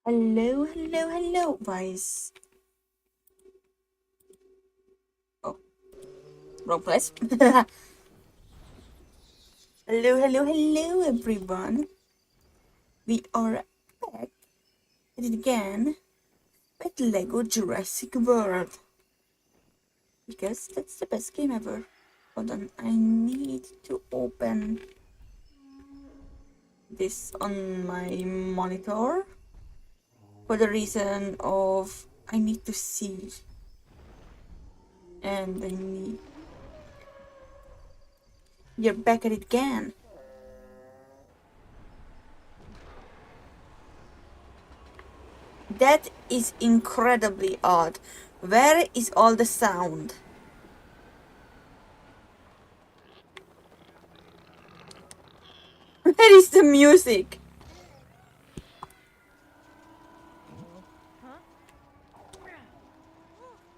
Hello, hello, hello, guys. Oh, wrong place. Hello, hello, hello, everyone. We are back at it again with Lego Jurassic World. Because that's the best game ever. Hold on, I need to open this on my monitor for the reason of I need to see. And I need... You're back at it again. That is incredibly odd. Where is all the sound? Where is the music?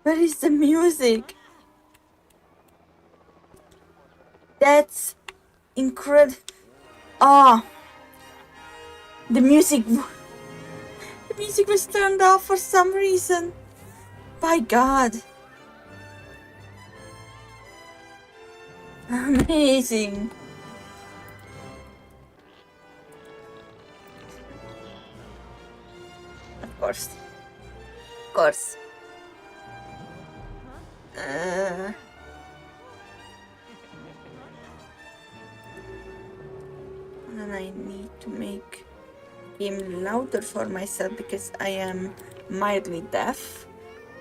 Where is the music? That's incredible. Ah, the music was turned off for some reason. By God. Amazing. Of course. Of course. And I need to make game louder for myself because I am mildly deaf.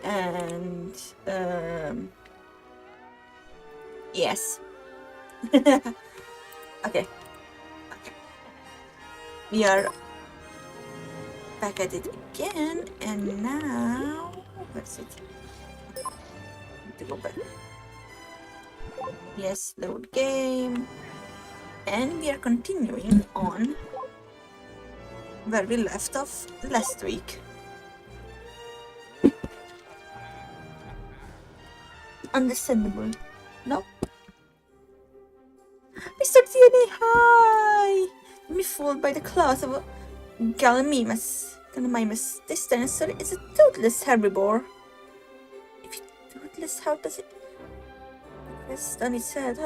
And yes. Okay. We are back at it again, and now where's it? I need to go back. Yes, load game. And we are continuing on where we left off last week. Understandable. No? Mr. DNA, hi! Me fooled by the claws of a Gallimimus. This dinosaur is a toothless herbivore. If it's toothless, how does it rest on its head?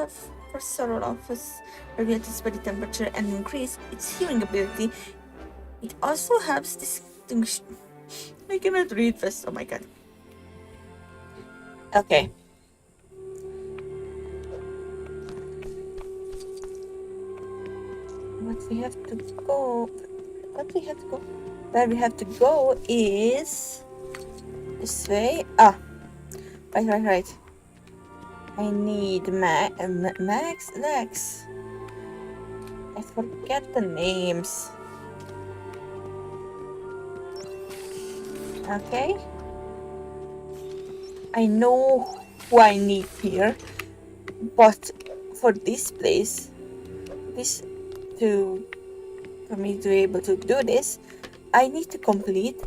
For several of us, regulate its body temperature and increase its hearing ability. It also helps distinguish. I cannot read fast. Oh my God. Okay. Where we have to go is this way. Ah, right. I need Max Lex. I forget the names. Okay. I know who I need here, but for this place, for me to be able to do this, I need to complete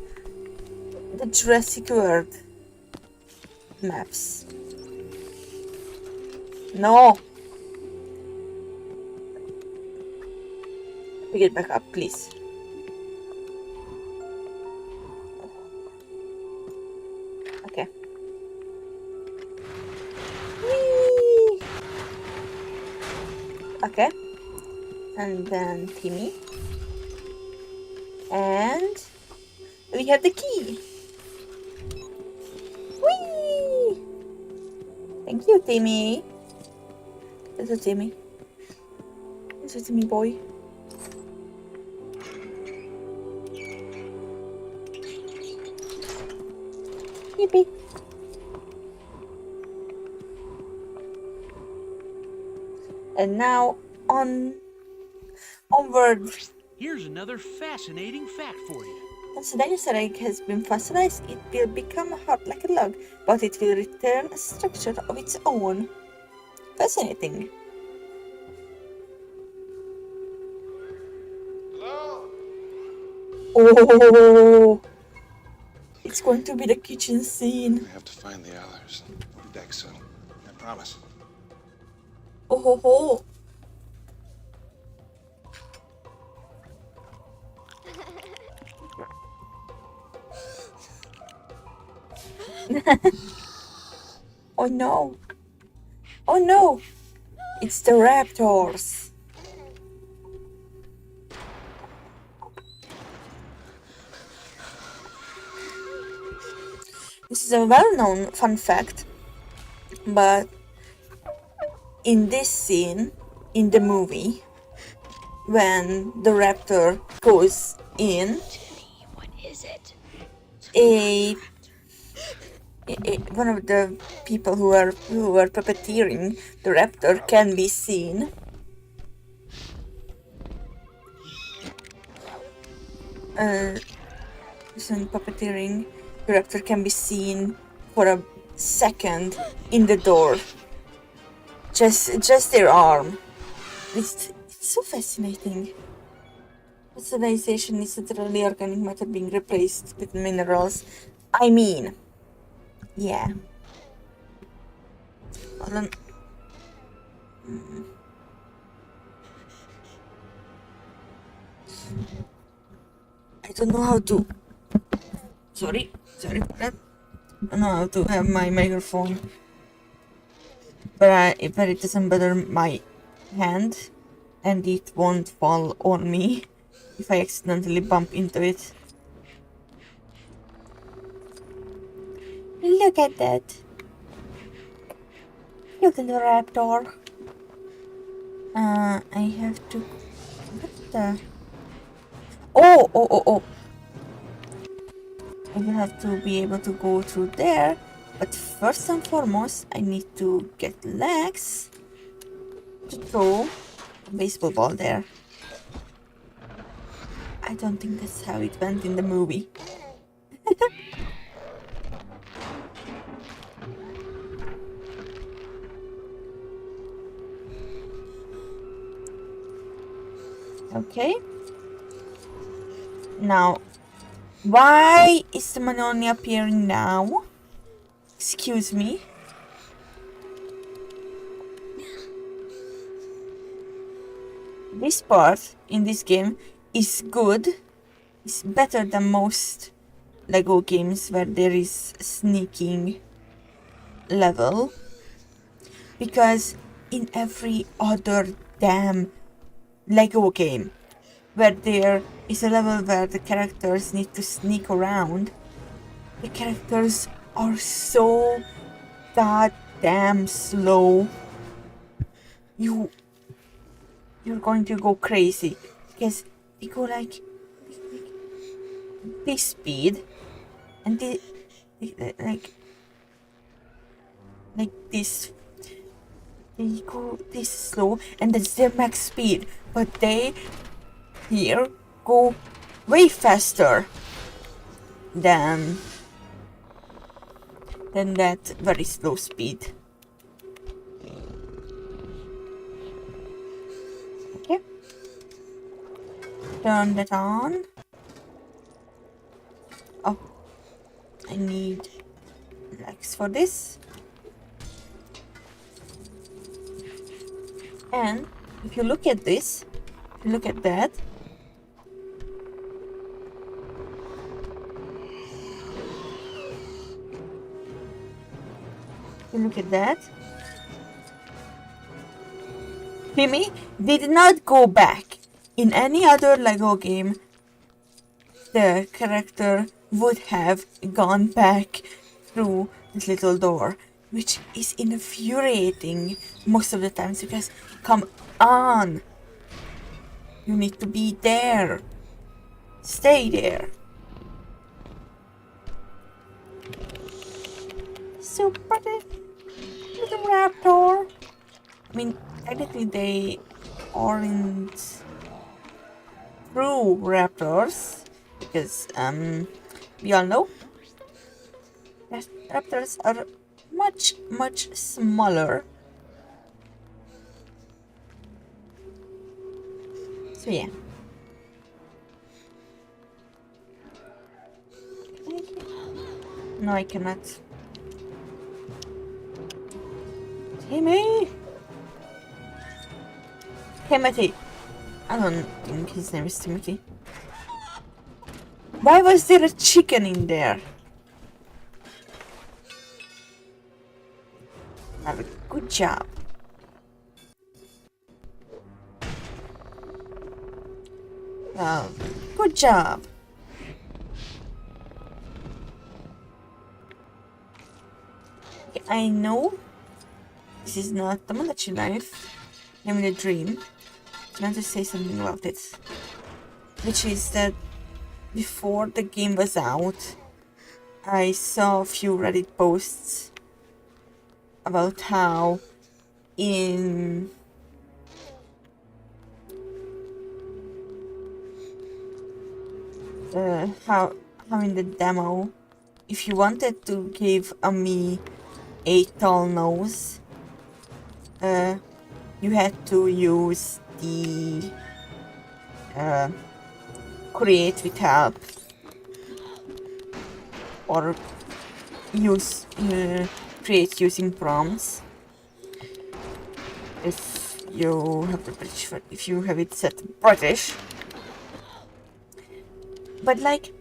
the Jurassic World maps. No! Pick it back up, please. Okay. Whee! Okay. And then Timmy. And we have the key. Whee! Thank you, Timmy. This is Timmy. This is Timmy boy. Yippee. And now onward. Here's another fascinating fact for you. Once the dinosaur egg has been fossilized, it will become hard like a log, but it will return a structure of its own. Fascinating. Hello? Oh, it's going to be the kitchen scene. We have to find the others. We'll be back soon. I promise. Oh ho ho. Oh no! Oh no! It's the raptors! This is a well-known fun fact, but in this scene, in the movie, when the raptor goes in, What is it? a one of the people who are puppeteering the raptor can be seen. Person puppeteering the raptor can be seen for a second in the door. Just their arm. It's so fascinating. Fossilization is literally organic matter being replaced with minerals. I mean, yeah. Hold on. I don't know how to. Sorry for that. I don't know how to have my microphone, but it doesn't bother my hand, and it won't fall on me if I accidentally bump into it. Look at that. Look at the raptor. I have to. What the? Oh. I will have to be able to go through there, but first and foremost, I need to get legs to throw a baseball ball there. I don't think that's how it went in the movie. Okay. Now, why is the man only appearing now? Excuse me. This part in this game is good. It's better than most Lego games where there is a sneaking level. Because in every other damn Lego game where there is a level where the characters need to sneak around, the characters are so goddamn slow. You're going to go crazy because they go like this speed and they like this. They go this slow and that's their max speed, but they here go way faster than that very slow speed. Okay. Turn that on. Oh, I need legs for this. And if you look at this, if you look at that, Timmy did not go back. In any other Lego game, the character would have gone back through this little door, which is infuriating most of the times because, come on, you need to be there. Stay there. So pretty little raptor. I mean, technically they aren't true raptors because we all know that raptors are much smaller. So yeah. No, I cannot. Timmy! Timothy! I don't think his name is Timothy. Why was there a chicken in there? Good job. Good job. Okay, I know this is not the Malachi life. I'm in a dream. I want to say something about it. Which is that before the game was out, I saw a few Reddit posts about how in how in the demo, if you wanted to give a me a tall nose, you had to use the create with help or use create using prompts if you have the British, if you have it set British. But like,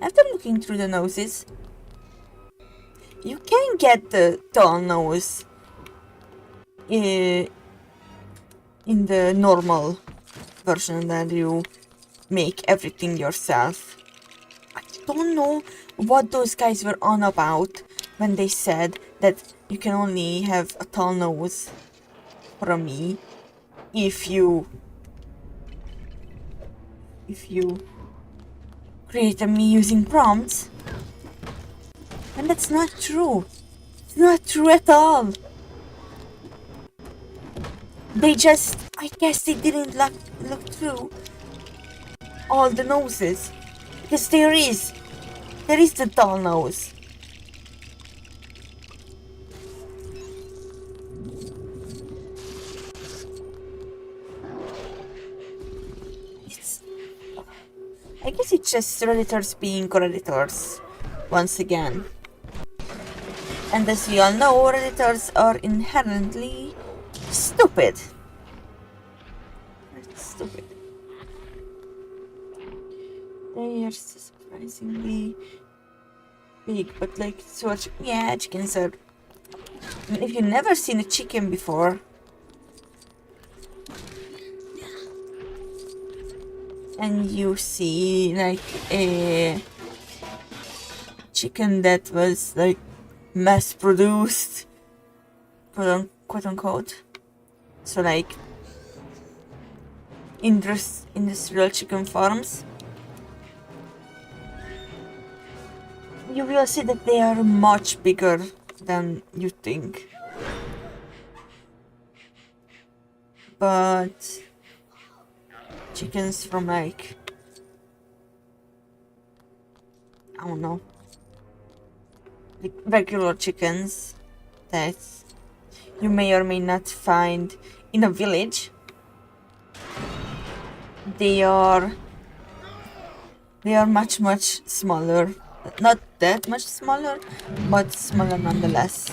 after looking through the noses, you can get the tall nose in the normal version that you make everything yourself. I don't know what those guys were on about when they said that you can only have a tall nose from me if you create a me using prompts. And that's not true. It's not true at all. They just, I guess they didn't look through all the noses. Because there is the tall nose. I guess it's just Redditors being Redditors once again. And as we all know, Redditors are inherently stupid. Stupid. They are surprisingly big, but like, so yeah, chickens are. I mean, if you've never seen a chicken before, and you see like a chicken that was like mass produced, quote unquote, so like industrial chicken farms, you will see that they are much bigger than you think. But chickens from like, I don't know, like regular chickens that you may or may not find in a village, they are much smaller. Not that much smaller, but smaller nonetheless.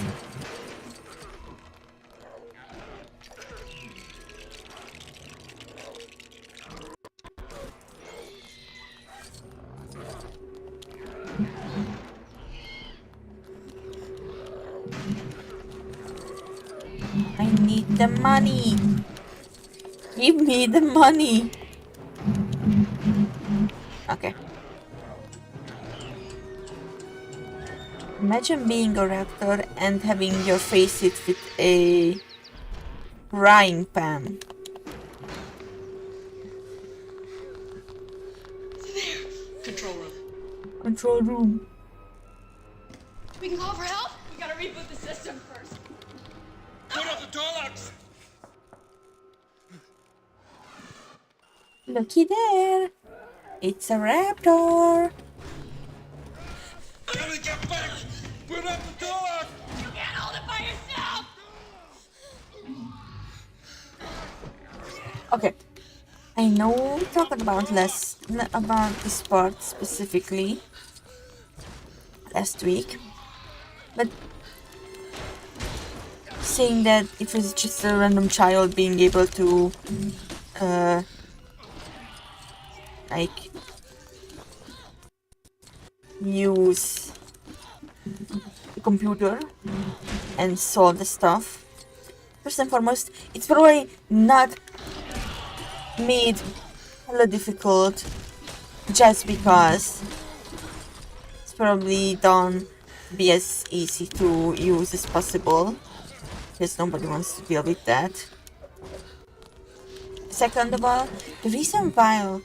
I need the money. Give me the money. Okay. Imagine being a raptor and having your face hit with a frying pan. Control room. Control room. We can call for help? We gotta reboot the system first. Turn off the door locks! Looky there. It's a raptor. Gotta get back! Put up the door lock! You can't hold it by yourself! Okay. I know we talked about about this part specifically last week, but saying that it was just a random child being able to like use the computer and solve the stuff first and foremost, it's probably not made hella difficult just because it's probably done to be as easy to use as possible, because nobody wants to deal with that. Second of all, the reason why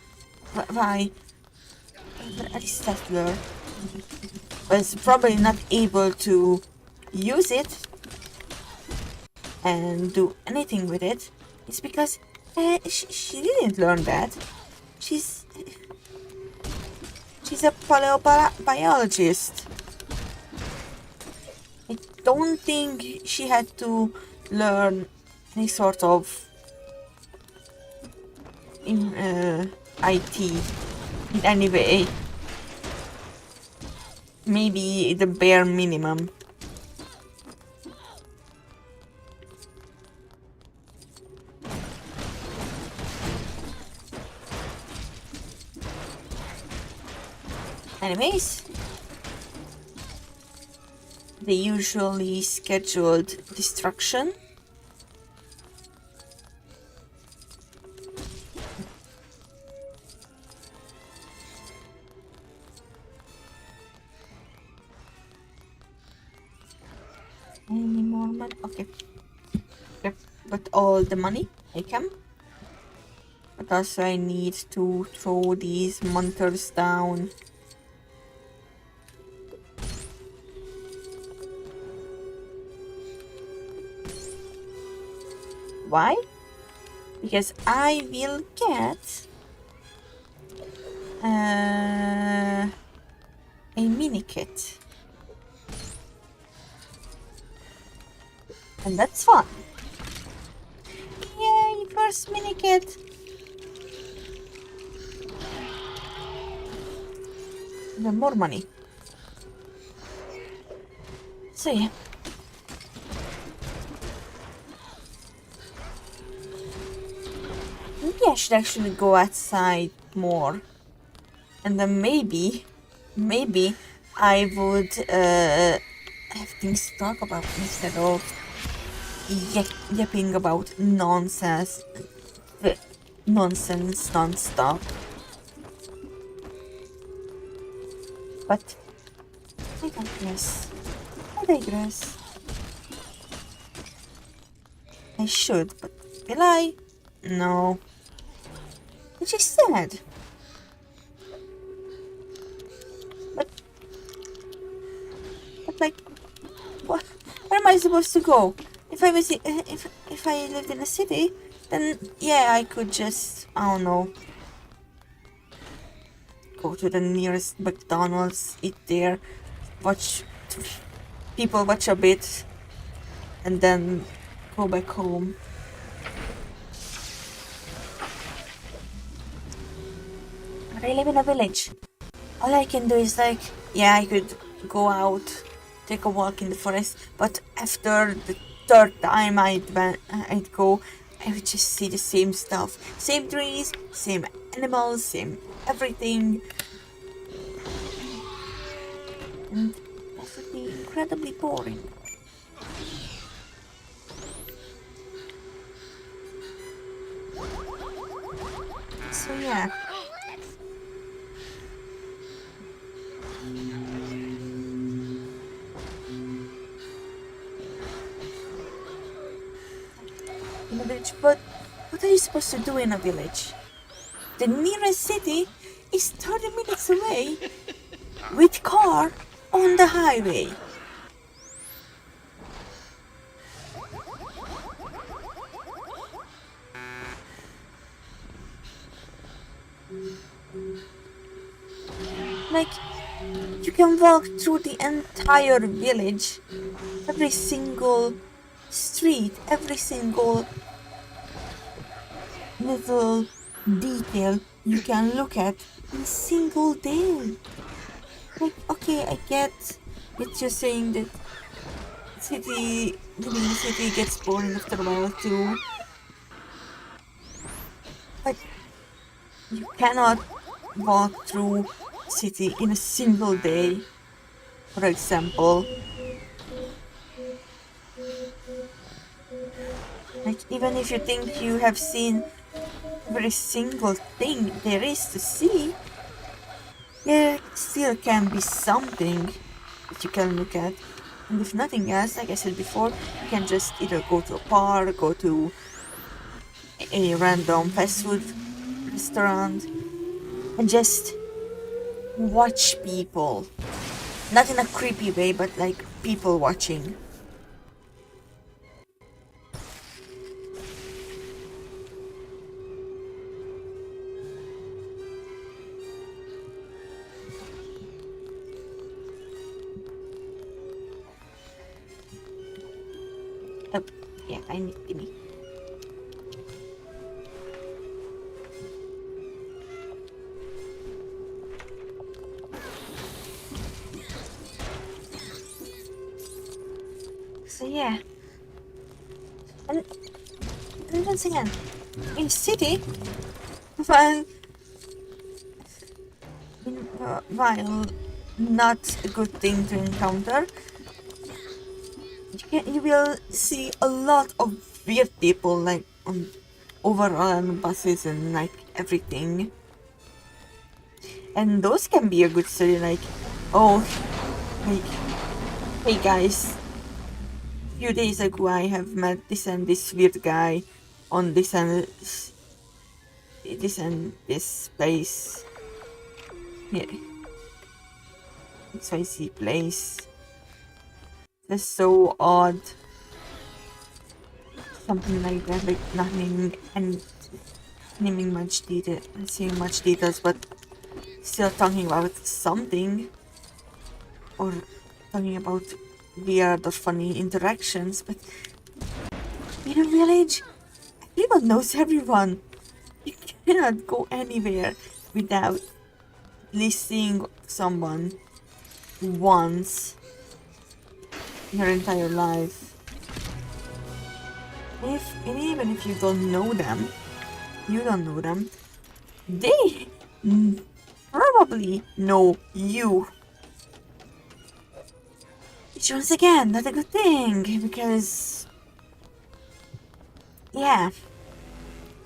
Aristotle was probably not able to use it and do anything with it is because she didn't learn that. She's a paleobiologist. I don't think she had to learn any sort of IT in any way. Maybe the bare minimum. Anyways, the usually scheduled destruction. Any more money? Okay. Yep, but all the money I can. But also I need to throw these monitors down. Why? Because I will get a mini kit. And that's fun. Yay, first mini kit. And then more money. So yeah. Maybe I should actually go outside more. And then maybe I would have things to talk about instead of yapping about nonsense non-stop. But I digress. I should, but will I? No. Which is sad. But like, what? Where am I supposed to go? If I was if I lived in a city, then yeah, I could just, I don't know, go to the nearest McDonald's, eat there, watch people watch a bit, and then go back home. But I live in a village. All I can do is like, yeah, I could go out, take a walk in the forest, but after the third time I'd go, I would just see the same stuff. Same trees, same animals, same everything. And that would be incredibly boring. So yeah. In a village, but what are you supposed to do in a village? The nearest city is 30 minutes away with car on the highway. Like, you can walk through the entire village, every single street, every single little detail you can look at in a single day. Like, okay, I get it, you're saying that living in the city gets boring after a while too. But you cannot walk through city in a single day, for example. Like, even if you think you have seen every single thing there is to see, there still can be something that you can look at. And if nothing else, like I said before, you can just either go to a park, go to a random fast food restaurant, and just watch people. Not in a creepy way, but like people watching. Oh, yeah, I need gimme. So yeah, and once again, in city, while while not a good thing to encounter, you will see a lot of weird people like overall on buses and like everything. And those can be a good story, like, oh, like, hey guys, few days ago I have met this and this weird guy on this and this place. Yeah. XYZ place. That's so odd. Something like that, like not naming and naming much detail, saying much details, but still talking about something, or talking about weird or funny interactions. But in a village, everyone knows everyone. You cannot go anywhere without at least seeing someone once in your entire life. And even if you don't know them, they probably know you. Which once again, not a good thing, because yeah,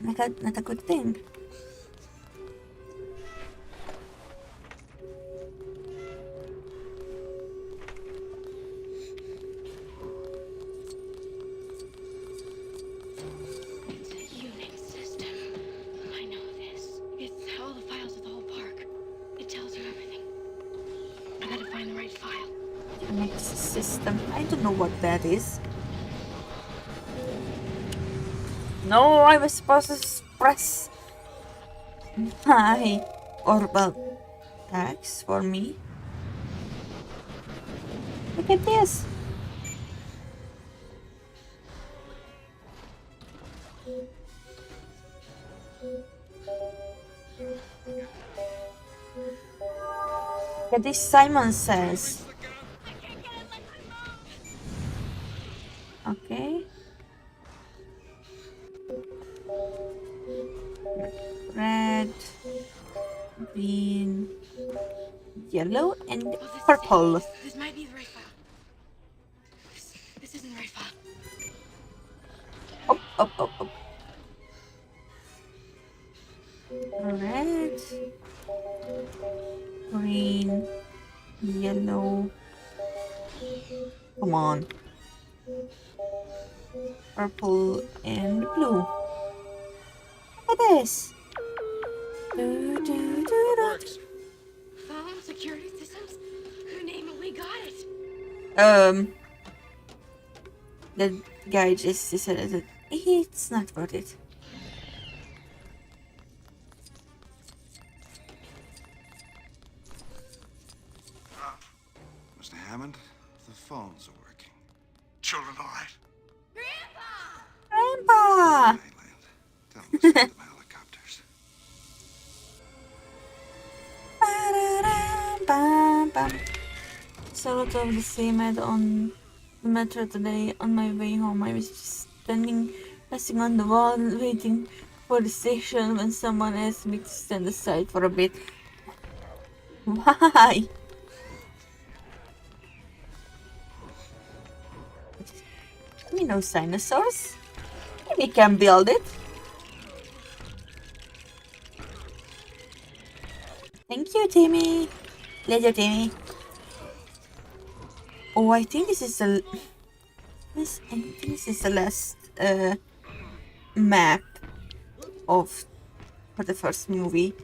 not a good thing. It's a Unix system. I know this. It's all the files of the whole park. It tells you everything. I gotta find the right file. Unix system. I don't know what that is. No, I was supposed to press my orbital tags for me. Look at this. Yeah, this Simon says. Okay. Red, green, yellow, and purple. This might be the right file. This isn't the right file. Up, up, up, up. Red, green, yellow. Come on. Purple and blue. Look at this. Do, do, do, do. Phone security systems? Who named it? We got it. The guy just decided that it's not worth it. Mr. Hammond, the phones are working. Children all right? Grandpa! Mainland. Tell them to send them helicopters. Ba-da-da-bam-bam. Saw a lot of the same ad on the metro today. On my way home, I was just resting on the wall, waiting for the station when someone asked me to stand aside for a bit. Why? We know dinosaurs. We can build it. Thank you, Timmy. Later, Timmy. Oh, I think this is the last map for the first movie.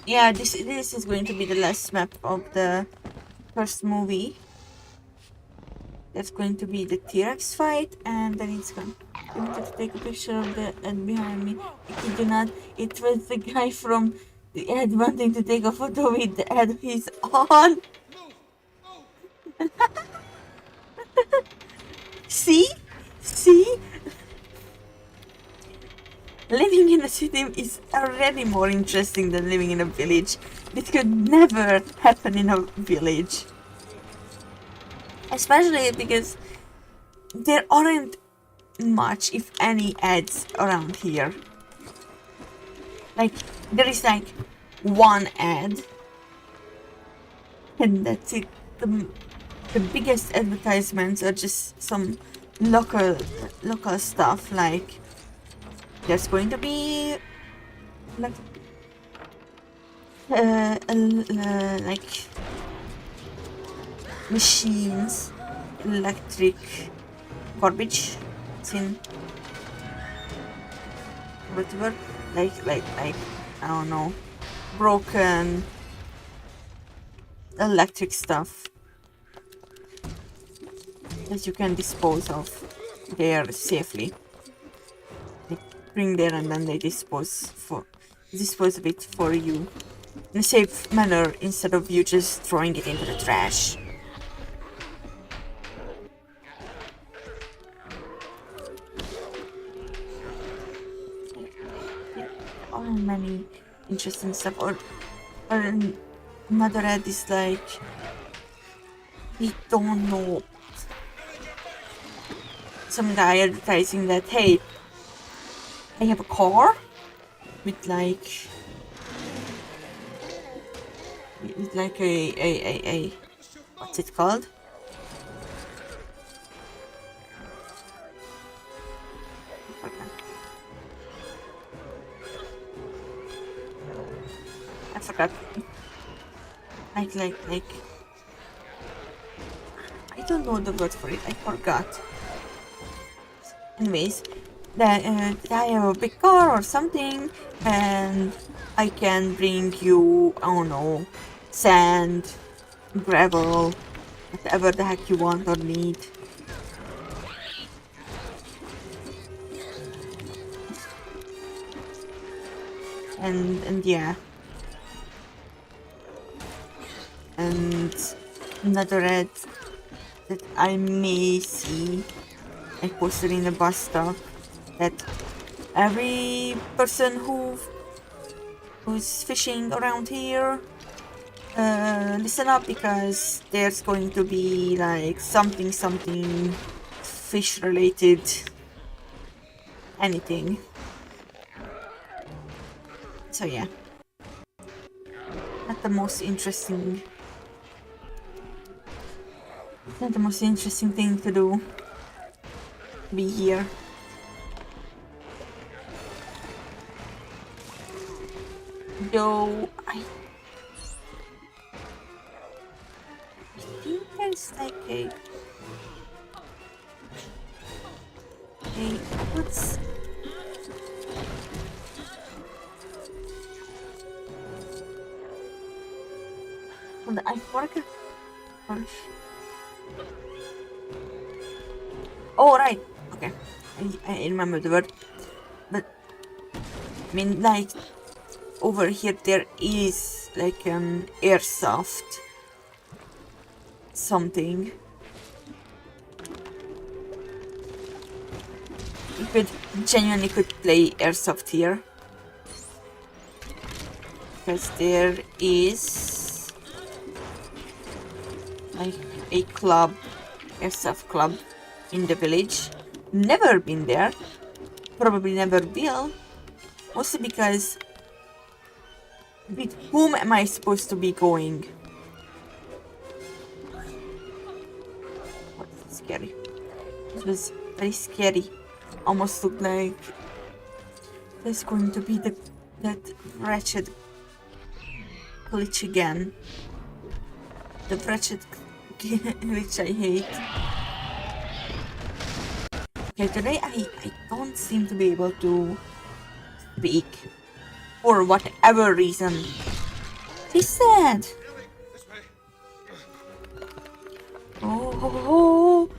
Yeah, this is going to be the last map of the first movie. That's going to be the T-Rex fight, and then it's going to take a picture of the ad behind me. I kid you not, it was the guy from the ad wanting to take a photo with the ad he's on. See? Living in a city is already more interesting than living in a village. This could never happen in a village. Especially because there aren't much, if any, ads around here. Like, there is like one ad, and that's it. The biggest advertisements are just some local stuff, like there's going to be like like machines, electric garbage, tin, whatever, like I don't know, broken electric stuff that you can dispose of there safely. They bring there and then they dispose of it for you in a safe manner instead of you just throwing it into the trash. Oh, many interesting stuff. Or another ad is like, we don't know, some guy advertising that, hey, I have a car with like a what's it called? I forgot. Like I don't know the word for it. I forgot. Anyways, that I have a big car or something, and I can bring you, I don't know, sand, gravel, whatever the heck you want or need. And yeah. And another ad that I may see, I posted in the bus stop, that every person who's fishing around here, listen up, because there's going to be like something fish related, anything. So yeah, not the most interesting thing to do. Be here. Though I think there's like a what's I forgot. Oh right, okay, I remember the word, but I mean, like, over here there is like an airsoft something. You genuinely could play airsoft here, because there is like a club, airsoft club in the village. Never been there, probably never will, mostly because with whom am I supposed to be going? What's scary? It was very scary. Almost looked like there's going to be that wretched glitch again. The wretched glitch I hate. Okay, today I don't seem to be able to speak. For whatever reason. He said. This way. Oh.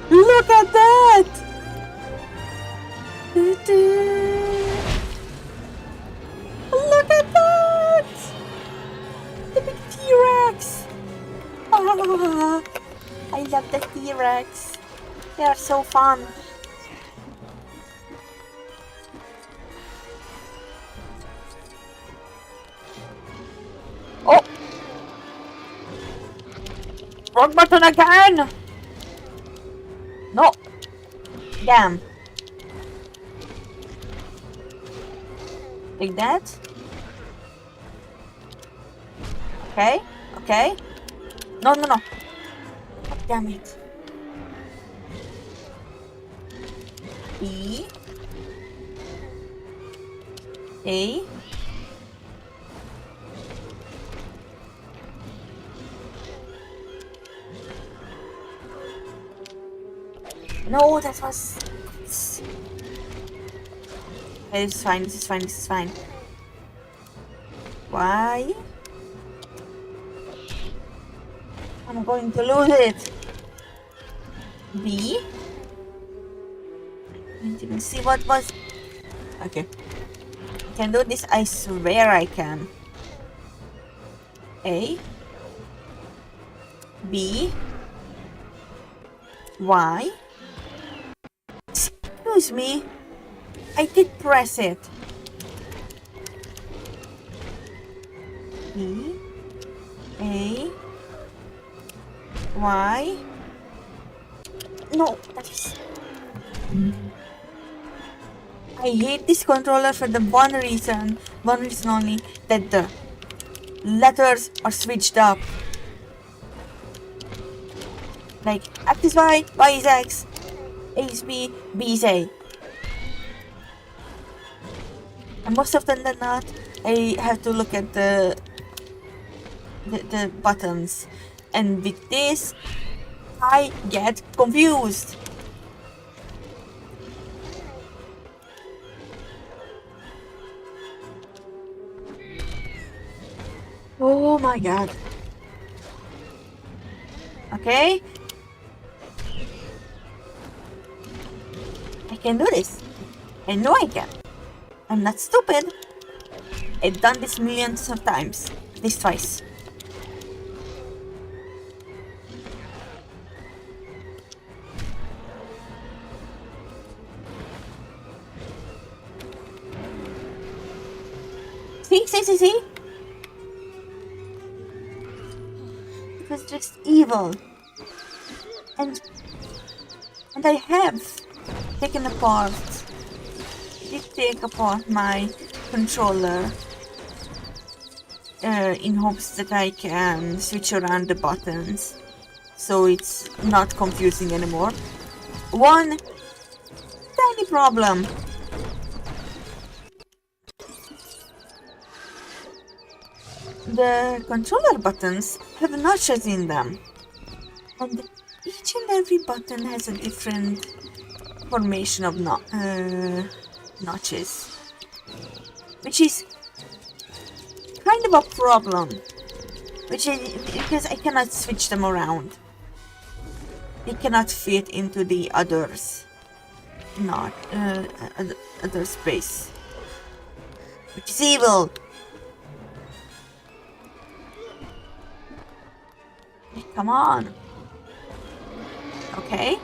Look at that! Look at that! The big T-Rex! Ah, I love the T-Rex. They are so fun. Oh! Wrong button again! No! Damn. Like that? Okay, okay. No. God damn it. E. A. No, that was... Okay, this is fine. Why? I'm going to lose it. B. I didn't even see what was... Okay. I can do this, I swear I can. A. B. Y. Excuse me. I did press it. E. A. Y. No, that is... I hate this controller for the one reason only, that the letters are switched up. Like, X is Y, Y is X, A is B, B is A. And most often than not, I have to look at the buttons. And with this, I get confused. Oh my god. Okay. I can do this. I know I can. I'm not stupid. I've done this millions of times. At least twice. See? It was just evil. And I have taken apart, did take apart my controller in hopes that I can switch around the buttons so it's not confusing anymore. One tiny problem. The controller buttons have notches in them, and each and every button has a different formation of notches, which is kind of a problem, because I cannot switch them around. They cannot fit into the others, other space, which is evil. Come on. Okay.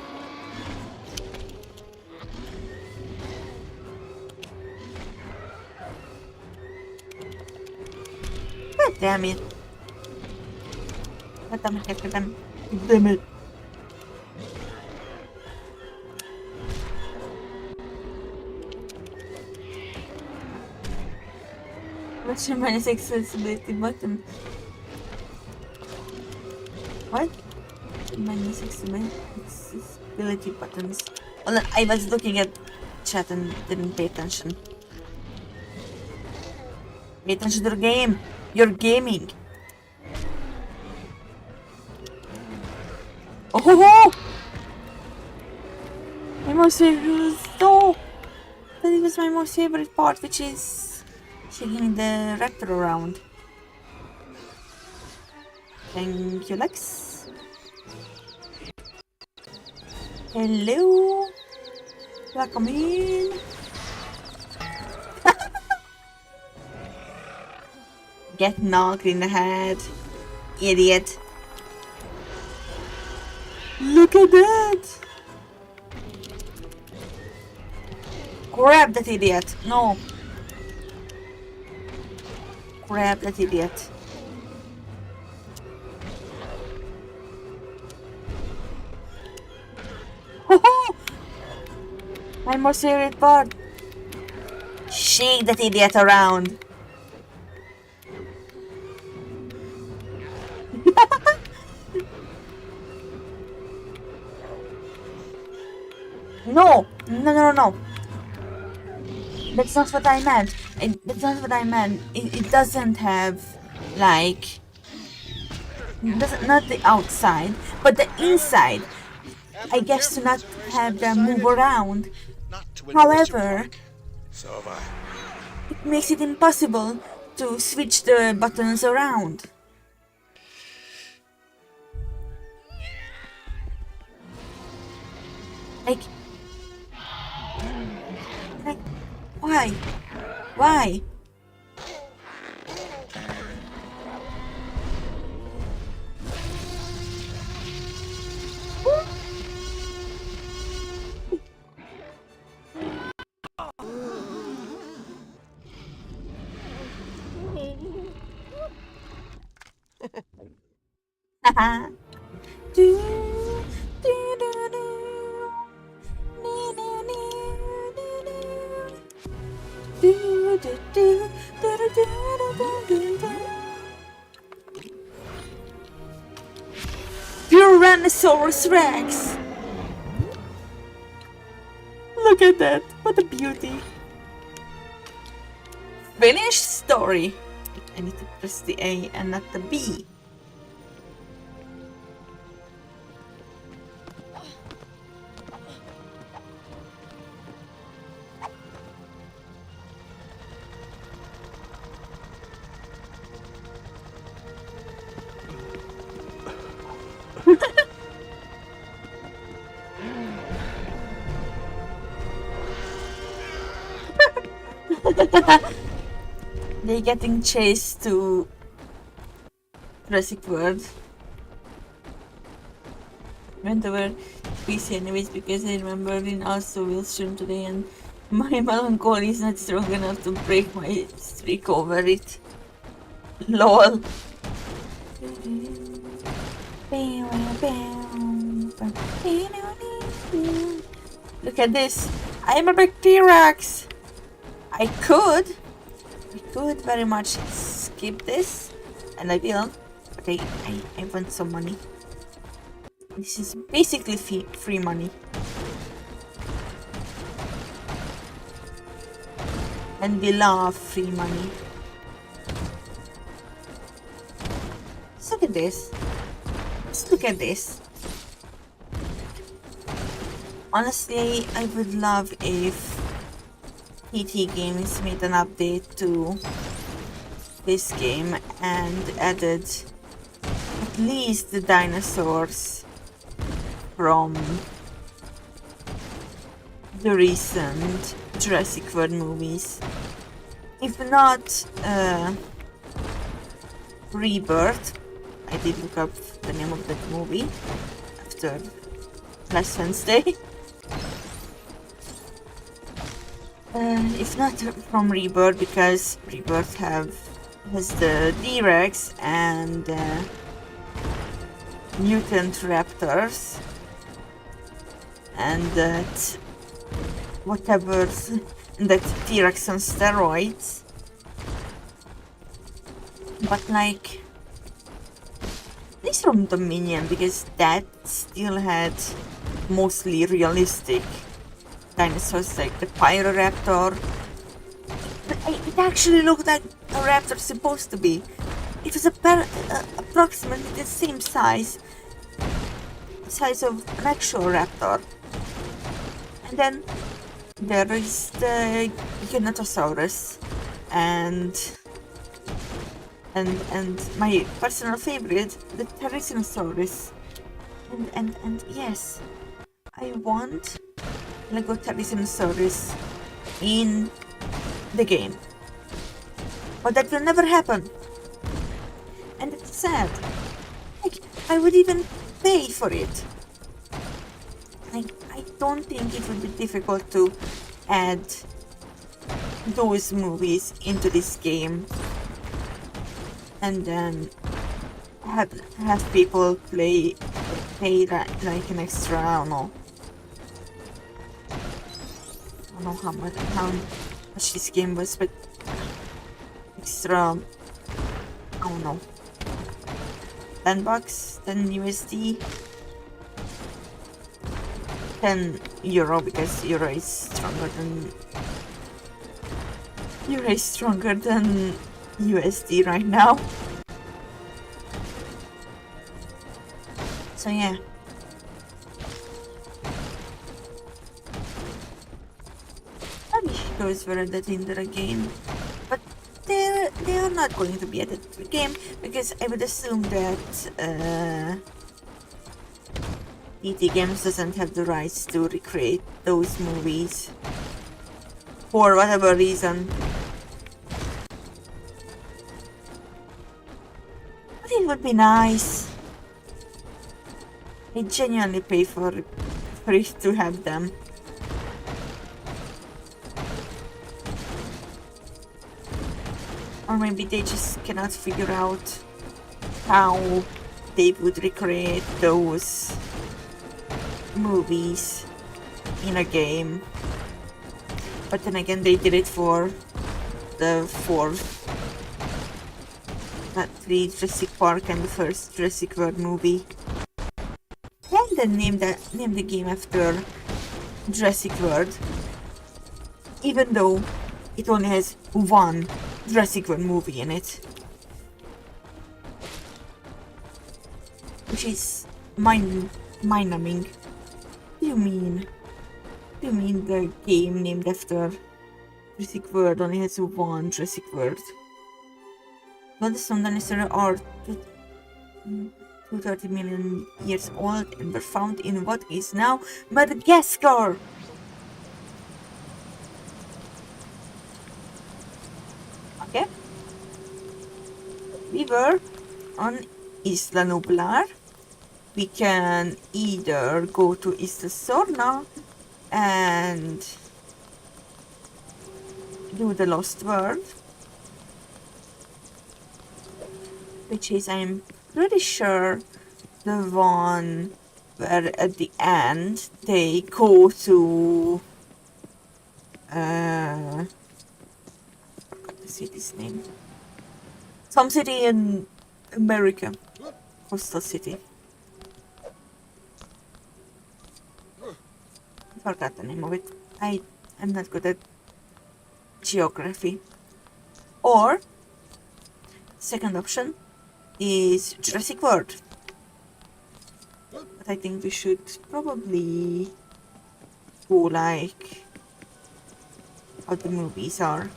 God damn it. God damn it. What's your minus accessibility button? What? My accessibility buttons. Hold on, I was looking at chat and didn't pay attention. Pay attention to the game. You're gaming. Oh! My most favorite. No! That was my most favorite part, which is shaking the raptor around. Thank you, Lex. Hello. Welcome in. Get knocked in the head, idiot. Look at that. Grab that idiot. No. Grab that idiot. My most favorite part. Shake that idiot around. No. That's not what I meant. That's not what I meant. It doesn't have, like... Not the outside, but the inside. I guess to not have them move around. However, So have I. it makes it impossible to switch the buttons around. Like, why? Why? Haha. Tyrannosaurus Rex! Look at that! What a beauty! Finished story! I need to press the A and not the B. They're getting chased to Jurassic World. Went over PC anyways because I remember in also will stream today and my melancholy is not strong enough to break my streak over it. LOL. Look at this. I am a big T-Rex. I could very much skip this, and I will, but I want some money. This is basically free money. And we love free money. Just look at this. Just look at this. Honestly, I would love if PT Games made an update to this game and added at least the dinosaurs from the recent Jurassic World movies. If not Rebirth, I did look up the name of that movie after last Wednesday. If not from Rebirth, because Rebirth has the D-Rex and mutant raptors and that whatever's that T-Rex on steroids. But like, least from Dominion, because that still had mostly realistic dinosaurs like the Pyroraptor. But it actually looked like a raptor supposed to be. It was approximately the same size of an actual raptor. And then there is the DINOSAURS and my personal favorite, the Pterosaurus. And yes, I want Lego Pterosaurus in the game. But that will never happen. And it's sad. Like, I would even pay for it. I don't think it would be difficult to add those movies into this game. And then have people pay like an extra, I don't know how much this game was, but extra, I don't know, $10, 10 USD, 10 euro, because euro is stronger than USD right now. So yeah. I wish those were added into the game, but they are not going to be added to the game, because I would assume that ET Games doesn't have the rights to recreate those movies for whatever reason. But it would be nice. I genuinely pay for it to have them. Or maybe they just cannot figure out how they would recreate those movies in a game. But then again, they did it for the three Jurassic Park and the first Jurassic World movie. And then name the game after Jurassic World, even though it only has one Jurassic World movie in it, which is mind-numbing. What do you mean? The game named after Jurassic World only has one Jurassic World? Well, some dinosaurs are 230 million years old and were found in what is now Madagascar. Okay. We were on Isla Nublar. We can either go to Isla Sorna and do the Lost World, which is, I'm pretty sure, the one where at the end they go to I forgot the city's name. Some city in America. Coastal city. I forgot the name of it. I am not good at geography. Or second option is Jurassic World. But I think we should probably go like how the movies are.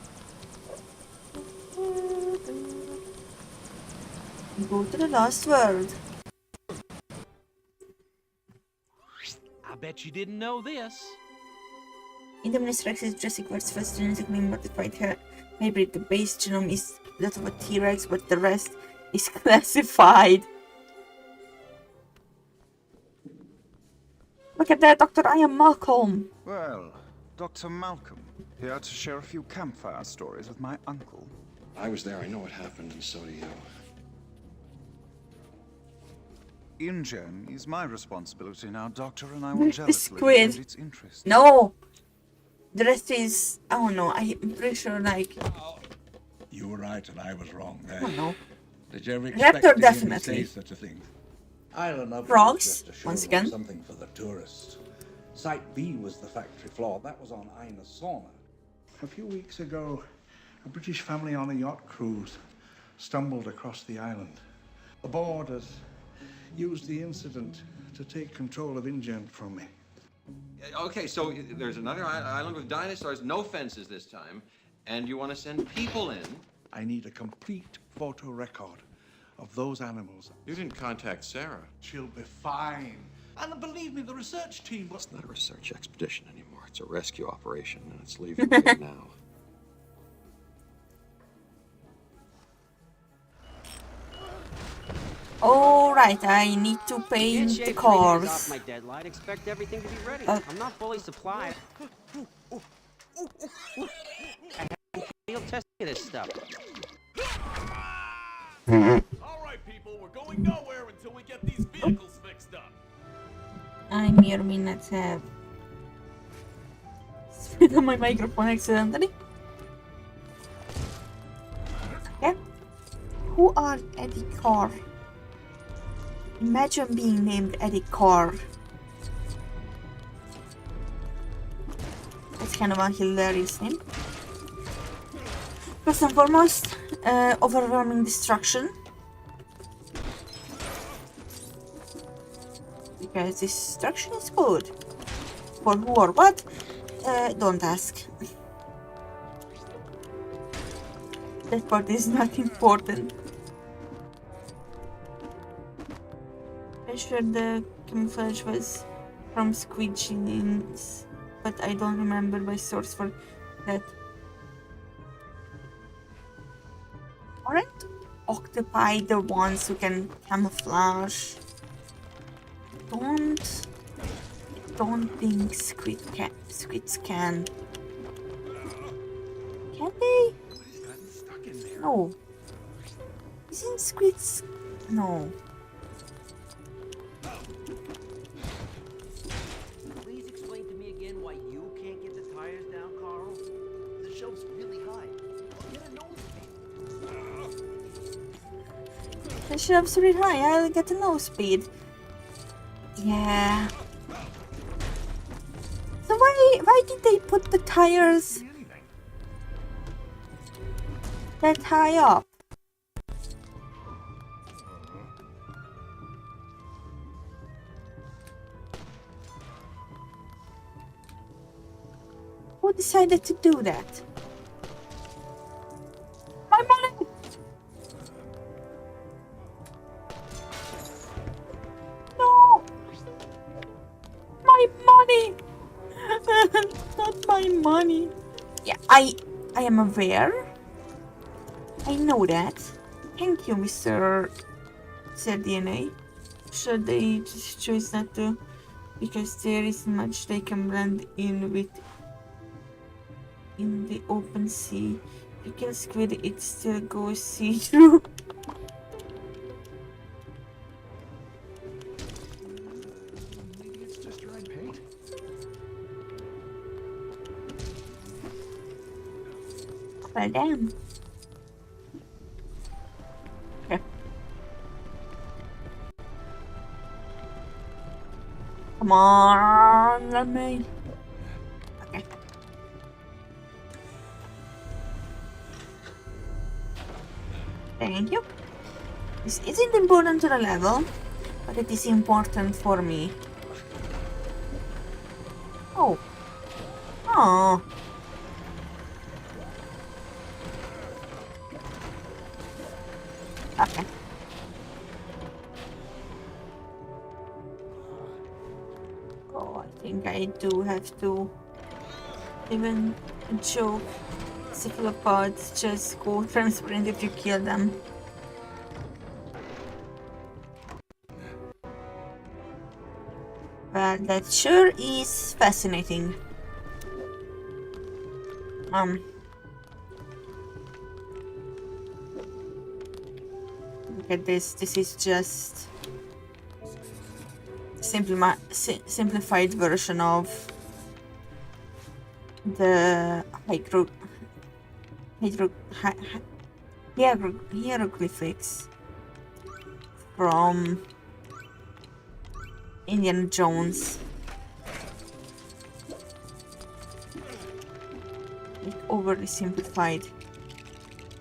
Go to the Lost World. I bet you didn't know this. Indominus Rex is Jurassic World's first genetically modified hybrid. The base genome is that of a T-Rex, but the rest is classified. Look at that, Doctor. I am Malcolm. Well, Dr. Malcolm, here to share a few campfire stories with my uncle. I was there. I know what happened, and so do you. InGen is my responsibility now, Doctor, and I will Where's the jealously squid? defend its interest. No! The rest is... I don't know. I'm pretty sure, like... You were right and I was wrong there. I don't know. Did you ever expect Raptor, to hear me definitely. say such a thing? Island of Frogs, just a show once or again. something for the tourists. Site B was the factory floor. That was on Sauna. A few weeks ago, a British family on a yacht cruise stumbled across the island. The boarders used the incident to take control of InGen from me. Okay, so there's another island with dinosaurs, no fences this time, and you want to send people in. I need a complete photo record of those animals. You didn't contact Sarah. She'll be fine. And believe me, the research team was... It's not a research expedition anymore. It's a rescue operation, and it's leaving right now. Alright, I need to paint the cars. Off my deadline. Expect everything to be ready. I'm not fully supplied. I have field testing of this stuff. All right, people, we're going nowhere until we get these vehicles fixed up. I may or may not have spit on my microphone accidentally. Okay. Who are Eddie Carr? Imagine being named Eddie Carr. That's kind of a hilarious name. First and foremost, overwhelming destruction. Because destruction is good. For who or what? Don't ask. That part is not important. I'm sure the camouflage was from squid jeans, but I don't remember my source for that. Aren't octopi the ones who can camouflage? Don't think squids can. Can they? No. Isn't squids? No. Please explain to me again why you can't get the tires down, Carl. The shelf's really high. Get a nosebleed. The shelves really high. I'll get a nose speed. Yeah. So why did they put the tires that high up? Who decided to do that? My money! No! My money! Not my money. Yeah, I am aware. I know that. Thank you, Mr. DNA. Should they just choose not to? Because there isn't much they can blend in with in the open sea. You kill squid, it still goes see-through. Maybe it's just dry paint. Well, damn. Okay. Come on, let me. Okay. Thank you. This isn't important to the level, but it is important for me. Oh. Oh. Okay. Oh, I think I do have to. Even a joke. Cephalopods just go transparent if you kill them. Well, that sure is fascinating. Look at this. This is just simplified version of the hieroglyphics from Indiana Jones. Like overly simplified.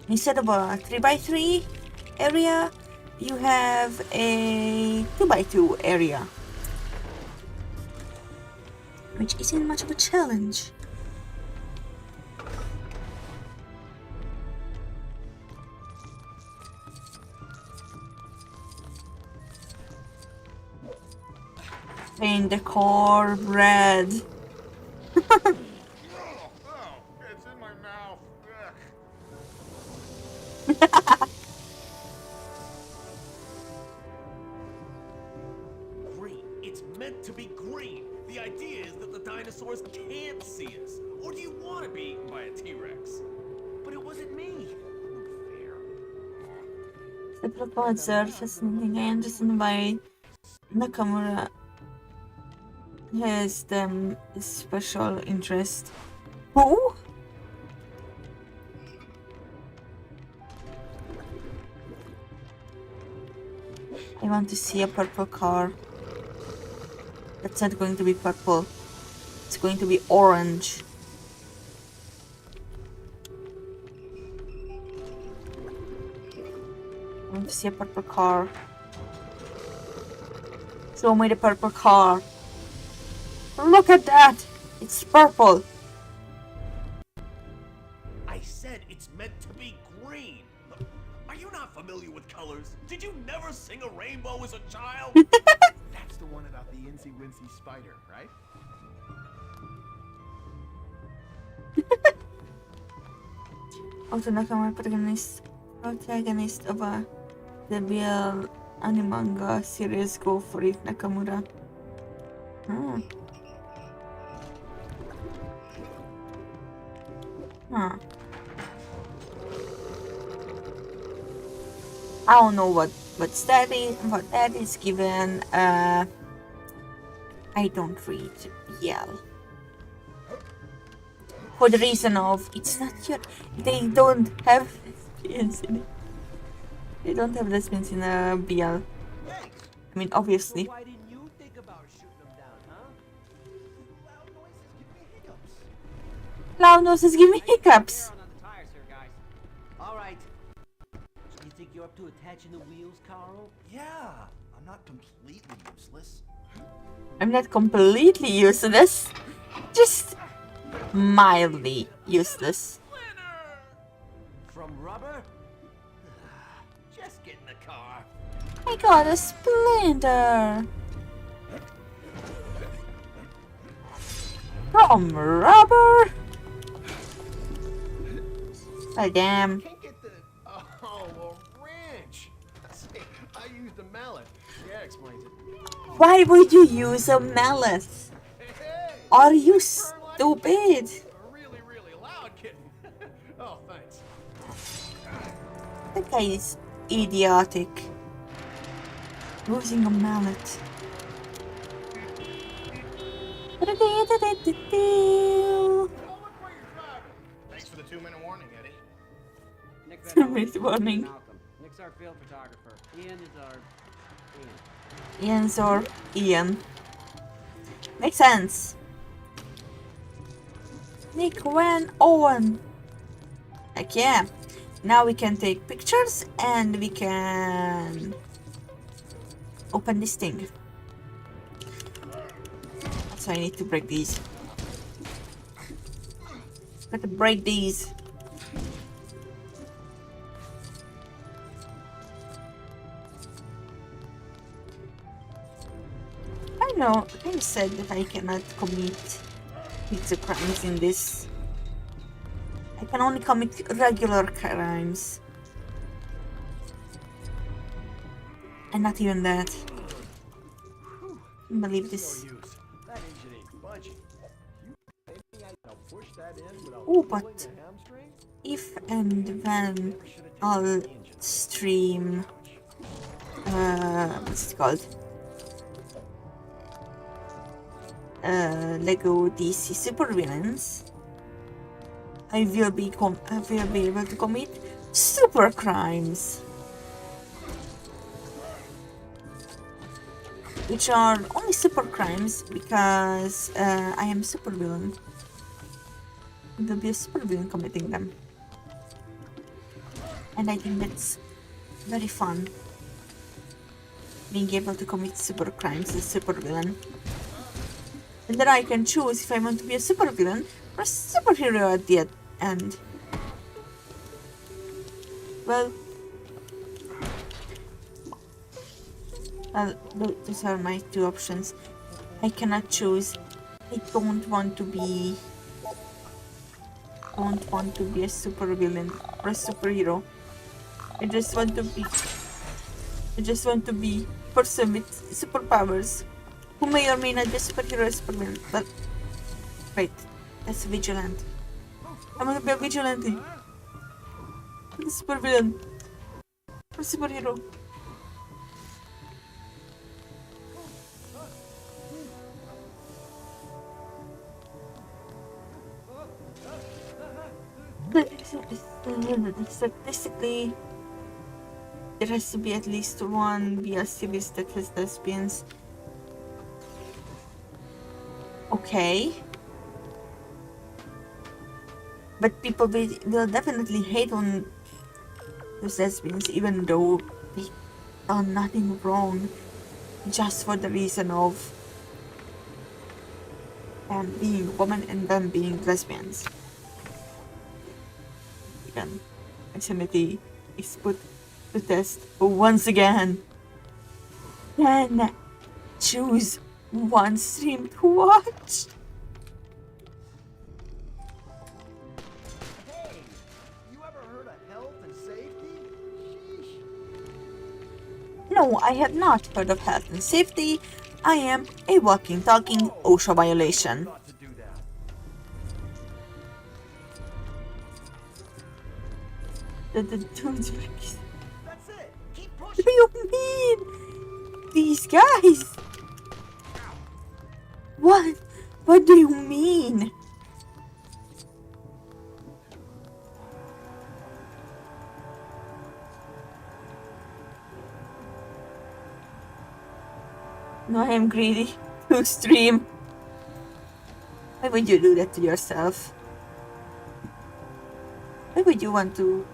Instead of a 3x3 area, you have a 2x2 area. Which isn't much of a challenge. In the core bread. Oh, it's in my mouth. Green. It's meant to be green. The idea is that the dinosaurs can't see us. Or do you want to be eaten by a T-Rex? But it wasn't me. No fair. The proposer says something I understand why Nakamura has them special interest. Who? I want to see a purple car. That's not going to be purple. It's going to be orange. I want to see a purple car. Show me the purple car. Look at that! It's purple. I said it's meant to be green. Are you not familiar with colors? Did you never sing a rainbow as a child? That's the one about the Incy Wincy spider, right? Also, Nakamura protagonist of a debut anime series. Go for it, Nakamura. Hmm. Huh. I don't know what that is given. I don't read yell. For the reason of it's not your, they don't have lesbians in it. They don't have lesbians in a BL. I mean, obviously. Why didn't you think about shooting them down, huh? Loud noises give me hiccups. All right. You think you're up to attaching the wheels, Carl? Yeah, I'm not completely useless. I'm not completely useless, just mildly useless. From rubber? Just get in the car. I got a splinter from rubber. Oh damn! Can't get the a wrench. See, I used a mallet. Yeah, explains it. Why would you use a mallet? Hey, Are you stupid? a really, really loud kitten. Oh, thanks. That guy is idiotic. Using a mallet. Oh, look where you're driving. Thanks for the 2-minute warning, Eddie. Nick 2-minute warning. Malcolm. Nick's our field photographer. Ian is our Ian's or Ian. Makes sense. Nick, when, Owen. Heck yeah. Now we can take pictures and we can open this thing. So I need to break these. Gotta break these. I know, I said that I cannot commit pizza crimes in this. I can only commit regular crimes. And not even that. Can't believe this. That engine ain't budging. You think I can push that in without Oh, pulling but the hamstring? if and when I'll stream what's it called? Lego DC Supervillains, I will be able to commit super crimes. which are only super crimes because I am a super villain. There'll be a super villain committing them. And I think that's very fun. Being able to commit super crimes as a super villain. And then I can choose if I want to be a super villain or a superhero at the end. Well, those are my two options. I cannot choose. I don't want to be a super villain or a superhero. I just want to be a person with superpowers who may or may not be a superhero or a supervillain. But wait, that's vigilant. I want to be a vigilante. A supervillain. Or a superhero. Statistically, there has to be at least one BL series that has lesbians. Okay. But people will definitely hate on those lesbians even though they done nothing wrong, just for the reason of them being women and them being lesbians. Again, insanity is put to test once again. Then choose one stream to watch. Hey, you ever heard of health and safety? Sheesh. No, I have not heard of health and safety. I am a walking, talking OSHA violation. Got to do that. That's That's it. Keep What pushing. do you mean? These guys? What? What do you mean? No, I am greedy. To stream. Why would you do that to yourself? Why would you want to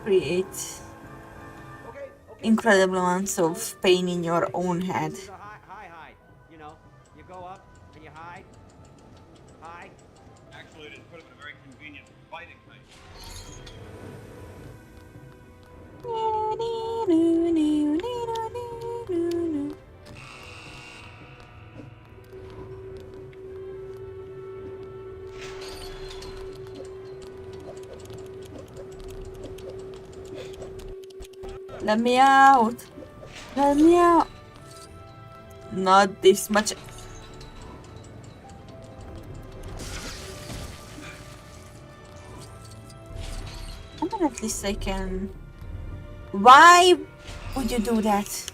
create Okay. incredible amounts of pain in your own head? This is a high. You know, you go up and you hide. High. Actually, it is put him in a very convenient fighting height. Let me out! Let me out! Not this much. I mean, at least I can. Why would you do that?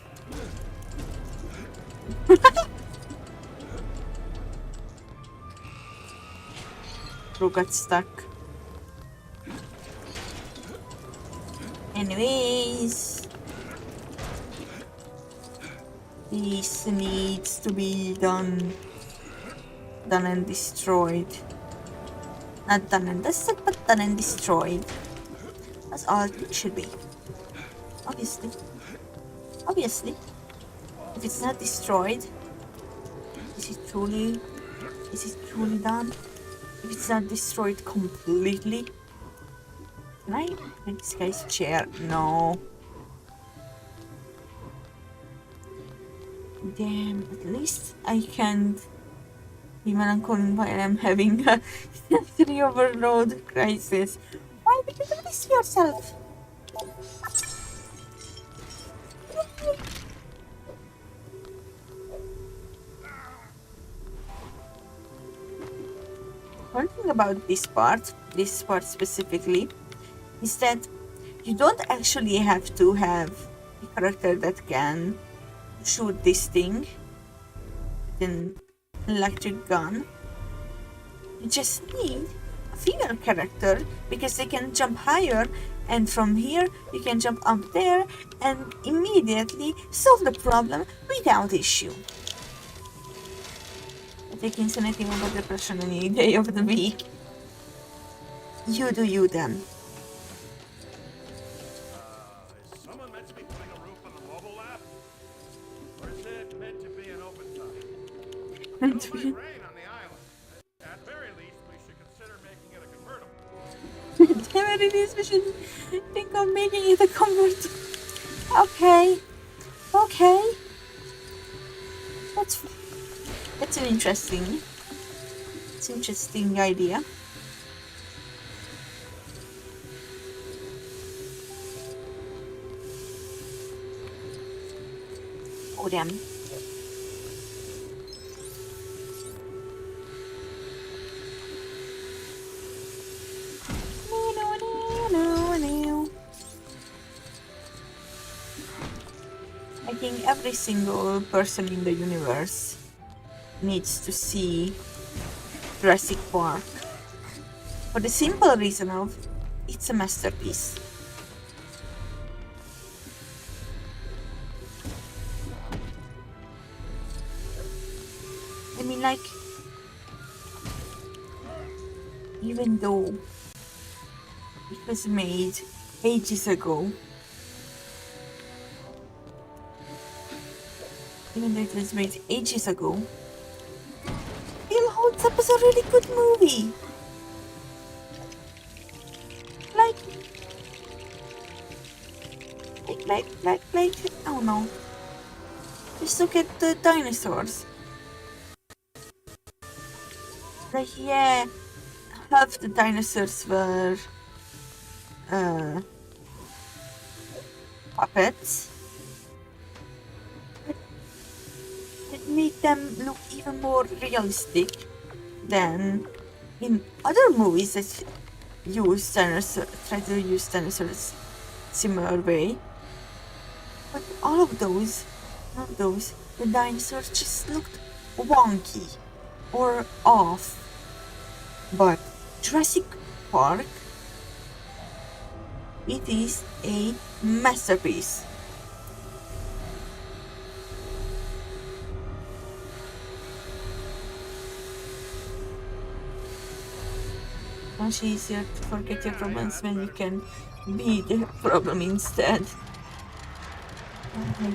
Bro got stuck. Anyways, this needs to be done and destroyed. Not done and dusted, but done and destroyed. That's all it should be. Obviously. If it's not destroyed, is it truly done? If it's not destroyed completely, can I make this guy's chair? No. Damn, at least I can't be melancholy while I'm having a sensory overload crisis. Why would you do this to yourself? One thing about this part specifically, is that you don't actually have to have a character that can shoot this thing with an electric gun. You just need a female character because they can jump higher And from here, you can jump up there and immediately solve the problem without issue. Take insanity over depression any day of the week. You do you then. Is someone meant to be putting a roof on the mobile lab? Or is it meant to be an open site? It might rain on the island. At very least, we should consider making it a convertible. Damn it, is we should think of making it a convertible. Okay. Okay. That's an interesting idea. Oh damn. I think every single person in the universe needs to see Jurassic Park for the simple reason of it's a masterpiece. I mean, like, even though it was made ages ago, still holds up as a really good movie. Like, oh no. Just look at the dinosaurs. Like, yeah, half the dinosaurs were puppets. It made them look even more realistic than in other movies that try to use dinosaurs similar way. But all of those, the dinosaurs just looked wonky or off. But Jurassic Park, it is a masterpiece. Much easier to forget your problems when you can be the problem instead. Okay.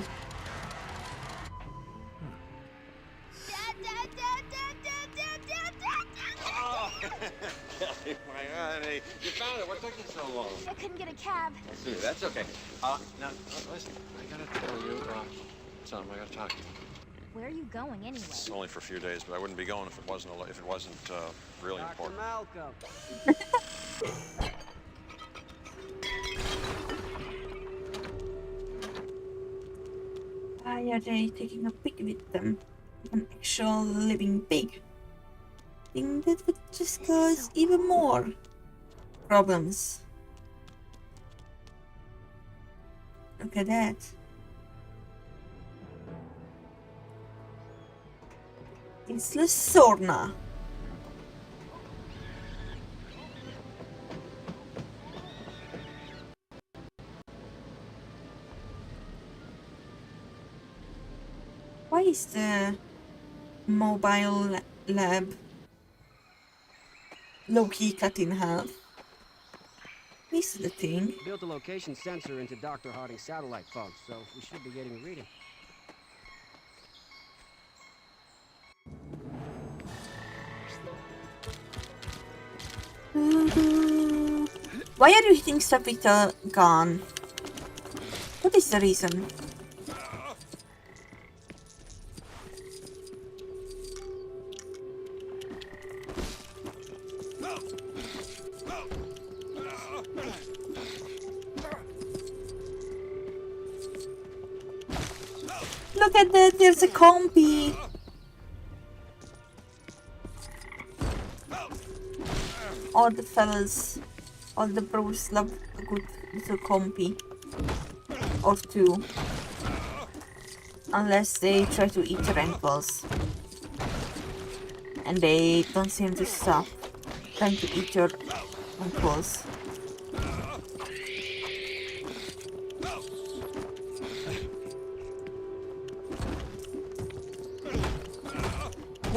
My honey, you found it. What took you so long? I couldn't get a cab. That's okay. Now, listen, I gotta tell you, son, I gotta talk to you. Where are you going anyway? It's only for a few days, but I wouldn't be going if it wasn't really important. Malcolm. Why are they taking a pig with them? An actual living pig. I think that would just cause even more problems. Look at that. It's Sorna. Why is the mobile lab low-key cut in half? This is the thing. Built a location sensor into Dr. Harding's satellite phone, so we should be getting a reading. Why are you hitting stuff with a gun? What is the reason? Look at that, there's a compy. All the fellas, all the bros love a good little compy. Or two. Unless they try to eat your ankles. And they don't seem to stop trying to eat your ankles.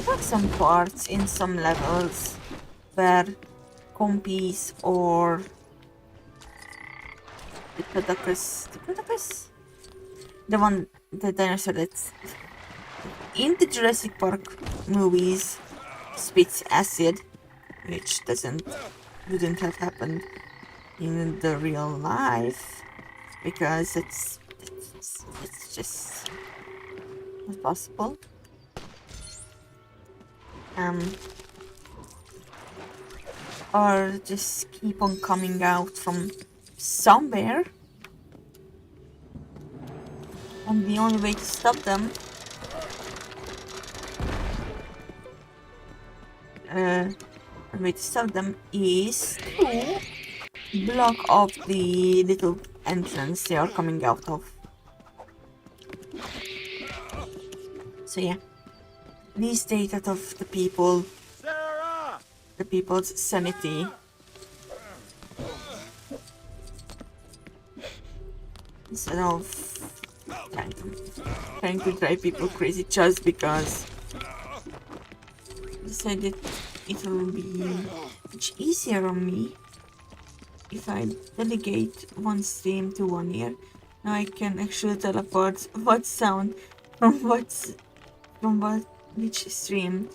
There are some parts in some levels where compies or Diplodocus, the dinosaur that's in the Jurassic Park movies spits acid, which wouldn't have happened in the real life because it's just not possible. Or just keep on coming out from somewhere, and the only way to stop them is to block off the little entrance they are coming out of. So yeah, these state out of the people's sanity. Instead of trying to drive people crazy just because I decided it will be much easier on me if I delegate one stream to one ear. Now I can actually teleport what sound from which stream.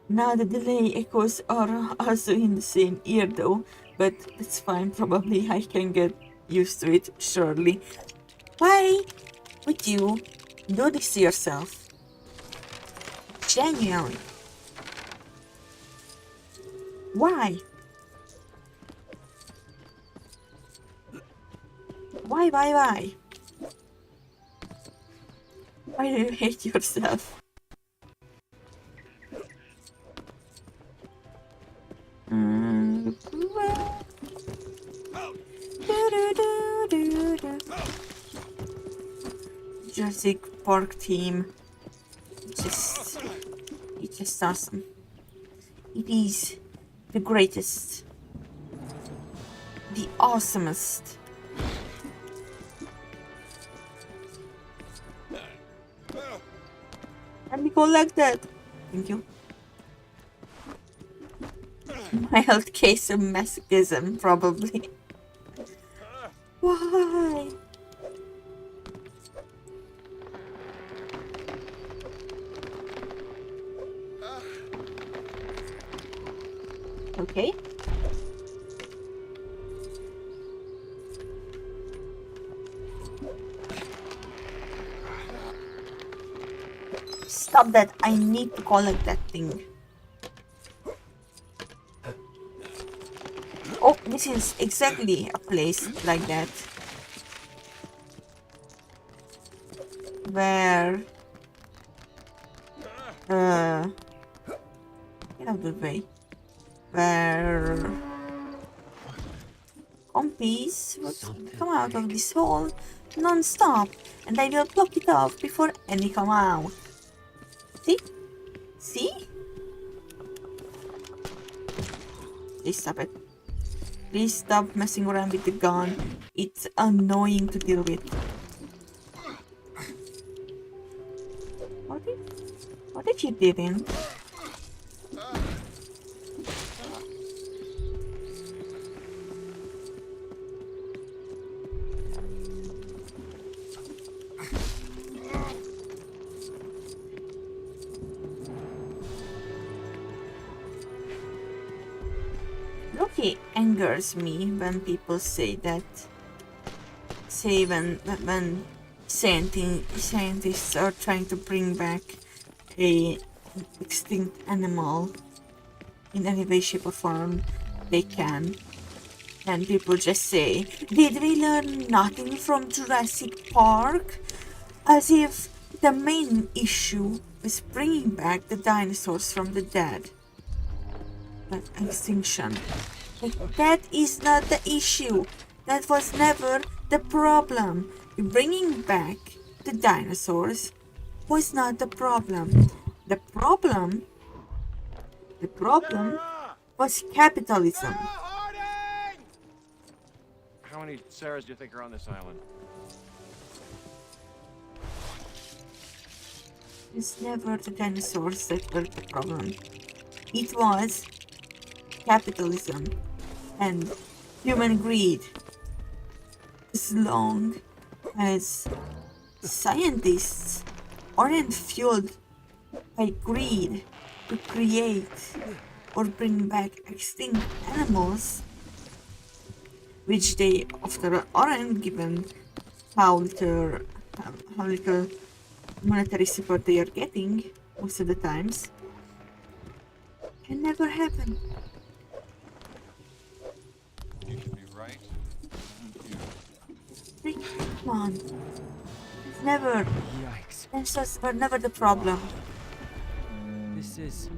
Now the delay echoes are also in the same ear though, but that's fine, probably I can get used to it, surely. Why would you do this to yourself? Genuinely. Why? Why? Why do you hate yourself? Jurassic Park team, it's just awesome. It is the greatest, the awesomest. Let me go like that. Thank you. Mild case of masochism, probably. Why? Okay. Stop that. I need to collect that thing. Oh, this is exactly a place like that. Where... get out of the way. Where... compies would come out of this hole non-stop, and I will block it off before any come out. See? See? Please stop it. Please stop messing around with the gun. It's annoying to deal with. What did you do then? It angers me when people say that. When scientists are trying to bring back a extinct animal in any way, shape or form they can. And people just say, did we learn nothing from Jurassic Park? As if the main issue was bringing back the dinosaurs from the dead. But extinction. Like, that is not the issue. That was never the problem. Bringing back the dinosaurs was not the problem. The problem was capitalism. How many Sarahs do you think are on this island? It's never the dinosaurs that were the problem. It was capitalism and human greed. As long as scientists aren't fueled by greed to create or bring back extinct animals, which they often aren't, given how little monetary support they are getting most of the times, can never happen. You could be right. Come on. It's never. Yikes. Dinosaurs were never the problem. This is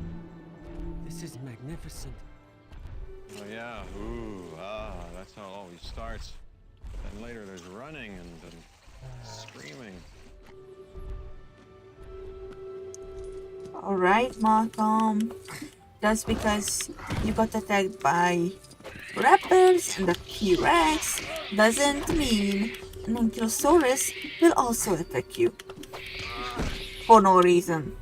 magnificent. Oh yeah, ooh, that's how it always starts. Then later there's running and screaming. Alright, Malcolm. Just because you got attacked by raptors and a T-Rex doesn't mean an Ankylosaurus will also attack you. For no reason.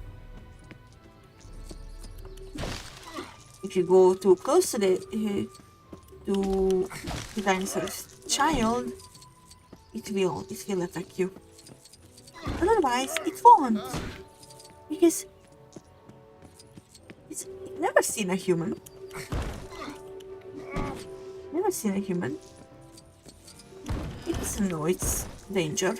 If you go too close to the dinosaur's child, it will attack you. Otherwise, it won't, because it's never seen a human. Never seen a human. It doesn't know it's danger.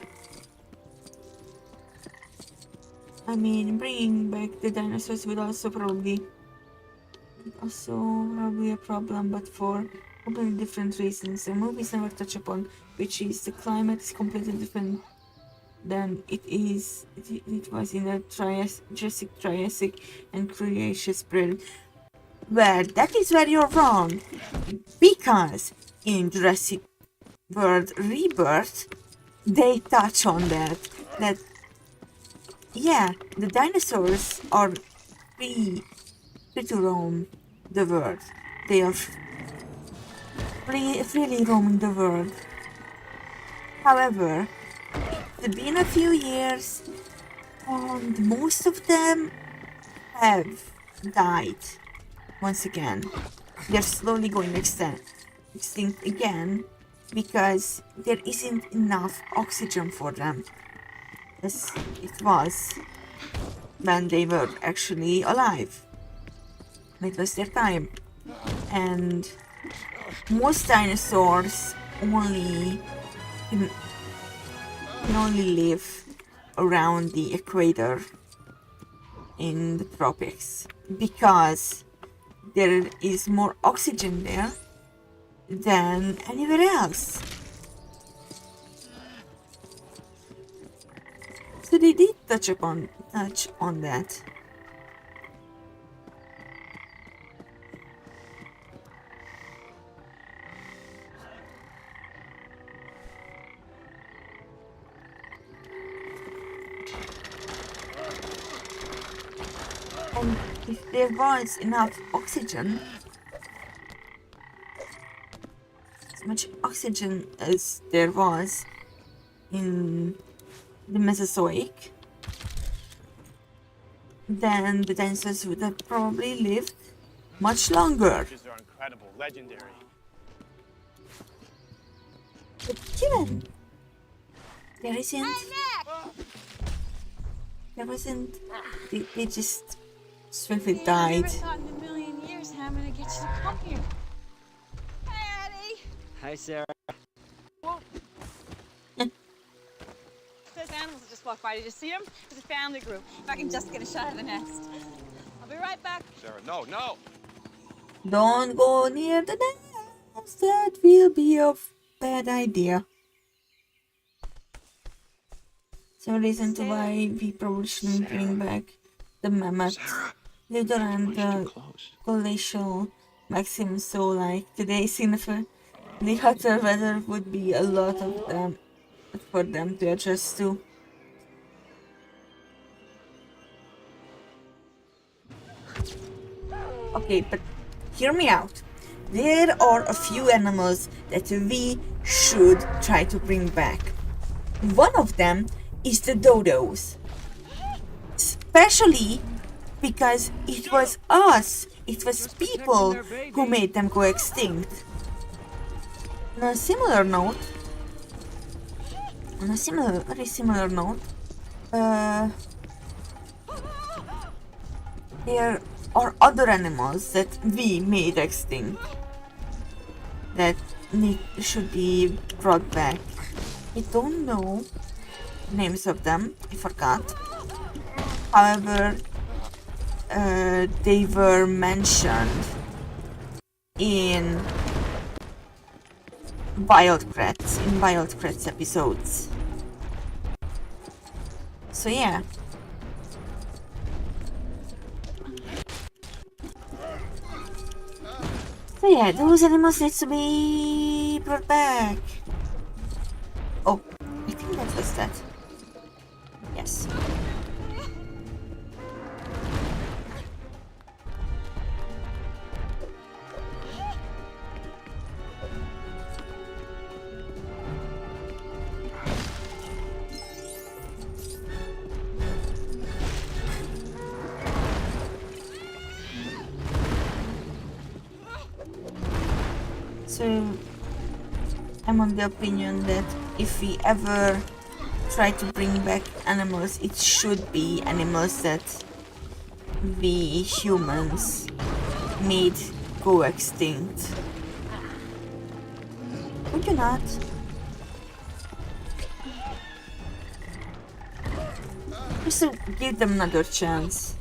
I mean, bringing back the dinosaurs would also probably a problem, but for completely different reasons. The movies never touch upon, which is the climate is completely different than it was in the Triassic and Cretaceous period. Well, that is where you're wrong, because in Jurassic World Rebirth, they touch on that yeah, the dinosaurs are free to roam the world. They are freely roaming the world. However, it's been a few years and most of them have died once again. They're slowly going extinct again because there isn't enough oxygen for them, as it was when they were actually alive. It was their time. And most dinosaurs can only live around the equator in the tropics because there is more oxygen there than anywhere else. So they did touch on that. And if there was enough oxygen, as much oxygen as there was in the Mesozoic, then the dinosaurs would have probably lived much longer. These are incredible, legendary. But given there wasn't, they just swiftly died. I never thought in a million years how I'm gonna get you to come here. Hi, Addie. Hi, Sarah. Those animals that just walked by. Did you see them? It's a family group. If I can just get a shot of the nest. I'll be right back. Sarah, no, no! Don't go near the nest. That will be a bad idea. Some reason to why we probably shouldn't bring back the mammoth later and the glacial maximum. So like today, significantly hotter weather would be a lot of them for them to adjust to. Okay, but hear me out. There are a few animals that we should try to bring back. One of them is the dodos. Especially because it was us. It was people who made them go extinct. On a similar note, very similar note, there are other animals that we made extinct that should be brought back. I don't know names of them, I forgot. However, they were mentioned in Wildcrats episodes. So yeah. So yeah, those animals need to be brought back. Oh, I think that was that. Yes. So, I'm on the opinion that if we ever try to bring back animals, it should be animals that we humans made go extinct. Would you not? Just to give them another chance.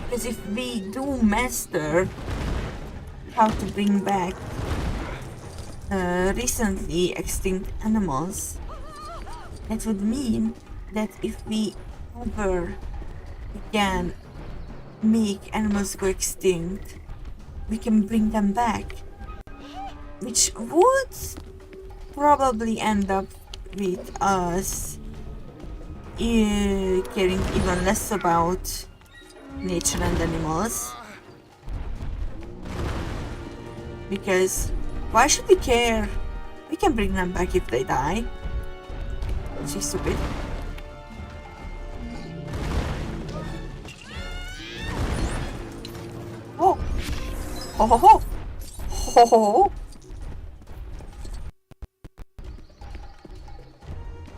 Because if we do master how to bring back recently extinct animals, that would mean that if we ever can make animals go extinct, we can bring them back, which would probably end up with us caring even less about nature and animals. Because why should we care? We can bring them back if they die. She's stupid. Oh! Ho ho ho! Ho ho ho!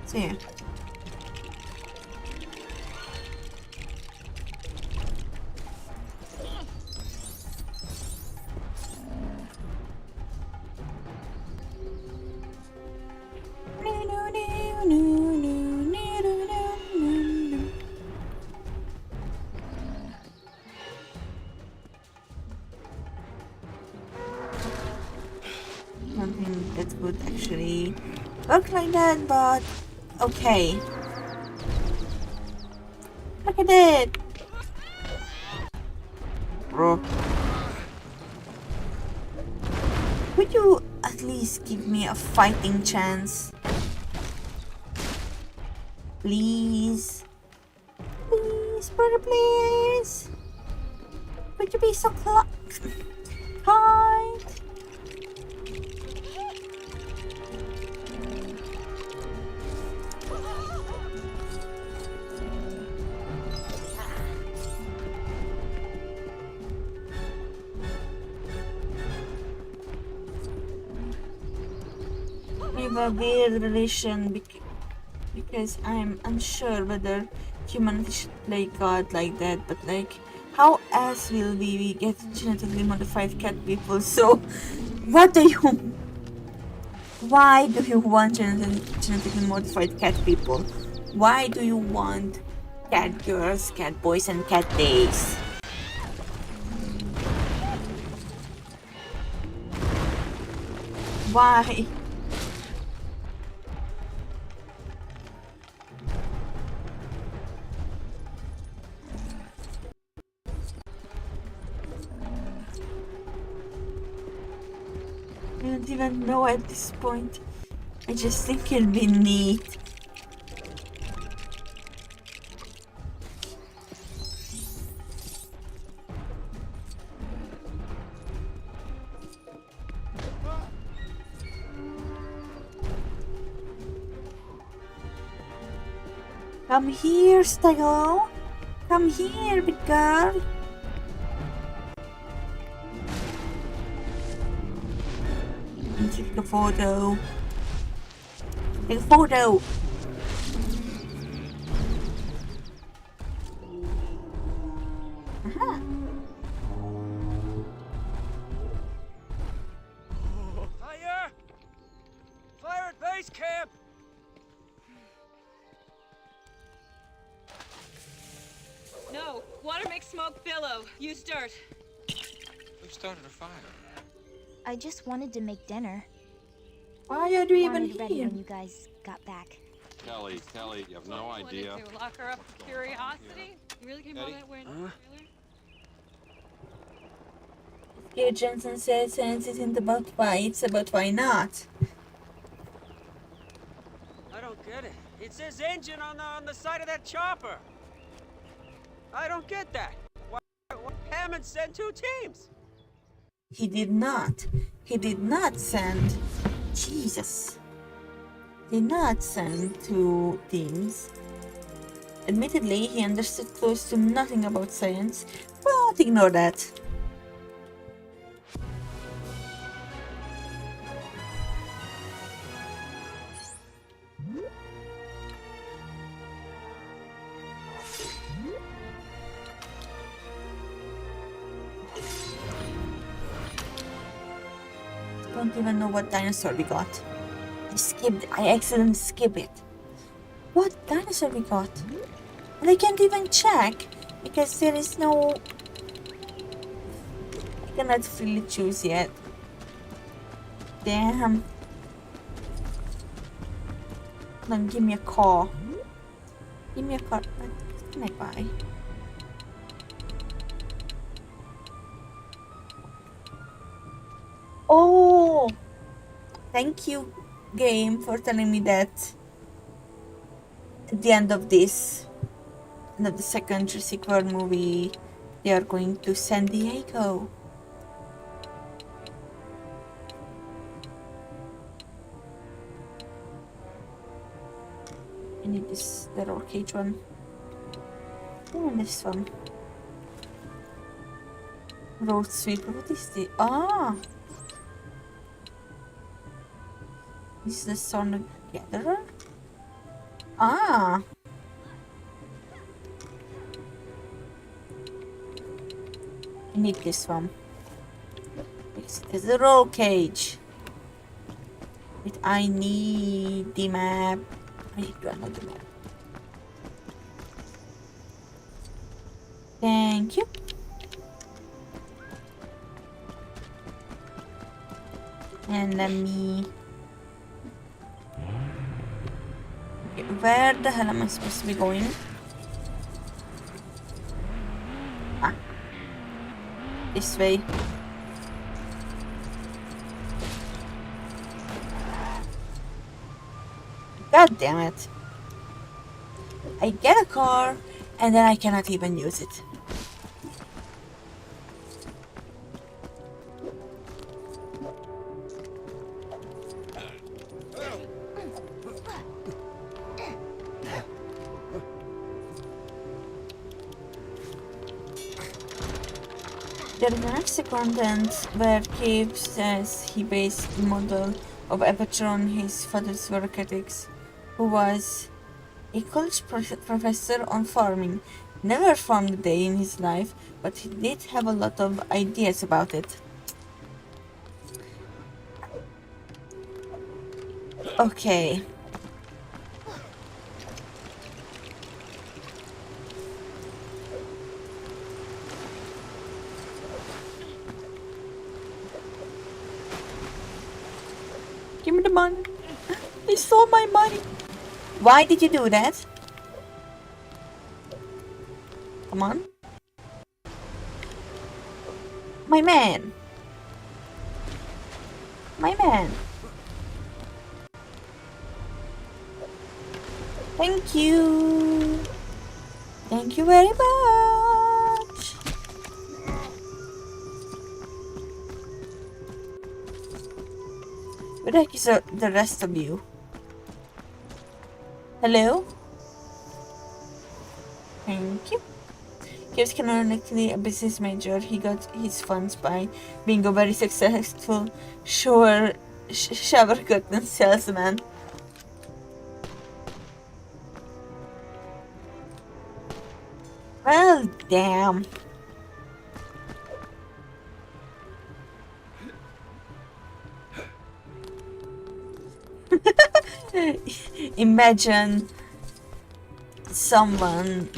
So yeah. Something that would actually work like that, but okay. Look at it! Bro. Would you at least give me a fighting chance? Please? Please, brother, please? Would you be so kind? We have a weird relation because I'm unsure whether humanity should play God like that, but like, how else will we get genetically modified cat people? So, why do you want genetically modified cat people? Why do you want cat girls, cat boys, and cat days? Why? I don't even know at this point. I just think it'd be neat. Come here, Stego. Come here, big girl. Take a photo. Take a photo. Aha. Fire! Fire at base camp! No, water makes smoke billow. Use dirt. Who started a fire? I just wanted to make dinner. Why are you even Wanted ready here? when you guys got back. Kelly, you have no idea. Wanted to lock her up for curiosity? You really came all Eddie? that way in the trailer? Here, Jensen says, since it isn't about why, it's about why not. I don't get it. It says engine on the side of that chopper. I don't get that. Why Hammond sent 2 teams? He did not. He did not send. Jesus. Did not send 2 teams. Admittedly, he understood close to nothing about science, but ignore that. Don't even know what dinosaur we got. I accidentally skipped it. What dinosaur we got? And I can't even check because there is no... I cannot freely choose yet. Damn. Then give me a car. Give me a car. What can I buy? Oh! Thank you, game, for telling me that at the end of this, end of the second Jurassic World movie, they are going to San Diego. I need this, the roll cage one. And this one. Road sweeper, what is this? Ah! This is the Sonic Gatherer? Ah! I need this one. This is the roll cage. Wait, I need the map. I need to download the map. Thank you. And let me... Okay, where the hell am I supposed to be going? Ah. This way. God damn it. I get a car and then I cannot even use it. The Jurassic content where Cave says he based the model of Aperture on his father's work ethics, who was a college professor on farming. Never farmed a day in his life, but he did have a lot of ideas about it. Okay. Give me the money. They stole my money. Why did you do that? Come on. My man. My man. Thank you. Thank you very much. Where the heck is the rest of you? Hello? Thank you. He was canonically a business major. He got his funds by being a very successful shower curtain salesman. Well, damn. Imagine someone,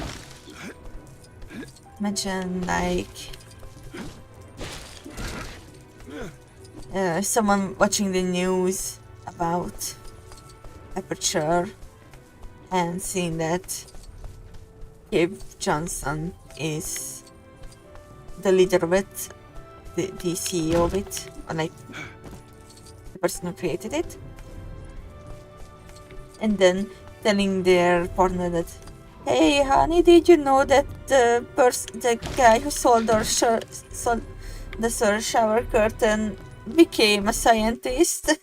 someone watching the news about Aperture and seeing that Gabe Johnson is the leader of it, the CEO of it, or like the person who created it, and then telling their partner that, hey honey, did you know that the guy who sold the shower curtain became a scientist?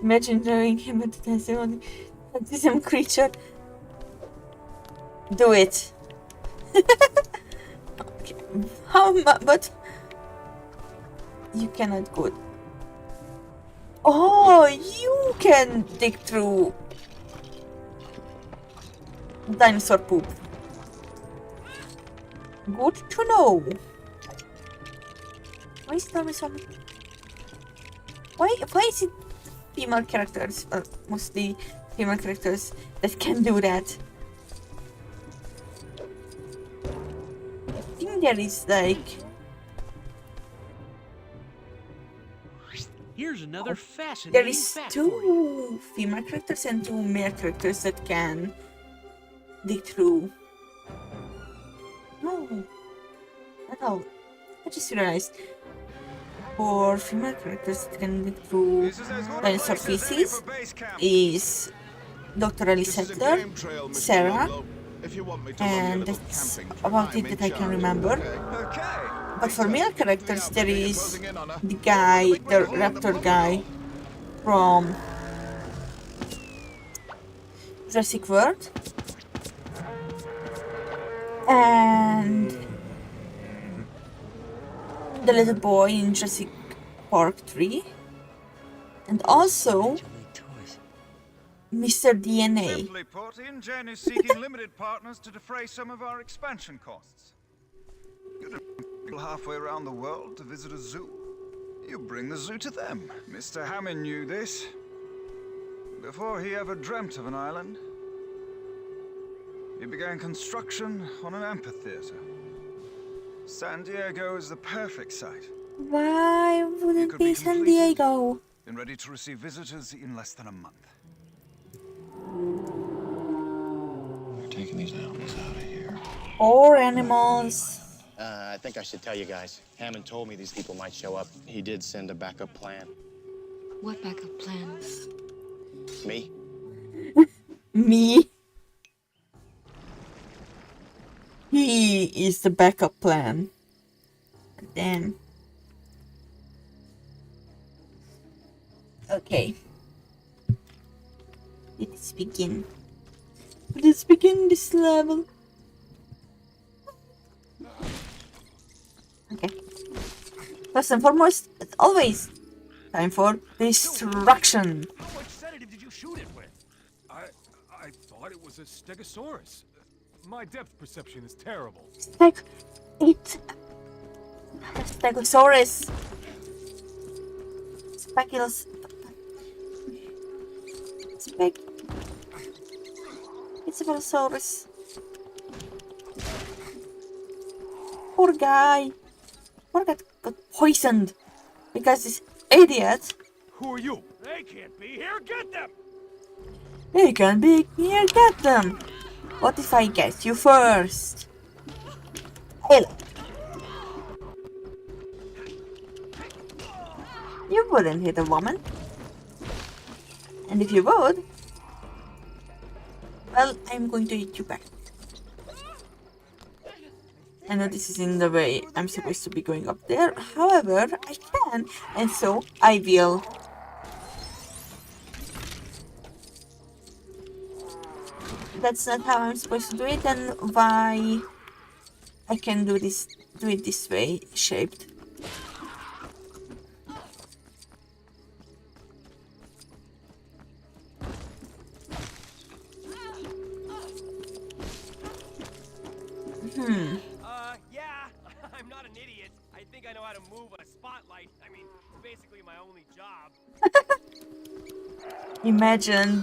Imagine knowing him at the autism creature. Do it. Okay. But you cannot go. Oh, you can dig through dinosaur poop. Good to know. Why is there some? Why is it female characters, mostly female characters, that can do that? I think there is like. Here's another fascinating There is fact two female characters and two male characters that can dig through. No, no, I just realized for female characters that can dig through dinosaur feces is Dr. Alice Settler, Sarah, and that's about it that I can remember. But for male characters, there is the guy, the raptor guy from Jurassic World, and the little boy in Jurassic Park 3, and also Mr. DNA. Simply put, InGen is seeking limited partners to defray some of our expansion costs. You don't travel halfway around the world to visit a zoo. You bring the zoo to them. Mr. Hammond knew this before he ever dreamt of an island. He began construction on an amphitheater. San Diego is the perfect site. Why wouldn't it be San Diego? And ready to receive visitors in less than a month. They're taking these animals out of here. Or animals. I think I should tell you guys. Hammond told me these people might show up. He did send a backup plan. What backup plan? Me? Me? He is the backup plan. Damn. Okay. Let's begin. Let's begin this level. Okay. First and foremost, it's always time for destruction. How much sedative did you shoot it with? I thought it was a stegosaurus. My depth perception is terrible. It's a stegosaurus. Speculos. It's a Velosaurus. Poor guy. Poor guy got poisoned because this idiot. Who are you? They can't be here. Get them! They can be here. Get them. What if I get you first? Hello. You wouldn't hit a woman. And if you would, well, I'm going to hit you back. I know this is in the way I'm supposed to be going up there. However, I can, and so I will. that's not how I'm supposed to do it, then why I can do it this way, shaped. Yeah, I'm not an idiot. I think I know how to move a spotlight. I mean, it's basically my only job. Imagine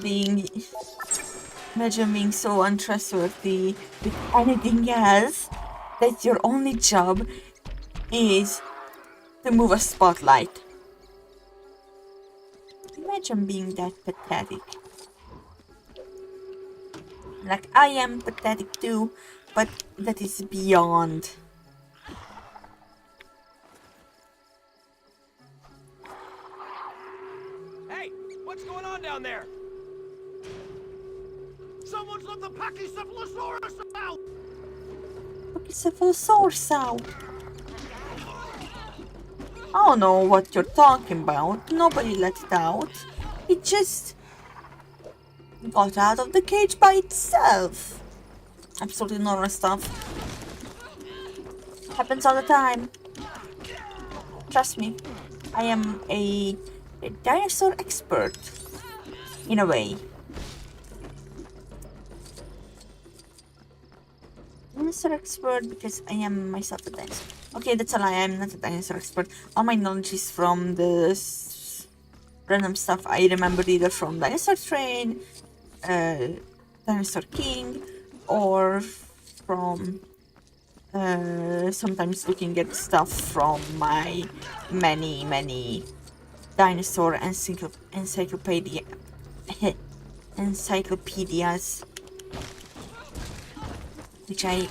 being so untrustworthy with anything else that your only job is to move a spotlight. Imagine being that pathetic. Like, I am pathetic too, but that is beyond. Hey, what's going on down there? Someone's let the Pachycephalosaurus out! Pachycephalosaurus out. I don't know what you're talking about. Nobody let it out. It just got out of the cage by itself. Absolutely normal stuff. Happens all the time. Trust me. I am a dinosaur expert. In a way. Dinosaur expert because I am myself a dinosaur. Okay, that's a lie. I'm not a dinosaur expert. All my knowledge is from the random stuff I remember, either from Dinosaur Train, Dinosaur King, or from sometimes looking at stuff from my many dinosaur encyclopedias, which I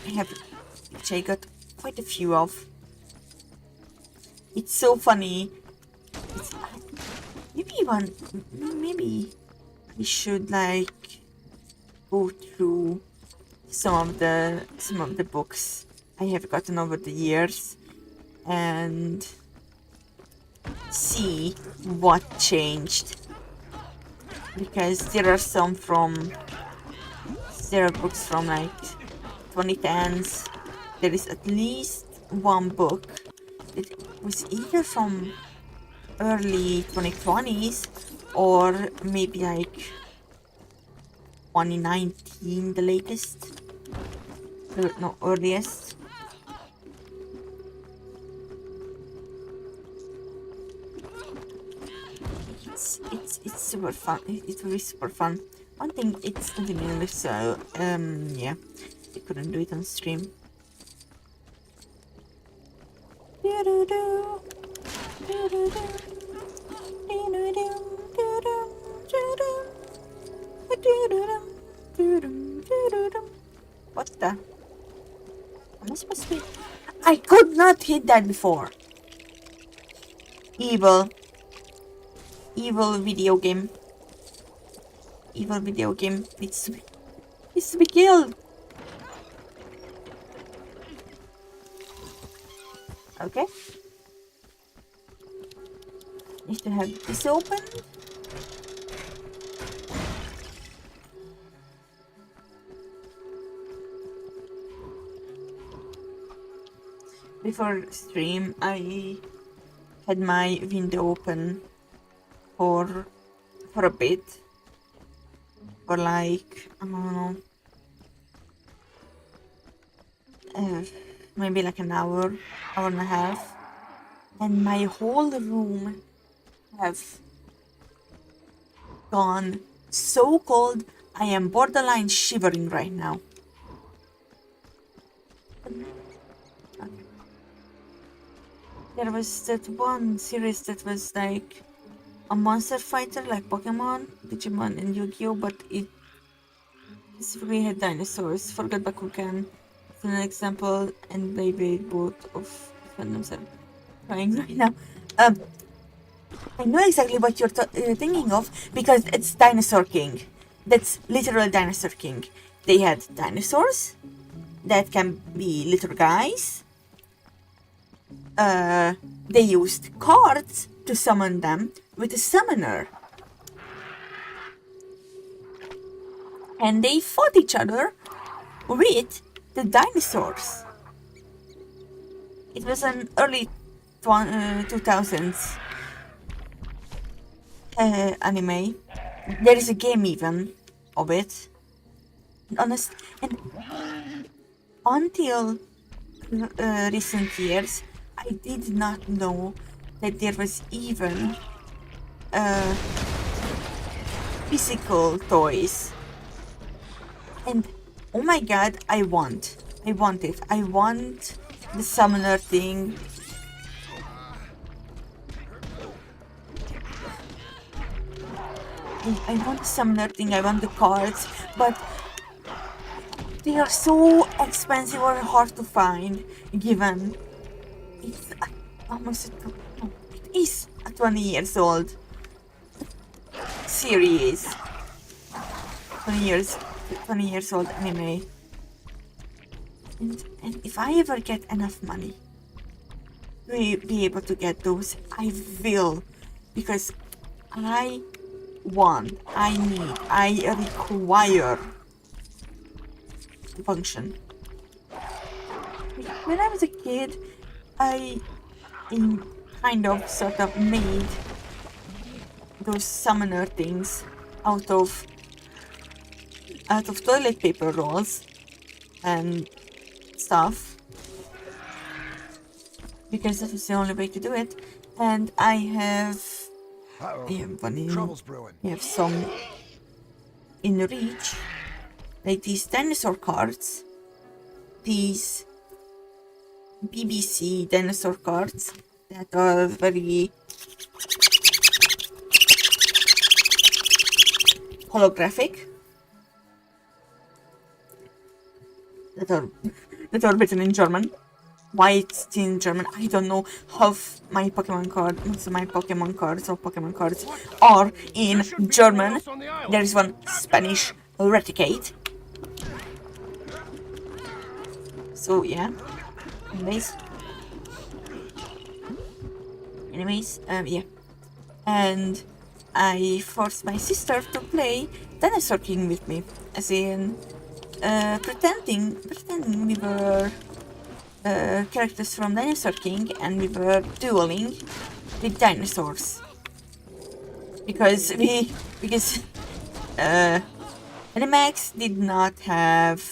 got quite a few of. It's so funny. Maybe we should like go through some of the books I have gotten over the years and see what changed, because there are books from like 2010s. There is at least one book that was either from early 2020s or maybe like 2019, the latest. No, earliest. It's super fun. It's really super fun. One thing, it's not in English, so yeah, I couldn't do it on stream. What the? Am I supposed to be? I could not hit that before. Evil video game. Evil video game needs to be killed. Okay. Need to have this open. Before stream, I had my window open for a bit, for like, I don't know, maybe like an hour and a half, and my whole room have gone so cold. I am borderline shivering right now. There was that one series that was like a monster fighter, like Pokemon, Digimon, and Yu-Gi-Oh, but it specifically had dinosaurs. Forgot Bakugan as an example, and maybe both of fandoms are crying right now. I know exactly what you're thinking of, because it's Dinosaur King. That's literal Dinosaur King. They had dinosaurs that can be little guys. They used cards to summon them with a summoner. and they fought each other with the dinosaurs. It was an early 2000s anime. There is a game even of it. Honest, and until recent years, I did not know that there was even physical toys. And oh my god, I want it. I want the summoner thing. I want the summoner thing, I want the cards, but they are so expensive or hard to find, given it's almost it is a 20 years old series. 20 years old anime. And if I ever get enough money to be able to get those, I will, because I want, I need, I require to function. When I was a kid, I kind of sort of made those summoner things out of toilet paper rolls and stuff, because that was the only way to do it. And I have one in, I have some in reach, like these dinosaur cards, these BBC dinosaur cards that are very holographic, that are written in German. Why it's in German, I don't know. Half my Pokemon card, most of my Pokemon cards or Pokemon cards are in German. There is one Spanish Reticate. So yeah. Anyways, yeah. And I forced my sister to play Dinosaur King with me, as in pretending we were characters from Dinosaur King, and we were dueling with dinosaurs, because Animax did not have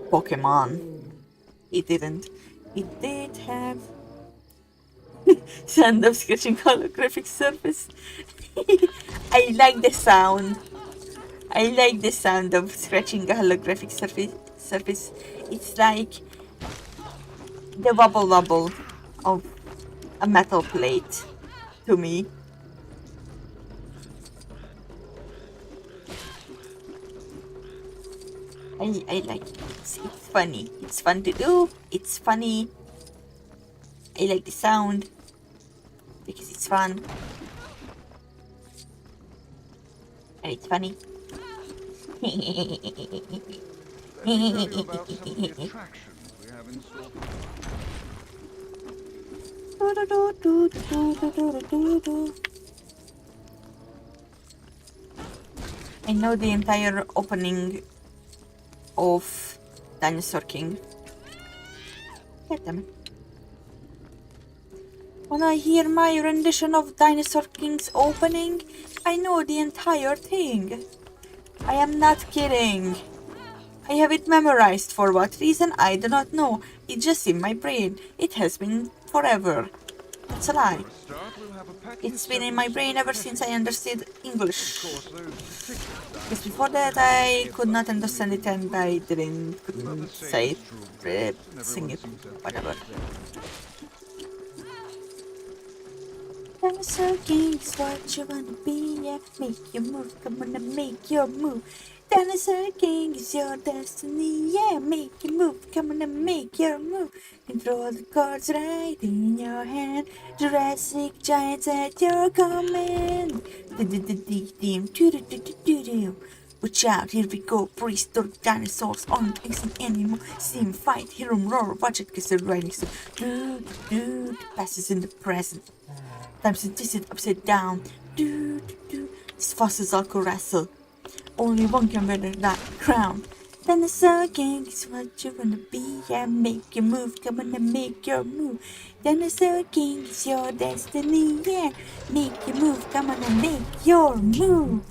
Pokemon. It didn't. It did have sound of scratching holographic surface. I like the sound. I like the sound of scratching a holographic surface. It's like the wobble of a metal plate to me. I like it. It's funny. It's fun to do. It's funny. I like the sound because it's fun. And it's funny. I know the entire opening of Dinosaur King. God damn it. When I hear my rendition of Dinosaur King's opening, I know the entire thing. I am not kidding. I have it memorized. For what reason, I do not know. It's just in my brain. It has been forever. That's a lie. It's been in my brain ever since I understood English. Because before that I could not understand it and I couldn't say it, sing it, whatever. Dinosaur King's what you wanna be, yeah. Make your move, come on and make your move. Dinosaur King is your destiny, yeah. Make your move, come on and make your move. Control the cards right in your hand. Jurassic giants at your command. Watch out, here we go. Prehistoric dinosaurs aren't extinct anymore. See him fight, hear him roar. Watch it, cause they're riding so. The past is in the present. Times and twisted upside down. These fossils all could wrestle. only one can wear that crown. Dinosaur King is what you wanna be. Yeah, make your move, come on and make your move. Dinosaur King is your destiny. Yeah, make your move, come on and make your move.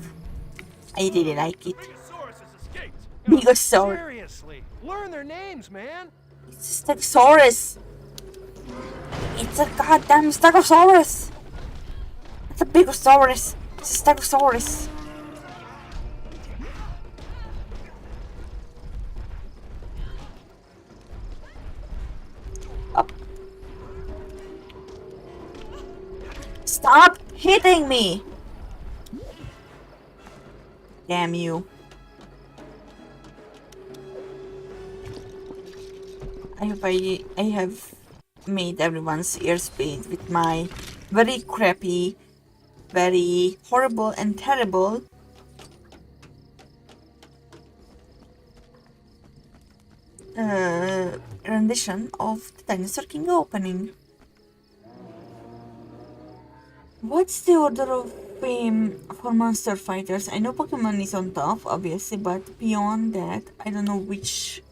I really like it. Stegosaurus has escaped. Bigosaur. Seriously, learn their names, man. It's a Stegosaurus. It's a goddamn Stegosaurus. It's a Bigosaurus. It's a Stegosaurus. Up. Stop hitting me! Damn you. I hope I have made everyone's ears bleed with my very crappy, very horrible and terrible rendition of the Dinosaur King opening. What's the order of fame for monster fighters? I know Pokemon is on top, obviously, but beyond that, I don't know which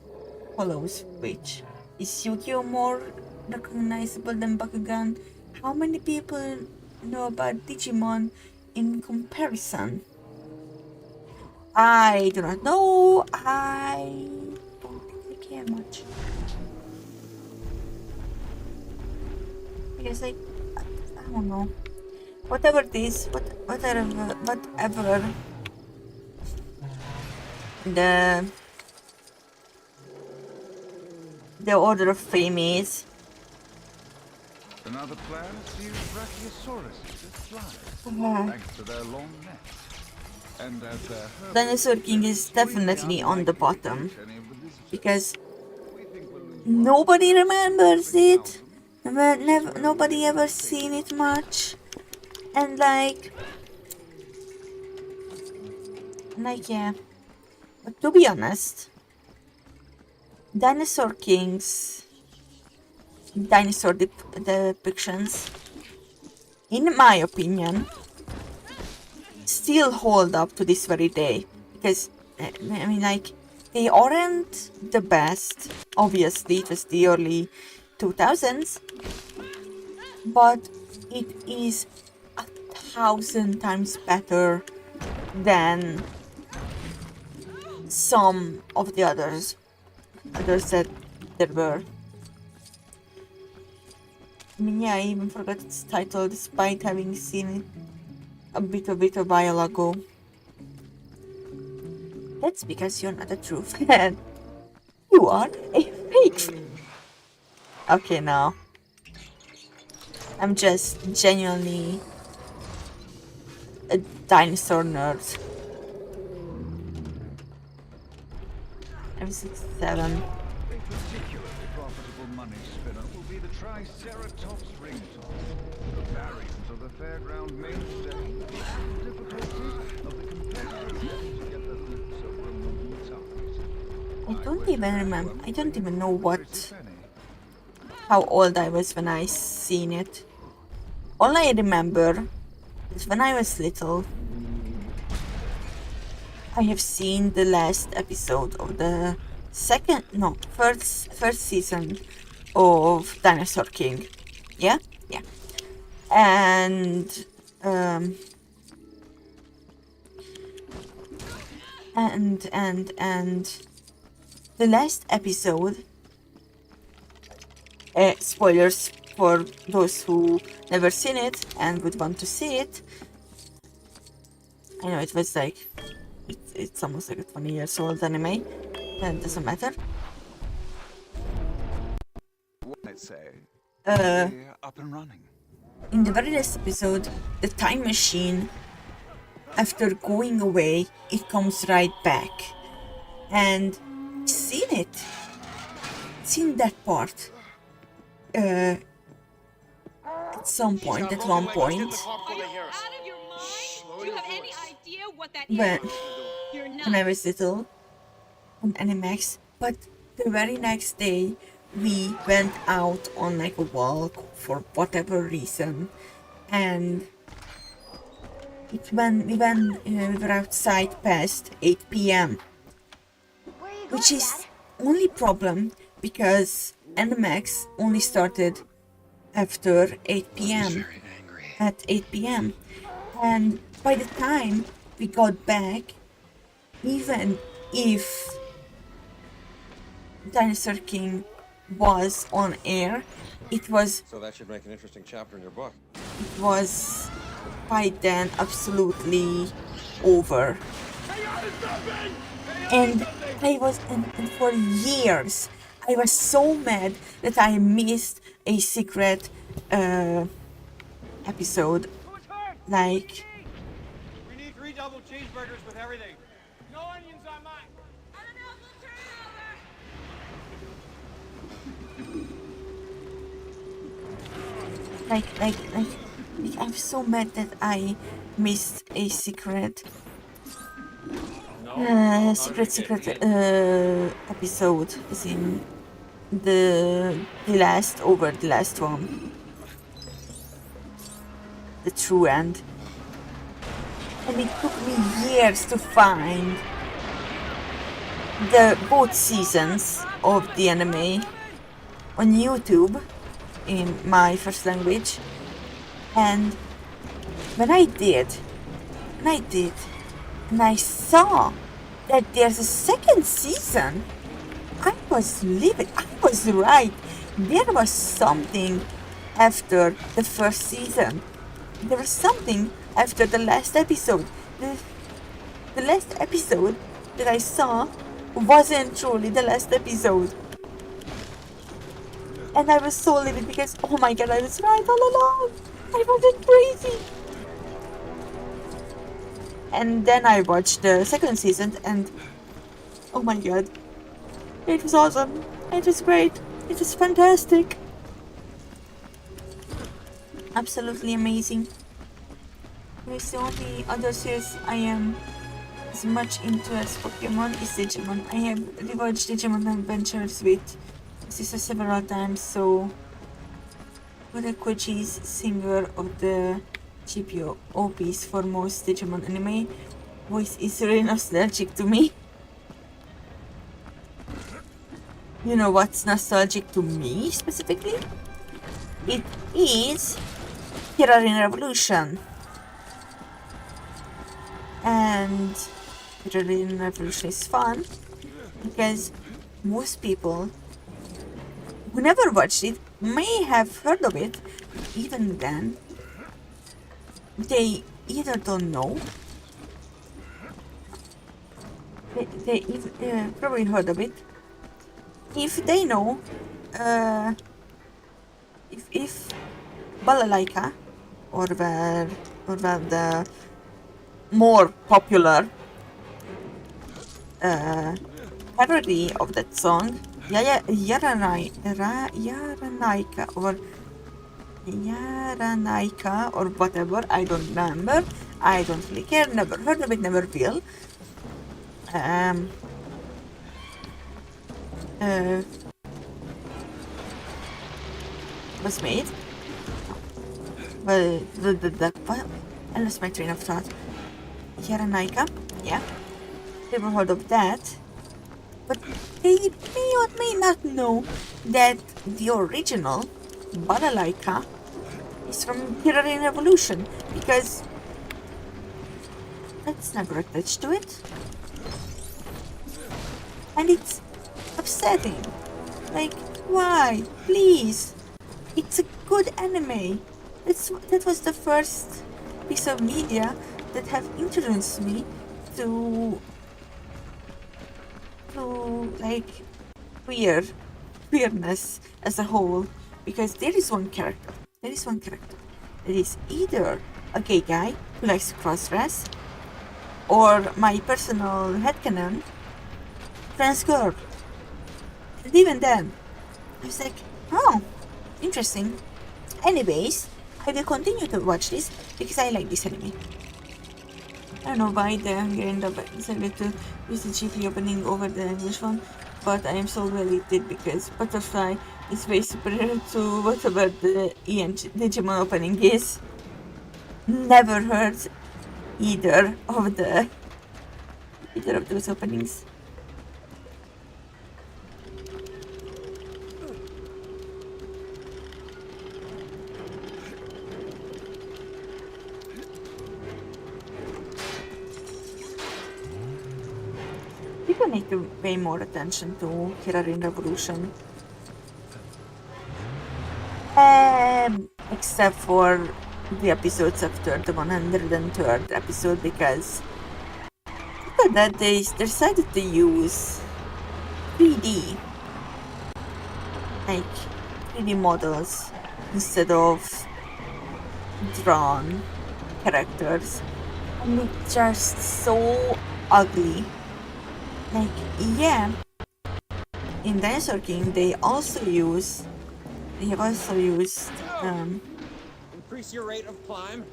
follows which. Is Yu-Gi-Oh more recognizable than Bakugan? How many people know about Digimon in comparison? I do not know. I don't think I care much. Because I don't know. Whatever it is, whatever the order of fame is. Another plan to use Brachiosauruses as flies, thanks to their long necks. And as their Dinosaur King is definitely on the bottom because nobody remembers it. Nobody ever seen it much, and like yeah. But to be honest, Dinosaur King's dinosaur depictions, in my opinion, still hold up to this very day. Because, I mean, like, they aren't the best. Obviously, it was the early 2000s. But it is 1,000 times better than some of the others that there were. I mean, yeah, I even forgot its title despite having seen it a bit a while ago. That's because you're not a true fan. You are a fake fan. Okay, now. I'm just genuinely a dinosaur nerd. I'm 67. particularly profitable money spinner will be the Triceratops ring toss, the variant of the fairground mainstay, the difficulty of the competitors getting to get their hoops over a moving target. I don't even remember. I don't even know how old I was when I seen it. All I remember is when I was little, I have seen the last episode of the first season of Dinosaur King. Yeah? Yeah. And the last episode, spoilers for those who never seen it and would want to see it. I know it was like, it's almost like a 20 years old anime. That doesn't matter. Let's say, up and running. In the very last episode, the time machine, after going away, it comes right back. And I've seen it. Seen that part. At some point, at one point. When I was little on Animax, but the very next day we went out on like a walk for whatever reason, and we were outside past 8 p.m. Which is only problem because Animax only started after 8 p.m. at 8 p.m. And by the time we got back, even if Dinosaur King was on air, it was So that should make an interesting chapter in your book. it was by then absolutely over. And and for years I was so mad that I missed a secret episode. Like, We need 3 double cheeseburgers with everything. No onions on mine. like I'm so mad that I missed a secret episode, as in the last one, the true end. And it took me years to find the both seasons of the anime on YouTube in my first language. And when I did, and I saw that there's a second season, I was livid. I was right. There was something after the first season. There was something after the last episode. The last episode that I saw wasn't truly the last episode. And I was so livid because, oh my god, I was right all along. I wasn't crazy. And then I watched the second season and, oh my god, it was awesome. It was great. It was fantastic. Absolutely amazing. The only other series I am as much into as Pokemon is Digimon. I have rewatched Digimon Adventures with sister several times, so Koji's singer of the GPO OPs for most Digimon anime voice is really nostalgic to me. You know what's nostalgic to me specifically? It is Kirarin Revolution. And Kirarin Revolution is fun because most people who never watched it may have heard of it. Even then, they either don't know, they probably heard of it. If they know, if Balalaika, or the more popular parody of that song, Yaranaika or whatever, I don't remember, I don't really care, never heard of it, never will. Was made. Well, I lost my train of thought. Yaranaika, yeah, never heard of that. But they may or may not know that the original Balalaika is from Kirarin Revolution, because that's never attached to it. And it's upsetting. Like, why? Please. It's a good anime. That was the first piece of media that have introduced me to like weirdness as a whole, because there is one character that is either a gay guy who likes to cross-dress, or my personal headcanon, trans girl. And even then, I was like, oh, interesting. Anyways, I will continue to watch this because I like this anime. I don't know why the Hungarian dub decided to use the GP opening over the English one, but I am so glad it did, because Butterfly is way superior to whatever the Digimon opening is. Never heard either of those openings. People need to pay more attention to Killer in Revolution. Except for the episodes after the 103rd episode, because after that they decided to use 3D, like 3D models instead of drawn characters, and it's just so ugly. Like, yeah, in Dinosaur King they have also used Increase your rate of climb.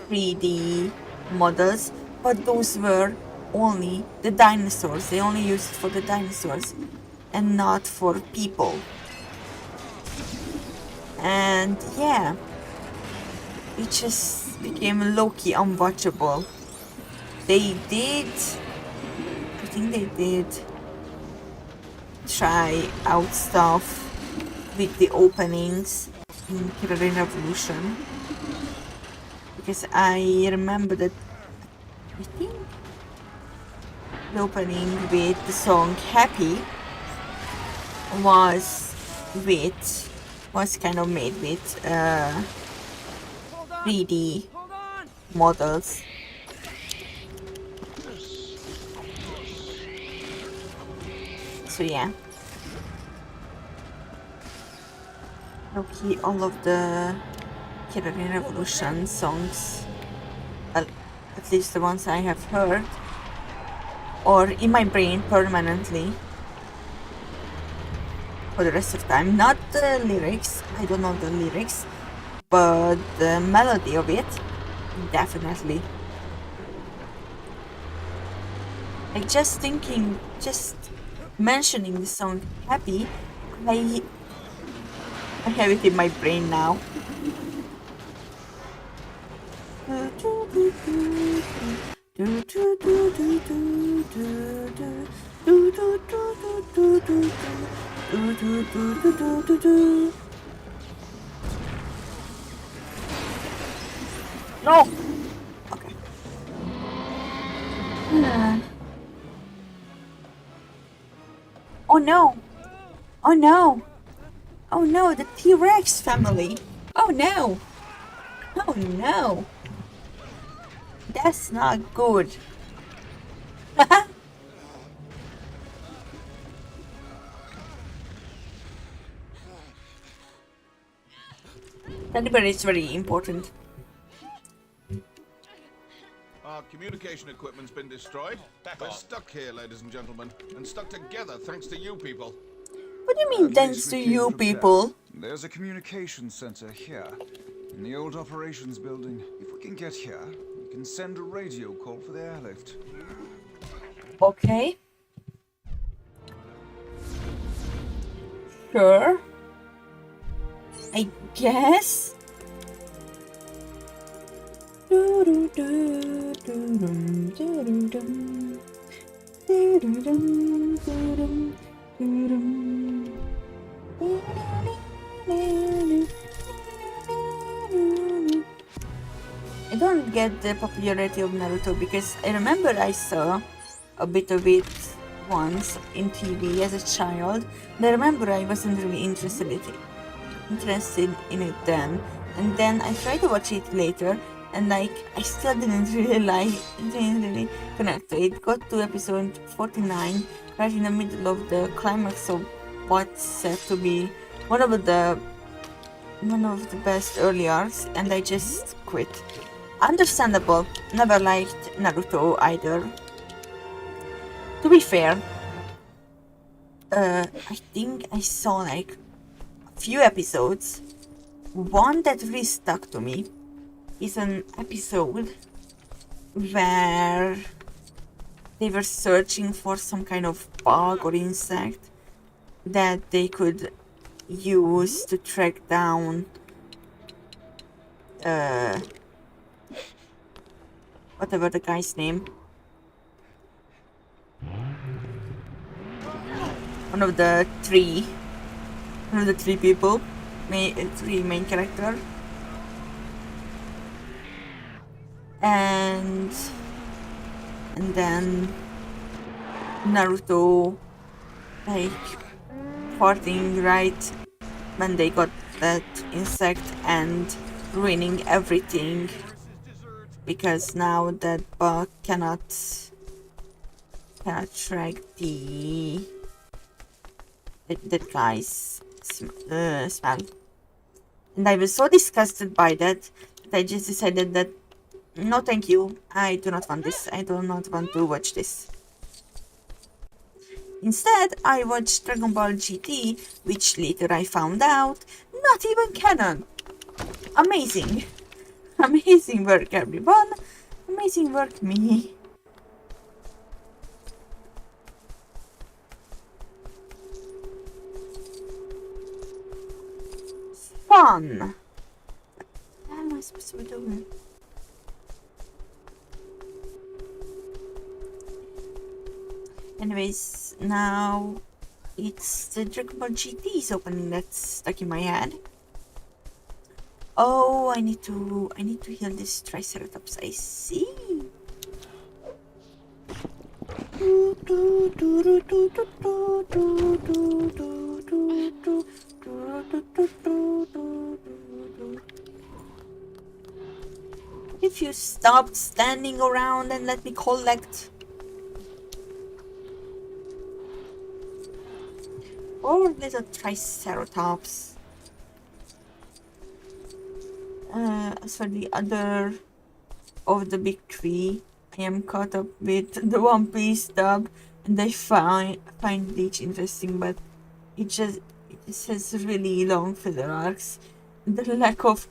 3D models, but those were only the dinosaurs. They only used it for the dinosaurs and not for people. And yeah, it just became low-key unwatchable. I think they did try out stuff with the openings in Killer in Revolution, because I remember that I think the opening with the song Happy was kind of made with 3D models. So yeah, low-key all of the Killer in Revolution songs, at least the ones I have heard, or in my brain permanently for the rest of time. Not the lyrics, I don't know the lyrics, but the melody of it, definitely. Like, just mentioning the song Happy, I have it in my brain now. No! Okay. Oh no! Oh no! Oh no, the T-Rex family! Oh no! Oh no! That's not good. That is very important. Our communication equipment's been destroyed. We're stuck here, ladies and gentlemen, and stuck together thanks to you people. What do you mean, thanks to you people? There's a communication center here, in the old operations building. If we can get here, we can send a radio call for the airlift. Okay. Sure. I guess. I don't get the popularity of Naruto, because I remember I saw a bit of it once in TV as a child, and I remember I wasn't really interested in it then, and then I tried to watch it later, and like I still didn't really connect to it. Got to episode 49, right in the middle of the climax of what's said to be one of the best early arcs, and I just quit. Understandable. Never liked Naruto either. To be fair, I think I saw like a few episodes. One that really stuck to me is an episode where they were searching for some kind of bug or insect that they could use to track down whatever the guy's name. One of the three people, three main character, and then Naruto, like farting right when they got that insect and ruining everything because now that bug cannot track that guy's smell. And I was so disgusted by that I just decided that no thank you, I do not want this, I do not want to watch this. Instead, I watched Dragon Ball GT, which later I found out not even canon. Amazing. Amazing work, everyone. Amazing work, me. Fun. What am I supposed to be doing? Anyways, now it's the Dragon Ball GT's opening that's stuck in my head. Oh, I need to heal this Triceratops. I see. If you stopped standing around and let me collect. Or little Triceratops. As for the other of the big three, I am caught up with the One Piece dub, and I find Bleach interesting, but it just has really long filler arcs. The lack of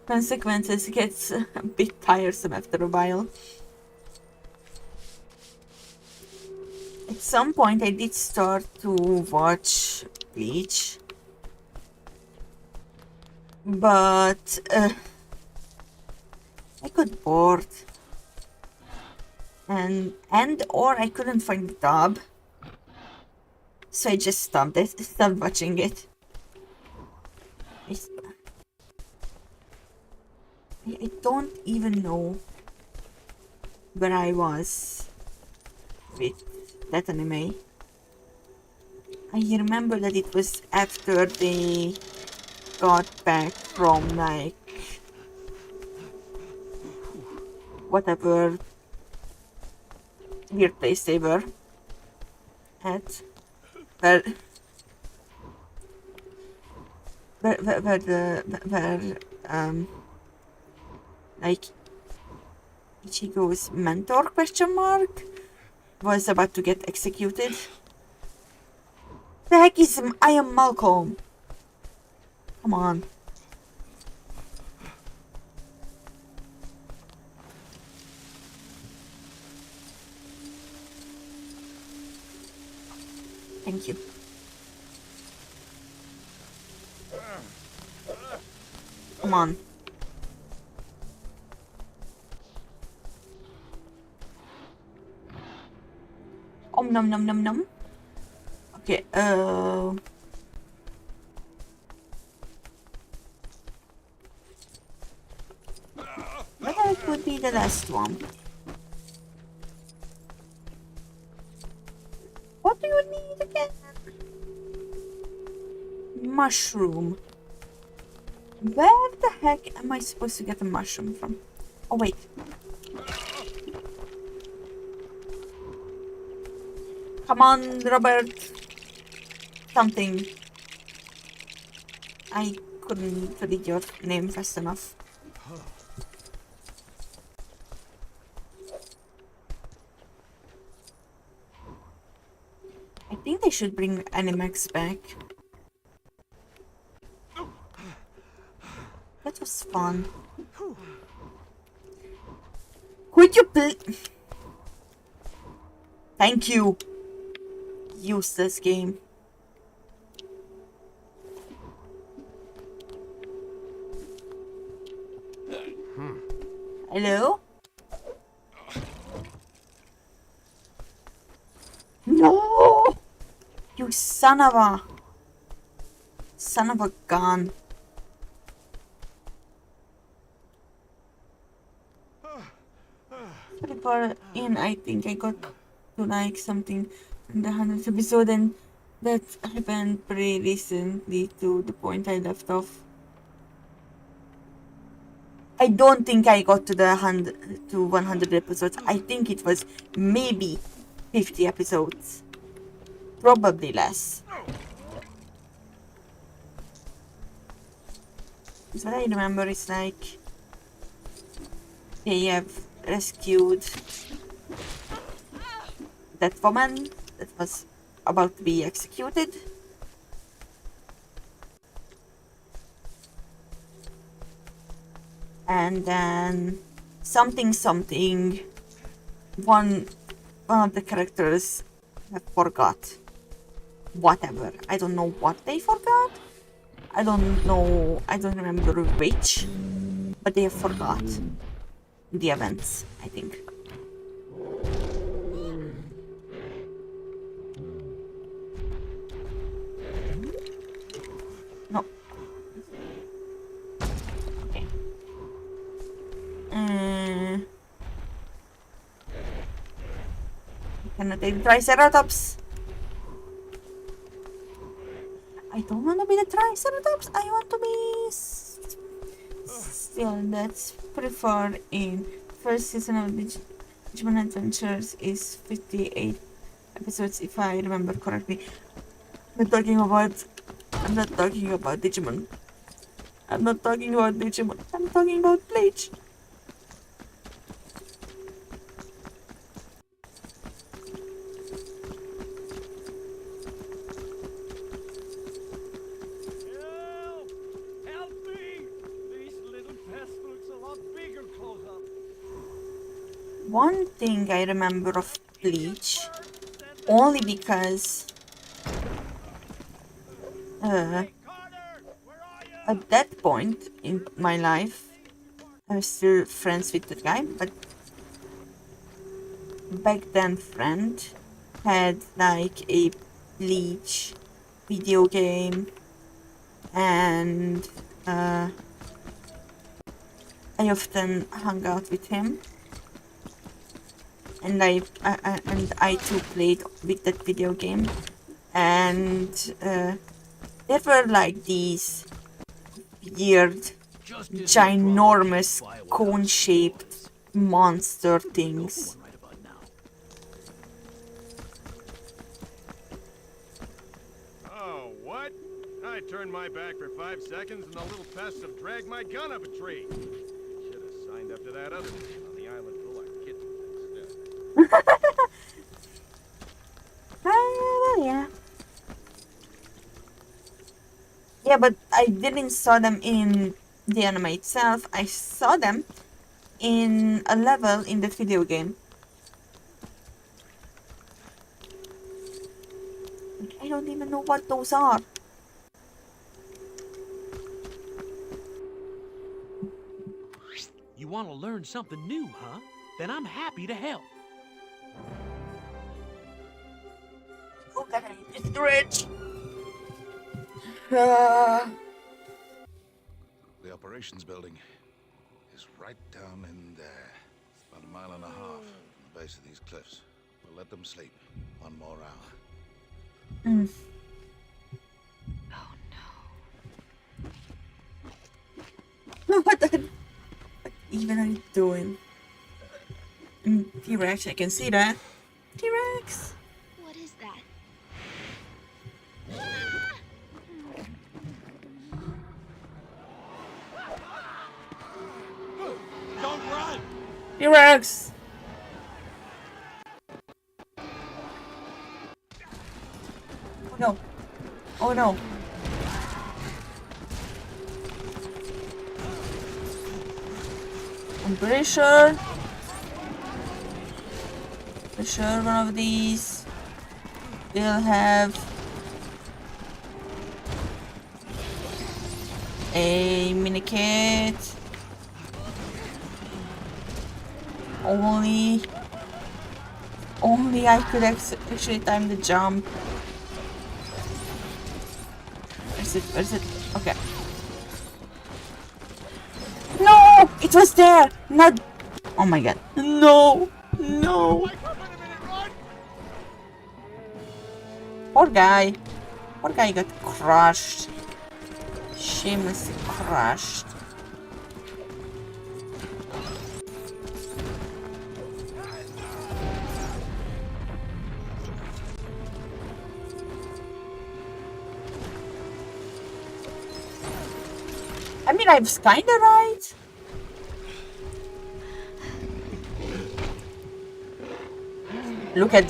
consequences gets a bit tiresome after a while. At some point I did start to watch Bleach, but I got bored and or I couldn't find the dub, so I just stopped watching it. I don't even know where I was with that anime. I remember that it was after they got back from like whatever weird place they were at, where like Ichigo's mentor was about to get executed. The heck is I am Malcolm? Come on. Thank you. Come on. Nom nom nom nom. Okay, that would be the last one. What do you need again? Mushroom. Where the heck am I supposed to get a mushroom from? Oh wait. Come on, Robert. Something. I couldn't read your name fast enough. I think they should bring Animax back. That was fun. Could you please? Thank you. Useless game. Hello? No! You son of a gun. For in I think I got to like something in the 100th episode, and that happened pretty recently to the point I left off. I don't think I got to the 100 episodes. I think it was maybe 50 episodes. Probably less. So what I remember is like they have rescued that woman that was about to be executed. And then something, one of the characters forgot whatever. I don't know what they forgot. I don't know, I don't remember which, but they forgot the events, I think. No. Okay. Can I take the Triceratops? I don't want to be the Triceratops. I want to be still. That's preferred in first season of Digimon Adventures is 58 episodes, if I remember correctly. I'm not talking about Digimon. I'm not talking about Digimon. I'm talking about Bleach. One thing I remember of Bleach, only because at that point in my life, I was still friends with the guy, but back then friend had like a Bleach video game, and I often hung out with him. And I too played with that video game, and there were like these weird, ginormous, cone-shaped monster things. Oh, what? I turned my back for 5 seconds and the little pests have dragged my gun up a tree. Should have signed up to that other one on the island full of kittens instead. Yeah. Yeah, but I didn't saw them in the anime itself. I saw them in a level in the video game. I don't even know what those are. You want to learn something new, huh? Then I'm happy to help. Okay, it's rich. The operations building is right down in there. About a mile and a half from the base of these cliffs. We'll let them sleep 1 more hour. Oh no. What even are you doing? T-Rex, I can see that. T-Rex. What is that? Don't run! T-Rex. Oh no. Oh no. I'm pretty sure one of these will have a mini kit. Only I could actually time the jump. Where's it? Where's it? Okay. No! It was there! Not... Oh my god. No! No! Poor guy. Poor guy got crushed. Shamelessly crushed. I mean, I was kinda right. Look at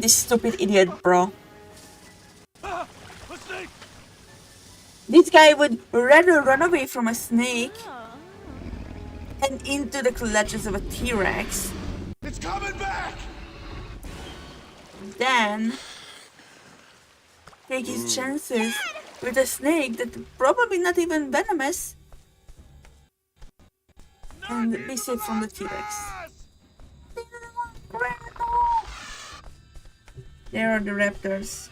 this stupid idiot, bro. This guy would rather run away from a snake and into the clutches of a T-Rex. It's coming back! Then take his chances with a snake that probably not even venomous and be safe from the T-Rex. There are the raptors.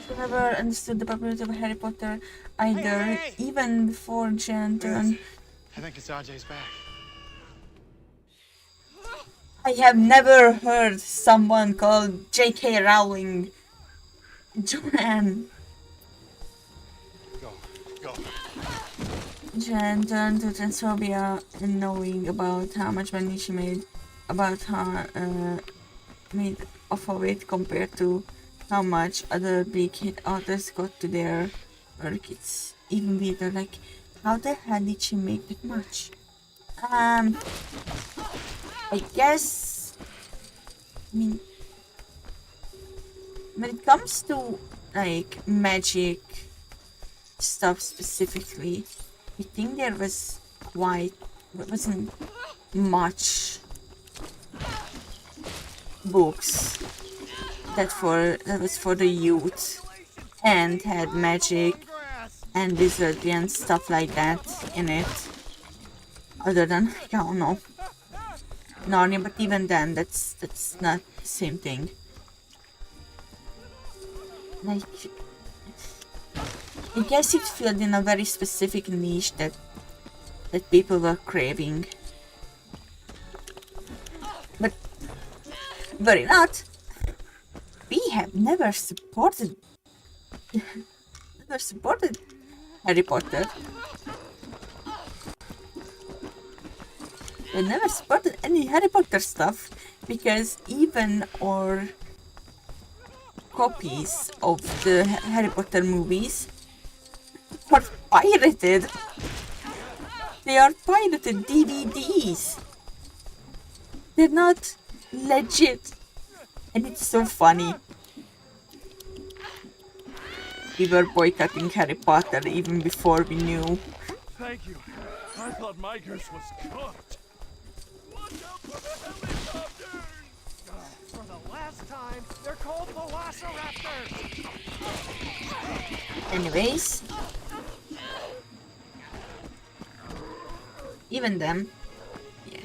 I never understood the popularity of Harry Potter either, even before Jan turned. I think it's RJ's back. I have never heard someone called J.K. Rowling Joanne. Go. Jan turned to transphobia and knowing about how much money she made, about how made off of it compared to how much other big hit authors got to their work. It's even weirder, like, how the hell did she make that much? I guess, I mean, when it comes to like magic stuff specifically, I think there wasn't much books that was for the youth and had magic and wizardry and stuff like that in it. Other than, I don't know, Narnia, but even then, that's not the same thing. Like, I guess it filled in a very specific niche that people were craving. But worry not, we have never supported Harry Potter. We never supported any Harry Potter stuff because even our copies of the Harry Potter movies are pirated. They are pirated DVDs. They're not legit. And it's so funny. We were boycotting Harry Potter even before we knew. Thank you. I thought my goose was cooked. Watch out for the helicopters! For the last time, they're called velociraptors! Anyways. Even them. Yeah.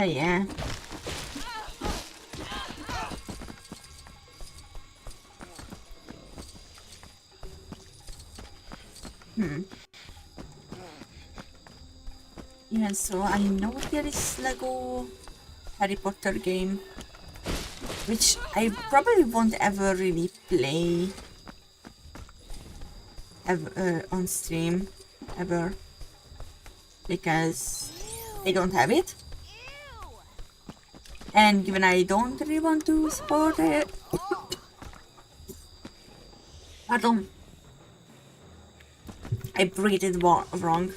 Yeah. Yeah, so I know there is Lego Harry Potter game, which I probably won't ever really play ever, on stream, ever, because I don't have it. And given I don't really want to support it, pardon, I breathed it wrong.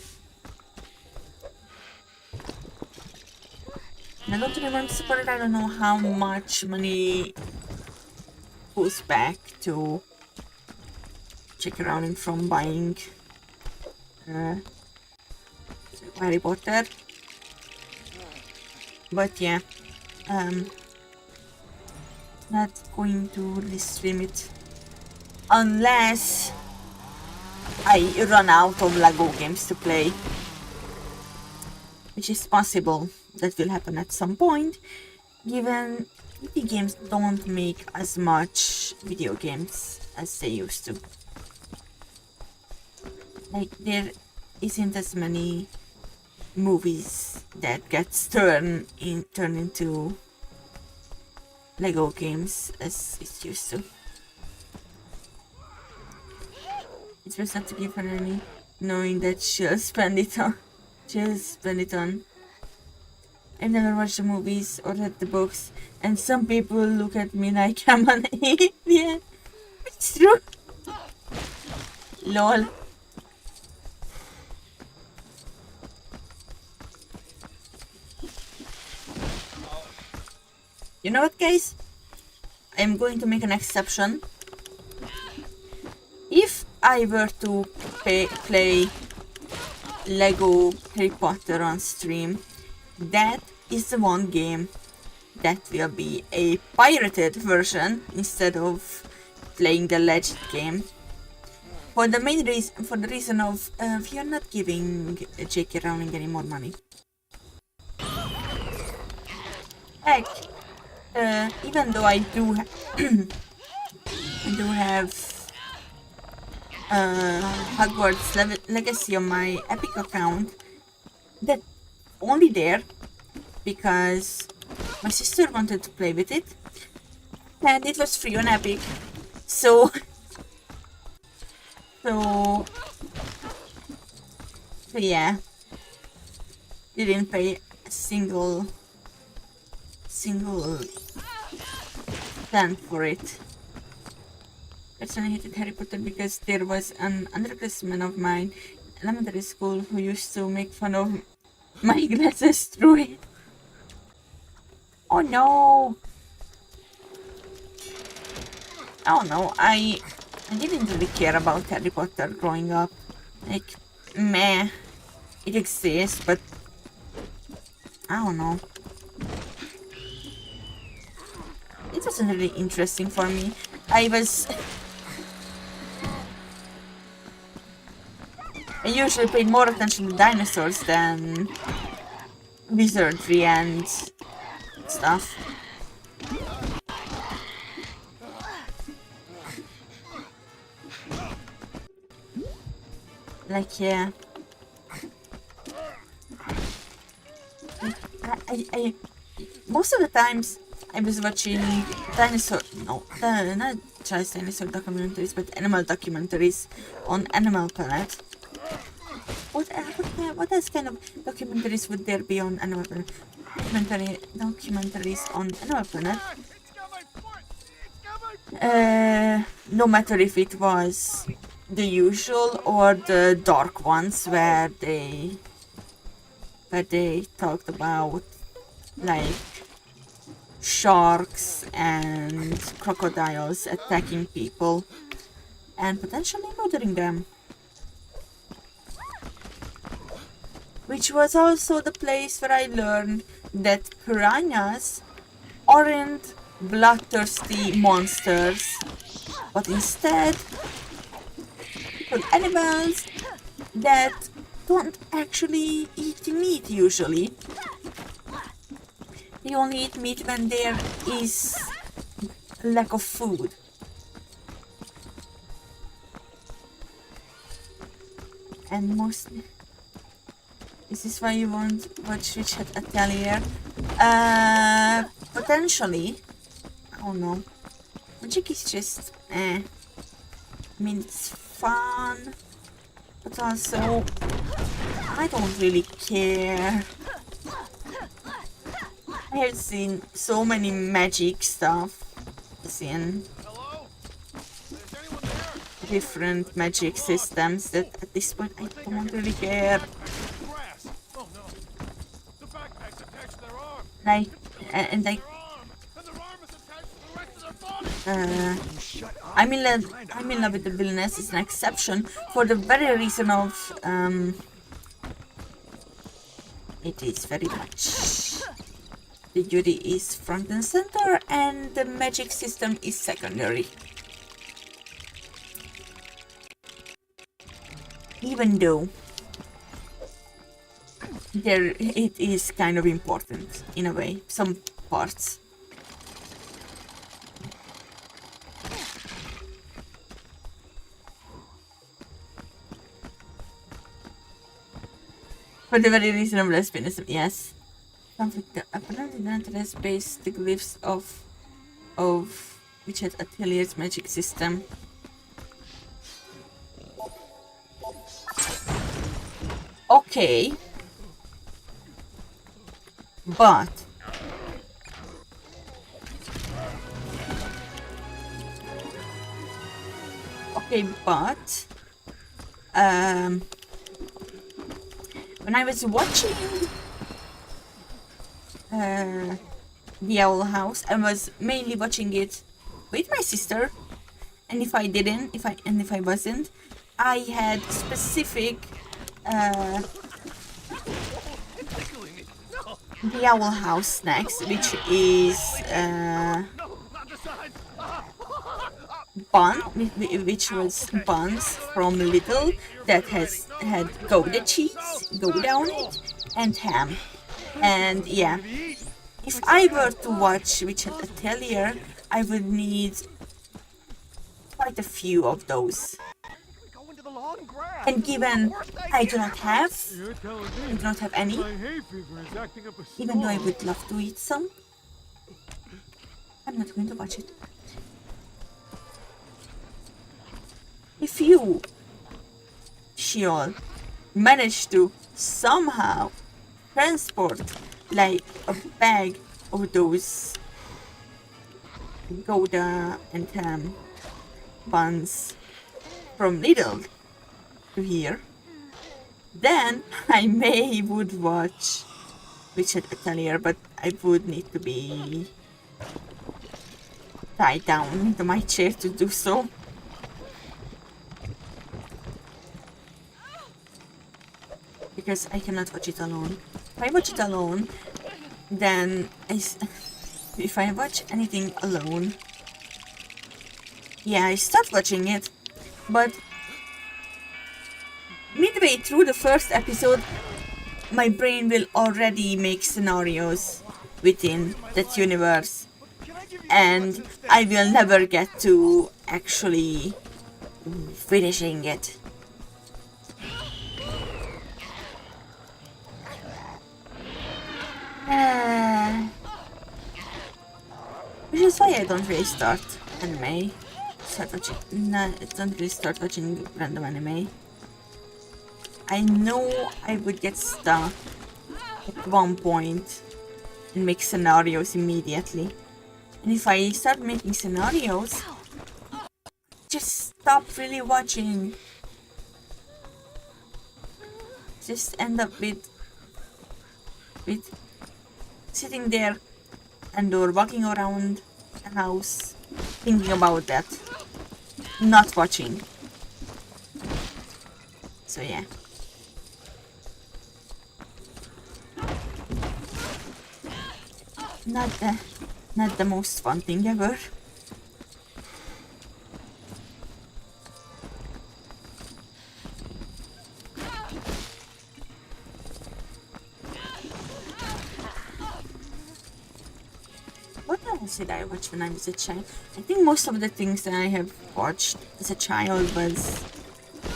I don't really want to support it. I don't know how much money goes back to check around and from buying Harry Potter. But yeah, not going to really stream it unless I run out of Lego games to play, which is possible. That will happen at some point, given video games don't make as much video games as they used to. Like, there isn't as many movies that gets turned into Lego games as it used to. It's best not to give her any, knowing that she'll spend it on. I've never watched the movies or read the books, and some people look at me like I'm an alien. It's true. Lol. You know what, guys? I'm going to make an exception. If I were to play Lego Harry Potter on stream, that is the one game that will be a pirated version instead of playing the legit game. For the reason of we are not giving J.K. Rowling any more money. Heck, even though I do have Hogwarts Legacy on my Epic account, that only there because my sister wanted to play with it and it was free on Epic, so yeah, didn't pay a single cent for it. Personally hated Harry Potter because there was an underclassman of mine in elementary school who used to make fun of my glasses through it. Oh no! Oh no, I didn't really care about Harry Potter growing up. Like, meh, it exists, but I don't know. It wasn't really interesting for me. I usually paid more attention to dinosaurs than wizardry and stuff. Like, yeah. I most of the times I was watching not just dinosaur documentaries, but animal documentaries on Animal Planet. What else kind of documentaries would there be on Animal Planet? Documentaries on Animal Planet. No matter if it was the usual or the dark ones where they talked about like sharks and crocodiles attacking people and potentially murdering them. Which was also the place where I learned that piranhas aren't bloodthirsty monsters, but instead animals that don't actually eat meat usually. They only eat meat when there is a lack of food. And mostly... Is this why you won't watch Richard Atelier? Potentially. I don't know. Magic is just I mean, it's fun, but also I don't really care. I have seen so many magic stuff, seen different magic systems that at this point I don't really care. Like, and like, I'm in love with the villainess is an exception for the very reason of it is very much the Judy is front and center and the magic system is secondary. Even though it is kind of important in a way, some parts. For the very reason of lesbianism, yes. Conflict apparently not base the glyphs of Witchet Atelier's magic system. Okay. But when I was watching The Owl House, I was mainly watching it with my sister, and if I wasn't, I had specific The Owl House snacks, which is bun, which was buns from Lidl that had Gouda cheese, Gouda on it, and ham. And yeah, if I were to watch Witchet Atelier, I would need quite a few of those. And given I do not have any, even though I would love to eat some, I'm not going to watch it. If you, Sheol, manage to somehow transport like a bag of those Gouda and ham buns from Lidl to here, then I would watch Witchet Atelier, but I would need to be tied down into my chair to do so. Because I cannot watch it alone. If I watch it alone, then if I watch anything alone, yeah, I start watching it, but midway through the first episode, my brain will already make scenarios within that universe, and I will never get to actually finishing it. Which is why I don't really start anime. Don't really start watching random anime. I know I would get stuck at one point and make scenarios immediately. And if I start making scenarios, just stop really watching. Just end up with sitting there and or walking around the house thinking about that, not watching. So yeah. Not the most fun thing ever. What else did I watch when I was a child? I think most of the things that I have watched as a child was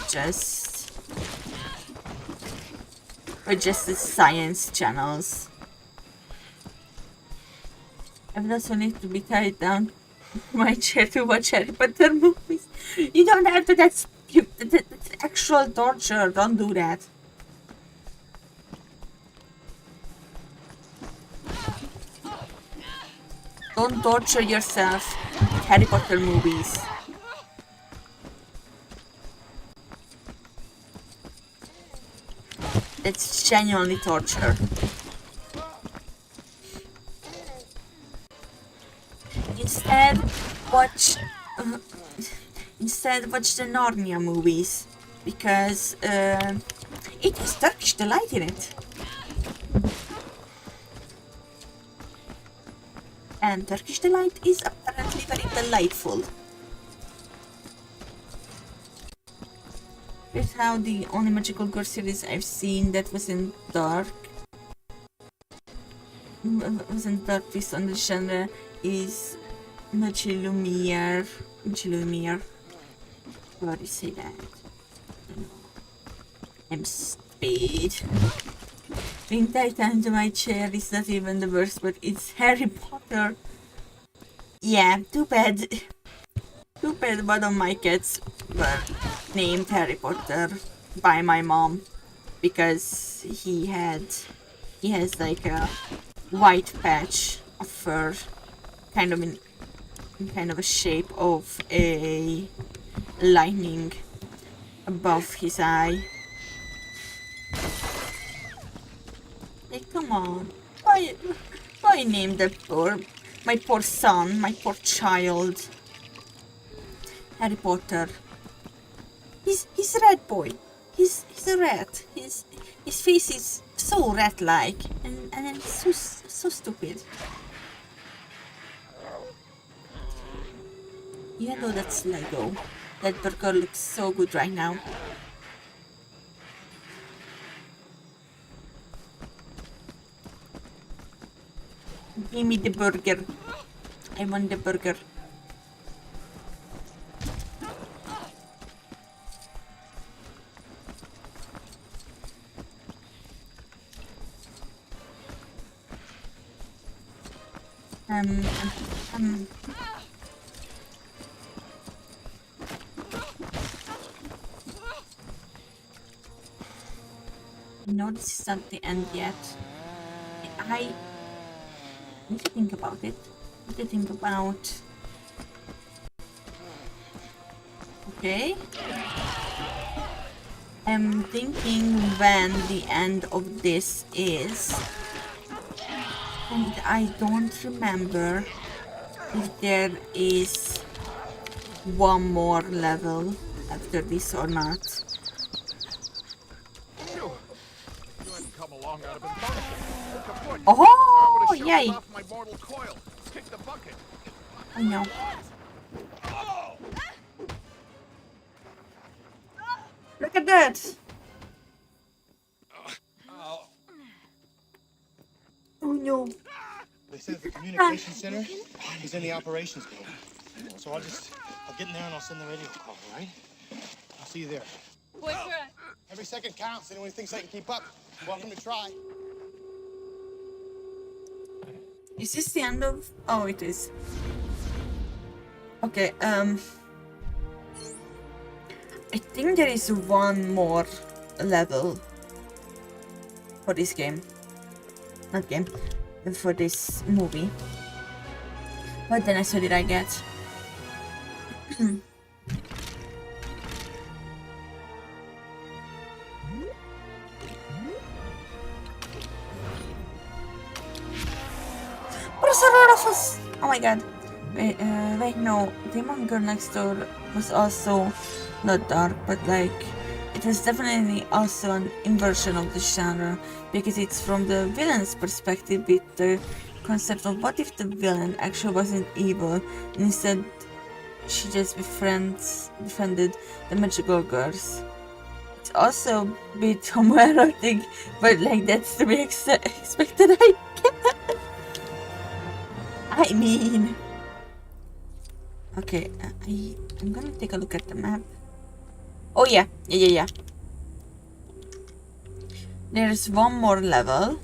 just the science channels. I would also need to be tied down to my chair to watch Harry Potter movies. You don't have to, that's actual torture, don't do that. Don't torture yourself with Harry Potter movies. That's genuinely torture. Instead, instead watch the Narnia movies, because it has Turkish delight in it. And Turkish delight is apparently very delightful. Here's how the only magical girl series I've seen that wasn't dark based on the genre is Noche Lumiere. How do you say that? I'm stupid. Being tied to my chair is not even the worst, but it's Harry Potter. Yeah, too bad. Too bad one of my cats were named Harry Potter by my mom, because he has like a white patch of fur, kind of a shape of a lightning above his eye. Hey, come on. Why name my poor son, my poor child Harry Potter? He's a rat boy. He's a rat. His face is so rat-like, and it's so stupid. Even though that's Lego, that burger looks so good right now. Give me the burger. I want the burger. No, this is not the end yet. I need to think about it. Okay. I'm thinking when the end of this is. And I don't remember if there is one more level after this or not. Oh, yay! I know. Look at that! Oh no. They said the communication center is in the operations building. So I'll get in there and I'll send the radio call, all right? I'll see you there. Wait, where? Every second counts. Anyone who thinks they can keep up, welcome to try. Is this the end of... Oh, it is. Okay, I think there is one more level for this game. Not game, for this movie. What dinosaur did I get? Oh my god. Wait, no. Demon Girl Next Door was also not dark, but like, it was definitely also an inversion of the genre, because it's from the villain's perspective with the concept of what if the villain actually wasn't evil, and instead she just befriended the magical girls. It's also a bit homoerotic, but like that's to be expected, I guess. I mean... Okay, I'm gonna take a look at the map. Oh yeah. There's one more level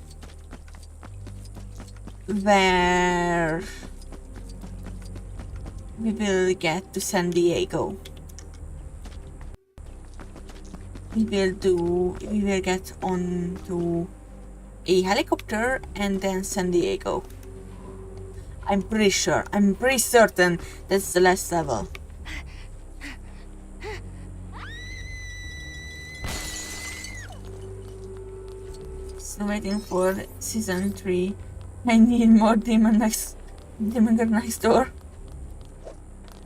where we will get to San Diego. We will get onto a helicopter and then San Diego. I'm pretty certain that's the last level. Still waiting for season 3. I need more Demon Girl Next Door.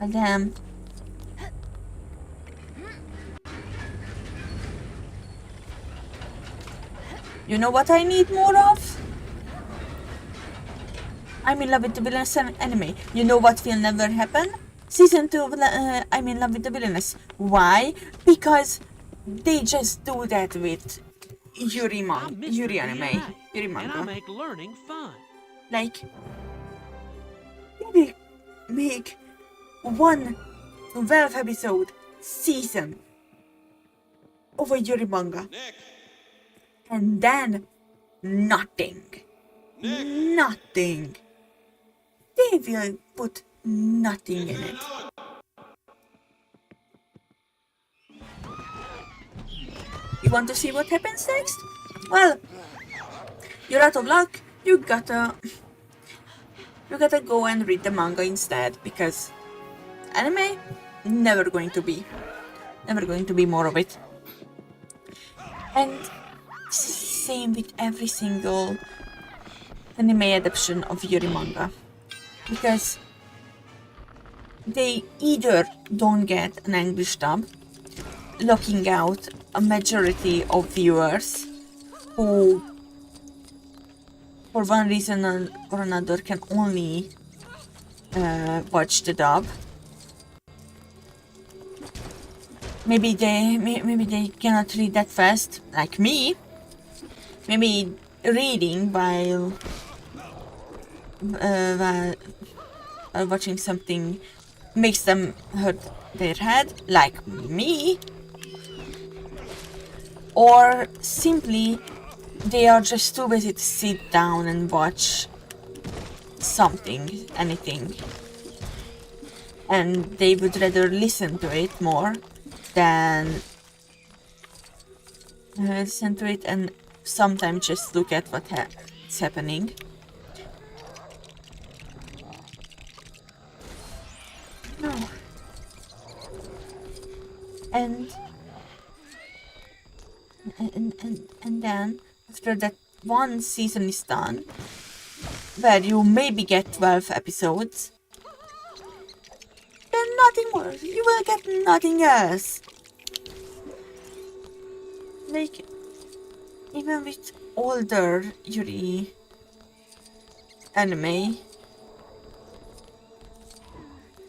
Damn. You know what I need more of? I'm in love with the villainous anime. You know what will never happen? Season 2 of I'm in love with the villainous. Why? Because they just do that with Yuri anime. Yuri manga. And I make learning fun. Like, they make one 12 episode season of a Yuri manga. And then nothing. Nothing. They will put nothing in it. You want to see what happens next? Well, you're out of luck. You gotta go and read the manga instead, because anime, never going to be more of it. And same with every single anime adaptation of Yuri manga, because they either don't get an English dub, locking out a majority of viewers who, for one reason or another, can only watch the dub. Maybe they cannot read that fast, like me. Maybe reading while watching something makes them hurt their head, like me. Or simply they are just too busy to sit down and watch something, anything, and they would rather listen to it more than listen to it, and sometimes just look at what's happening. No. And then after that one season is done, where you maybe get 12 episodes, then nothing more. You will get nothing else. Like, even with older Yuri anime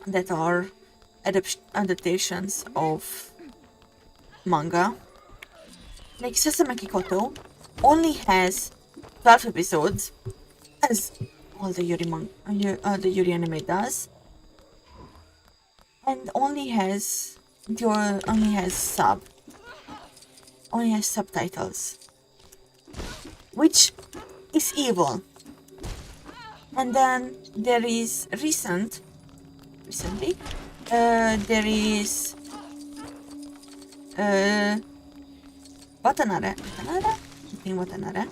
that are adaptations of manga, like Sesame Koto only has 12 episodes, as all the Yuri anime does, and only has subtitles, which is evil. And then there is recently there is Watanare. I think Watanare.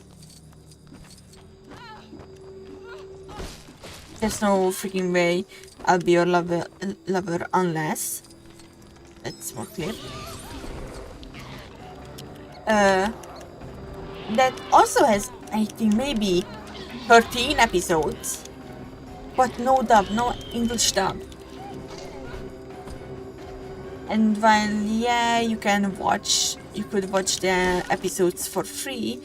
There's no freaking way I'll be your lover unless it's more clear. That also has, I think, maybe 13 episodes, but no dub, no English dub. And while, yeah, you could watch the episodes for free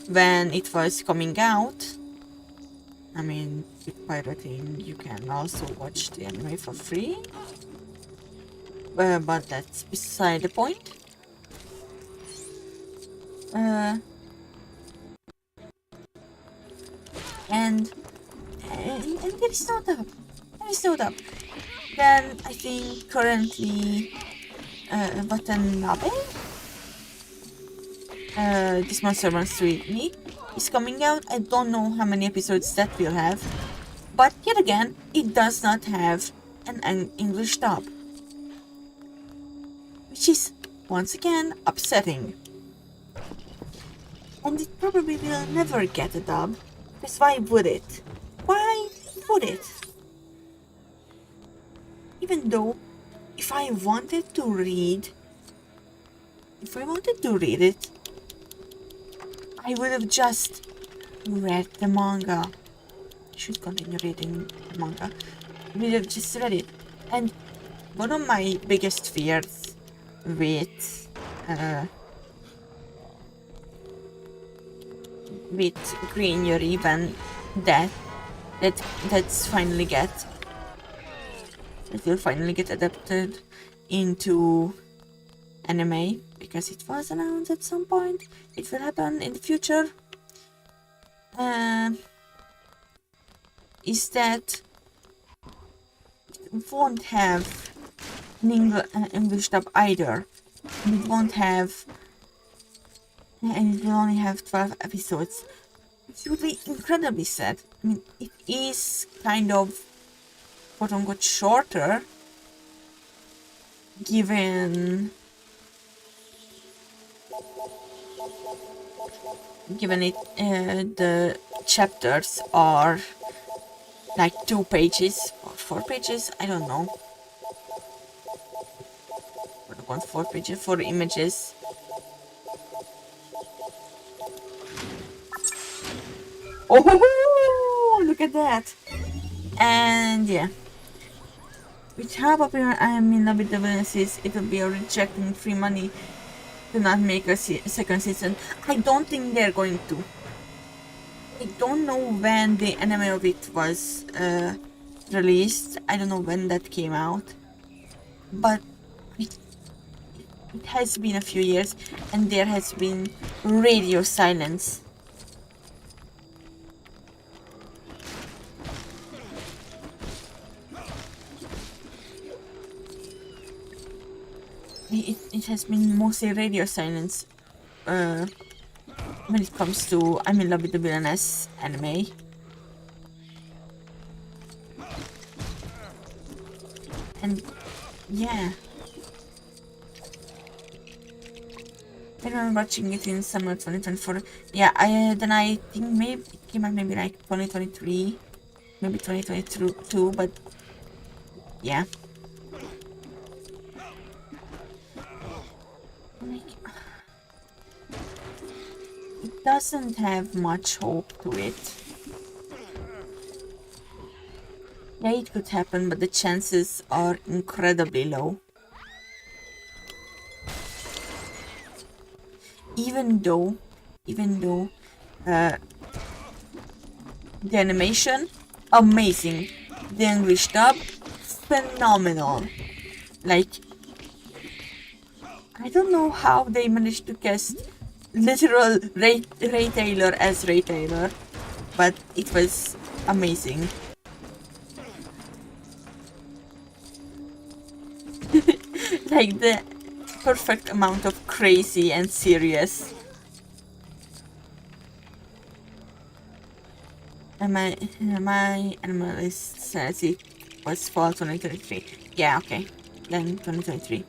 when it was coming out. I mean, with pirating, you can also watch the anime for free. But that's beside the point. And there is no dub. Then I think currently Watanabe, This Monster Wants to Eat Me, is coming out. I don't know how many episodes that will have, but yet again, it does not have an English dub, which is once again upsetting. And it probably will never get a dub, because why would it? Why would it? Even though, if I wanted to read it, I would have just read the manga. I should continue reading the manga. I would have just read it. And one of my biggest fears with Green Yuri when that's finally that will finally get adapted into anime, because it was announced at some point it will happen in the future, is that it won't have an English dub either, and it won't have, and it will only have 12 episodes. It would be incredibly sad. I mean, it is kind of quote-unquote shorter, given it the chapters are like 2 pages or 4 pages, I don't know. What, 4 pages, 4 images. Oh, look at that! And yeah, with how popular I am in love with the villains is, it will be a rejecting free money to not make a second season. I don't think they're going to. I don't know when the anime of it was released. I don't know when that came out, but it has been a few years, and there has been radio silence. It has been mostly radio silence when it comes to I'm in love with the villainess anime. And yeah, I remember watching it in summer 2024. Yeah, I think maybe it came out maybe like 2023, maybe 2022, but yeah. It doesn't have much hope to it. Yeah, it could happen, but the chances are incredibly low. Even though the animation, amazing. The English dub, phenomenal. Like, I don't know how they managed to cast literal Ray Taylor as Ray Taylor, but it was amazing. Like the perfect amount of crazy and serious. And my animalist says it was fall 2023. Yeah, okay, then 2023.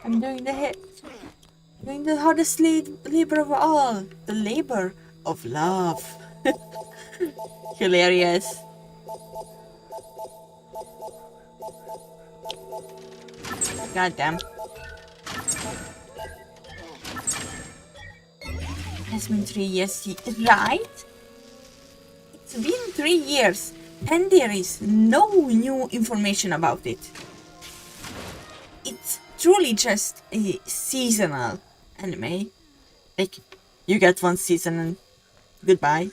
I'm doing the hardest labor of all, the labor of love. Hilarious. Goddamn. It has been 3 years, right? It's been 3 years, and there is no new information about it. It's truly just a seasonal anime. Like, you get 1 season and goodbye.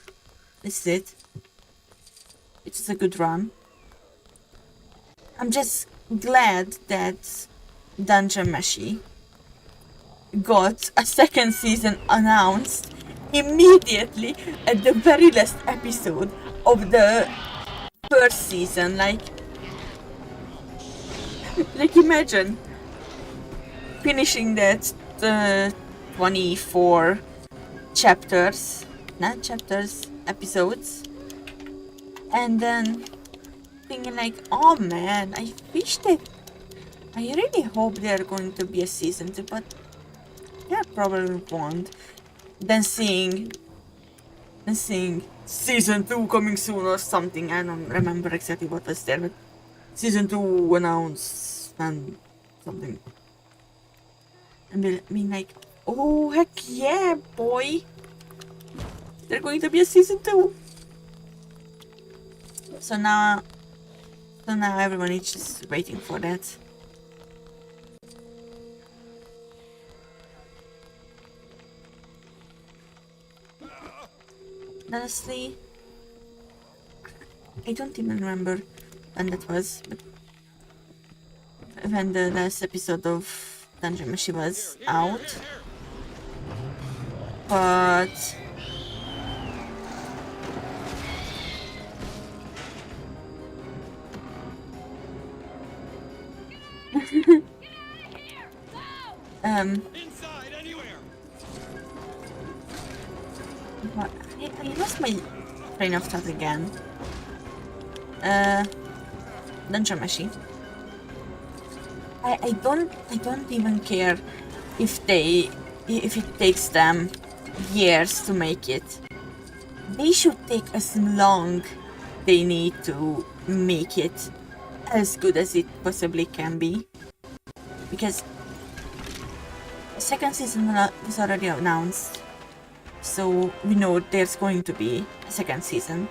That's it. It's a good run. I'm just glad that Dungeon Meshi got a 2nd season announced immediately at the very last episode of the 1st season. Like imagine finishing that 24 chapters, not chapters, episodes, and then thinking like, oh man, I really hope they're going to be a season 2, but yeah, probably won't. Then seeing season 2 coming soon or something. I don't remember exactly what was there, but season 2 announced and something. I mean like, oh heck yeah, boy. there's going to be a season 2. So now everyone is just waiting for that. Honestly, I don't even remember when that was, but when the last episode of Dungeon Meshi was out. But I lost my train of thought again. Dungeon Meshi. I don't even care if it takes them years to make it. They should take as long they need to make it as good as it possibly can be. Because the second season was already announced, so we know there's going to be a second season.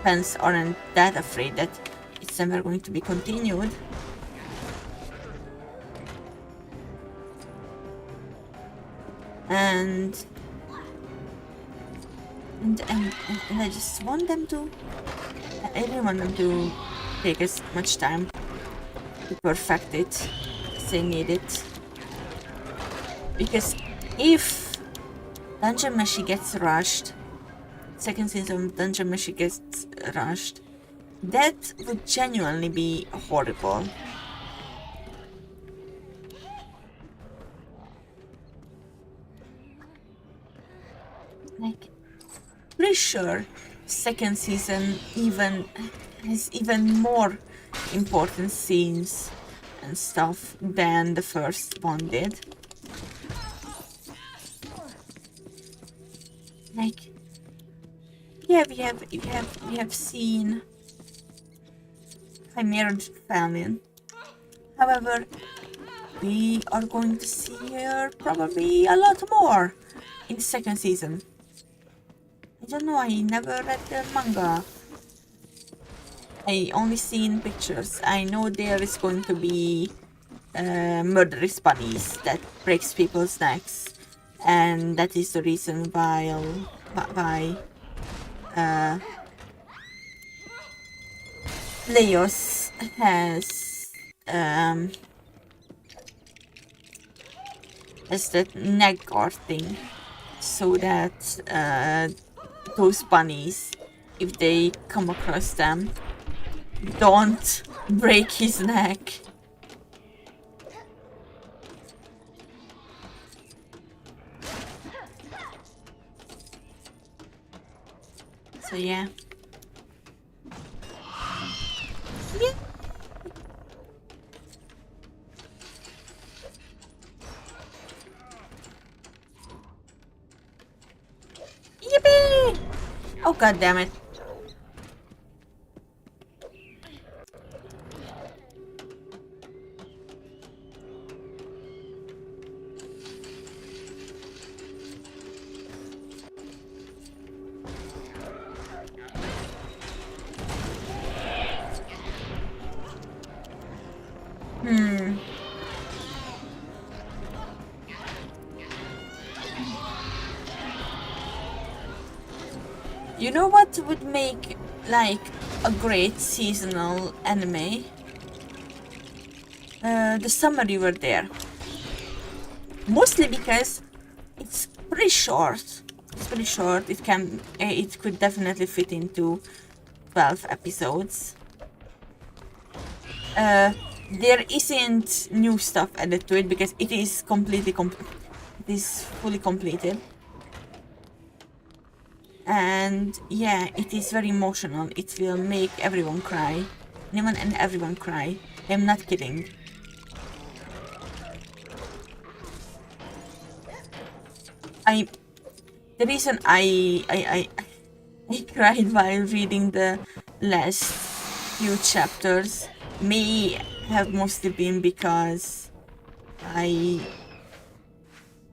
Fans aren't that afraid that it's never going to be continued. And I just want them to, I really want them to take as much time to perfect it as they need it. Because if Dungeon Meshi gets rushed, second season of Dungeon Meshi gets rushed, that would genuinely be horrible. Like, pretty sure second season has even more important scenes and stuff than the first one did. Like, yeah, we have seen Chimera Famine. However, we are going to see her probably a lot more in the second season. I don't know, I never read the manga. I only seen pictures. I know there is going to be murderous bunnies that breaks people's necks, and that is the reason why Leos has that neck guard thing, so that those bunnies, if they come across them, don't break his neck. So yeah. Yippee! Oh, god damn it. You know what would make like a great seasonal anime? The Summer River there. Mostly because it's pretty short. It's pretty short. It could definitely fit into 12 episodes. There isn't new stuff added to it because it is fully completed. And yeah, it is very emotional. It will make everyone cry. Anyone and everyone cry. I'm not kidding. The reason I cried while reading the last few chapters may have mostly been because I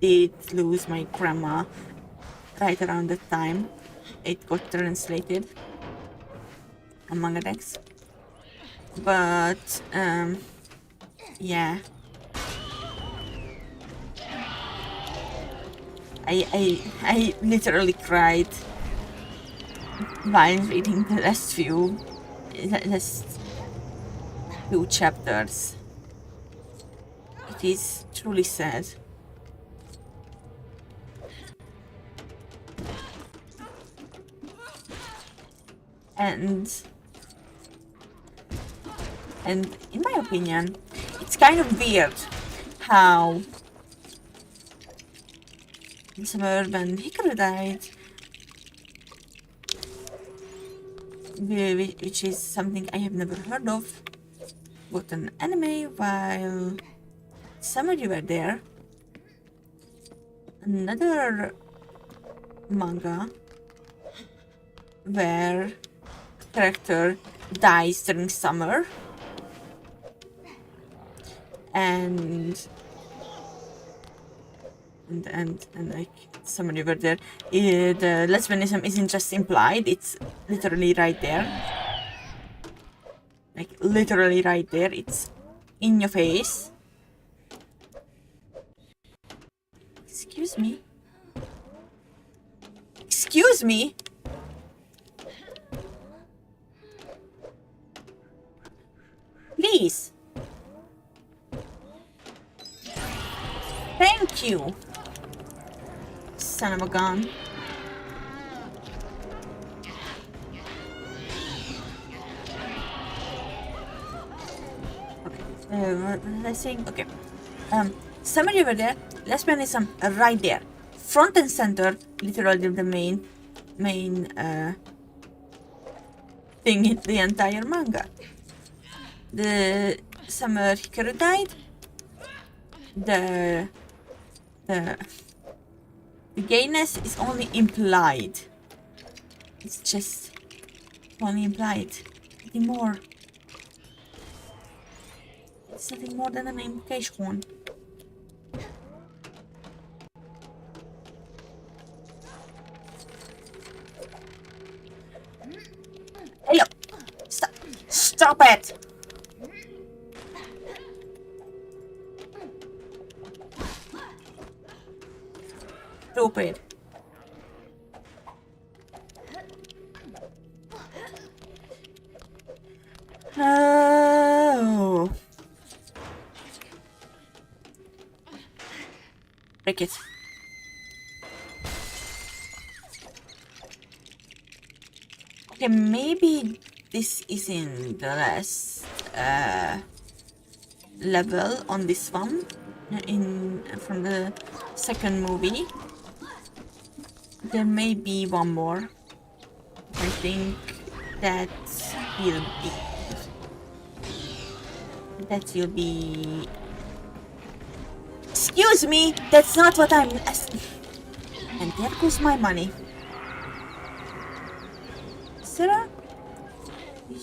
did lose my grandma right around that time it got translated on Manga Dex. But yeah, I literally cried while reading the last few chapters. It is truly sad. And in my opinion, it's kind of weird how in summer when Hikaru died, which is something I have never heard of, got an anime while summer you were there. Another manga where character dies during summer, and like someone over there, the lesbianism isn't just implied, it's literally right there, like literally right there, it's in your face. Excuse me, excuse me. Please. Thank you. Son of a gun. Okay. What was I saying? Okay. Somebody over there. Lesbianism right there. Front and center. Literally the main thing in the entire manga. The summer Hikaru died. The gayness is only implied. It's just only implied. Nothing more. It's nothing more than an implication. Hello! Stop! Stop it! Stupid. Oh. Break it. Okay, maybe this is in the last level on this one from the second movie. There may be one more. I think that will be. Excuse me, that's not what I'm asking. And there goes my money. Sarah,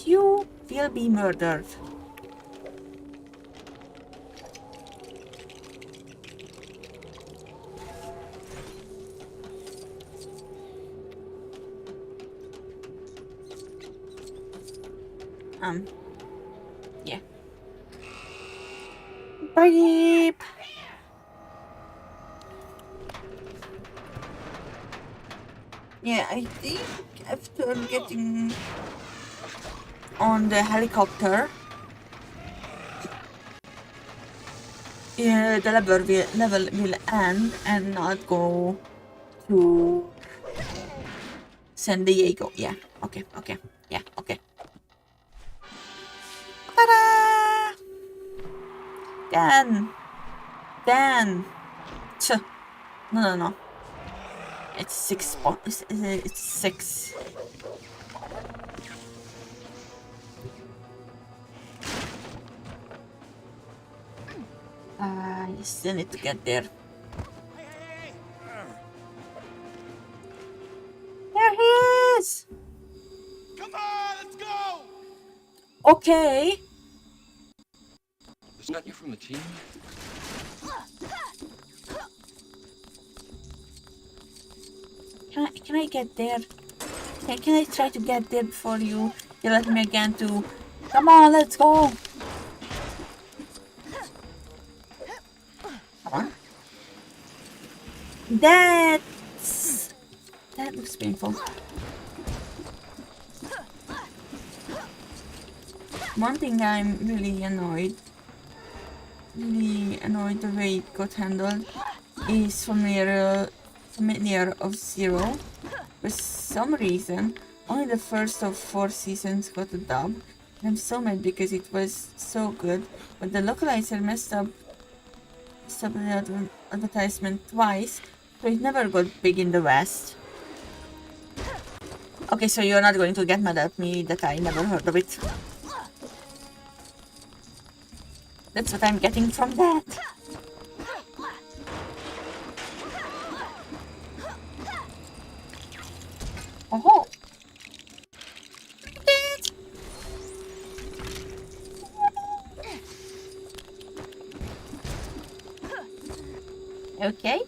you will be murdered. Yeah. Bye. Yeah, I think after getting on the helicopter, the level will end and not go to San Diego. Yeah. Okay. Yeah. Okay. Ta-da! Dan. No. It's 6 spots. It's 6. You still need to get there. There he is! Come on, let's go! Okay. Is that you from the team? Can I get there? Can I try to get there before you let me again to... Come on, let's go! Come on. That looks painful. One thing I'm really annoyed the way it got handled is familiar of Zero. For some reason, only the first of 4 seasons got a dub. And I'm so mad because it was so good, but the localizer messed up the advertisement twice, so it never got big in the West. Okay, so you're not going to get mad at me that I never heard of it. That's what I'm getting from that. Oh! Okay.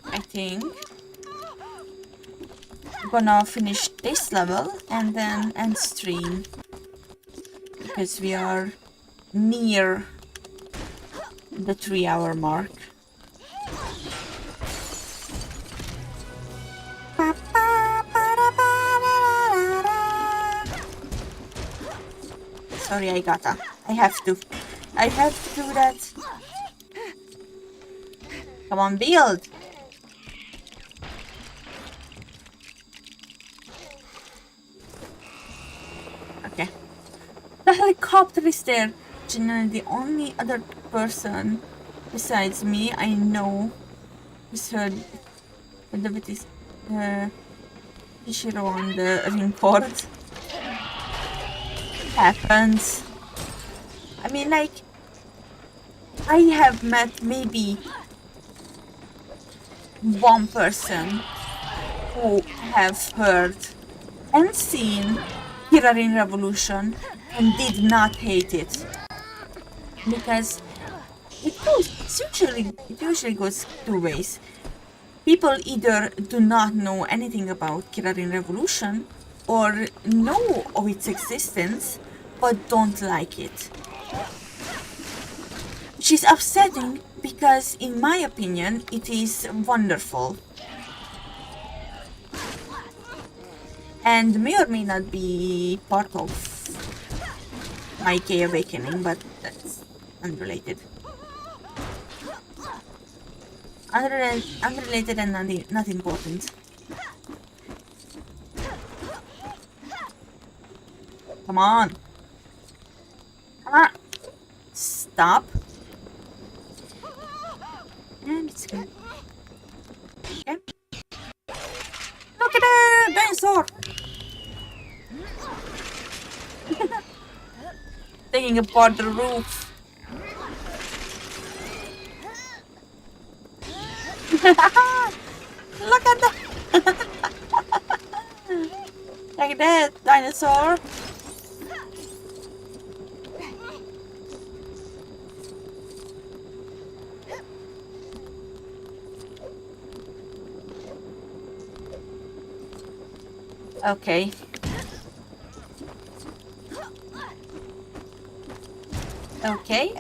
I think I'm gonna finish this level and then end stream because we are near the 3-hour mark. Sorry, I have to do that. Come on, build! Okay. The helicopter is there. Generally, the only other person besides me I know who's heard with this Ishiro on the ring cord. Happens. I mean, like, I have met maybe one person who have heard and seen Kirarin Revolution and did not hate it, because it usually goes two ways. People either do not know anything about Kirarin Revolution or know of its existence but don't like it. Which is upsetting because, in my opinion, it is wonderful. And may or may not be part of my gay awakening, but that's unrelated. Unrelated and not important. Come on. Come on. Stop. And it's good. Okay. Look at the dinosaur. Taking apart the roof. Look at that. Look at that dinosaur. Okay. Okay.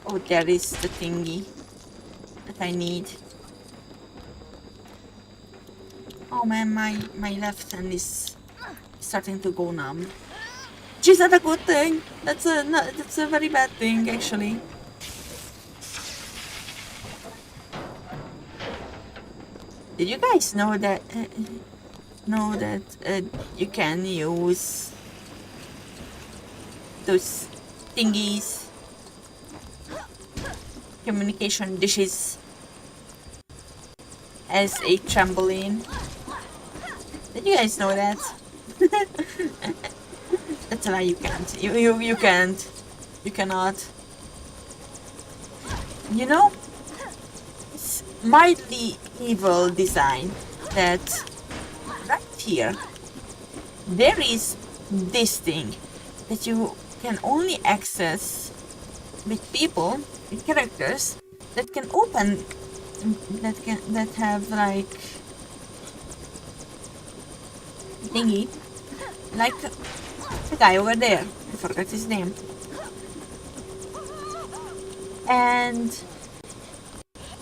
Oh, there is the thingy that I need. Oh man, my left hand is starting to go numb. Which is not a good thing. That's a very bad thing, actually. Did you guys know that you can use those thingies, communication dishes, as a trampoline? Did you guys know that? That's a lie. You can't. You can't. You cannot. You know, mildly evil design that right here there is this thing that you can only access with people, with characters that can open, that have like thingy, like the guy over there. I forgot his name. And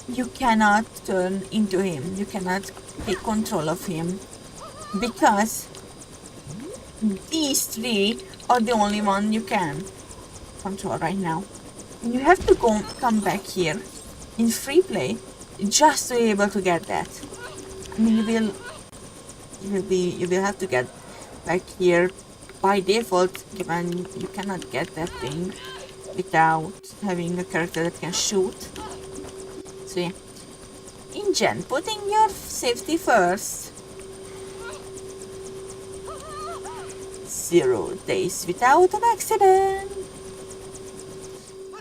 you cannot turn into him. You cannot take control of him because these three are the only one you can control right now. And you have to come back here in free play just to be able to get that. I mean, you will have to get back here by default, given you cannot get that thing without having a character that can shoot. So yeah, InGen, putting your safety first. 0 days without an accident.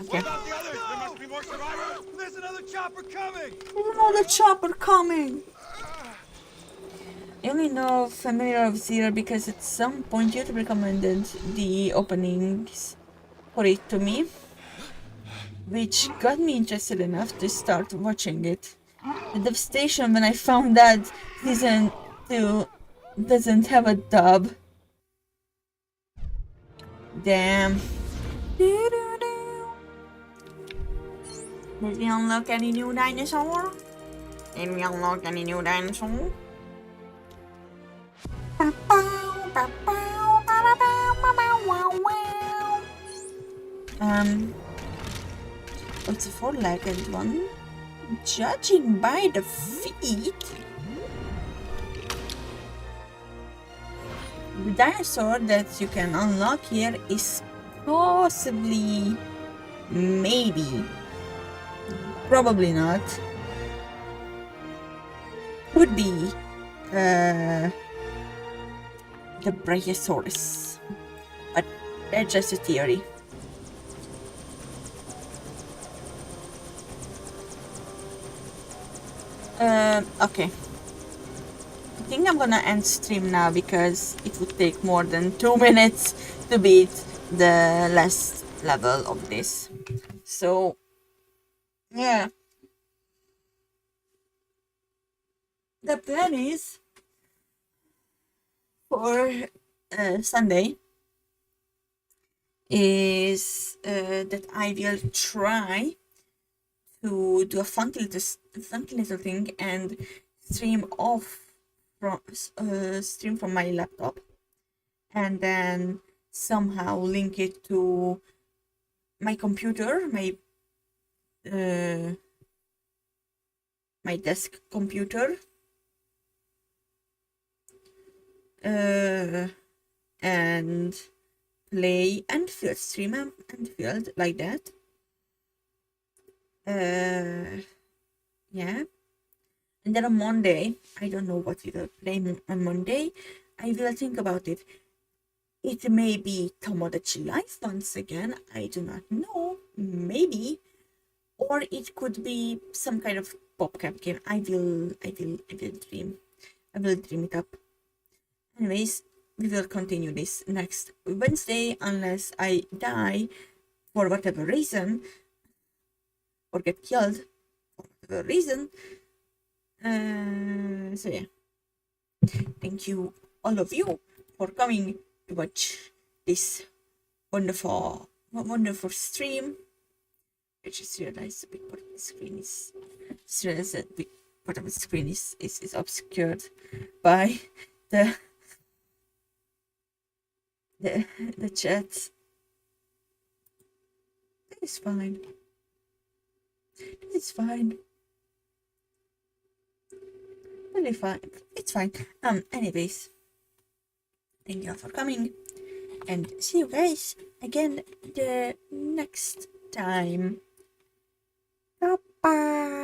Okay. There must be more survivors. There's another chopper coming! There's another chopper coming. I only know familiar of Zero because at some point YouTube recommended the openings for it to me, which got me interested enough to start watching it. The devastation when I found that season 2 doesn't have a dub. Damn. Did we unlock any new dinosaur? Did we unlock any new dinosaur? What's a four-legged one? Judging by the feet, the dinosaur that you can unlock here is possibly, maybe, probably not, could be the Brachiosaurus, but that's just a theory. Okay. I think I'm gonna end stream now because it would take more than 2 minutes to beat the last level of this. So, yeah. The plan is for Sunday is that I will try to do a funky little thing and stream from my laptop, and then somehow link it to my computer, my desk computer, and play and field stream and field like that. Yeah. And then on Monday, I don't know what we will play on Monday. I will think about it. It may be Tomodachi Life once again. I do not know. Maybe. Or it could be some kind of PopCap game. I will dream. I will dream it up. Anyways, we will continue this next Wednesday unless I die for whatever reason or get killed for whatever reason. So yeah, thank you all of you for coming to watch this wonderful stream. I just realized a big part of the screen is obscured by the chat. That is fine. It's fine. Really fine. It's fine. Anyways, thank you all for coming, and see you guys again the next time. Bye bye.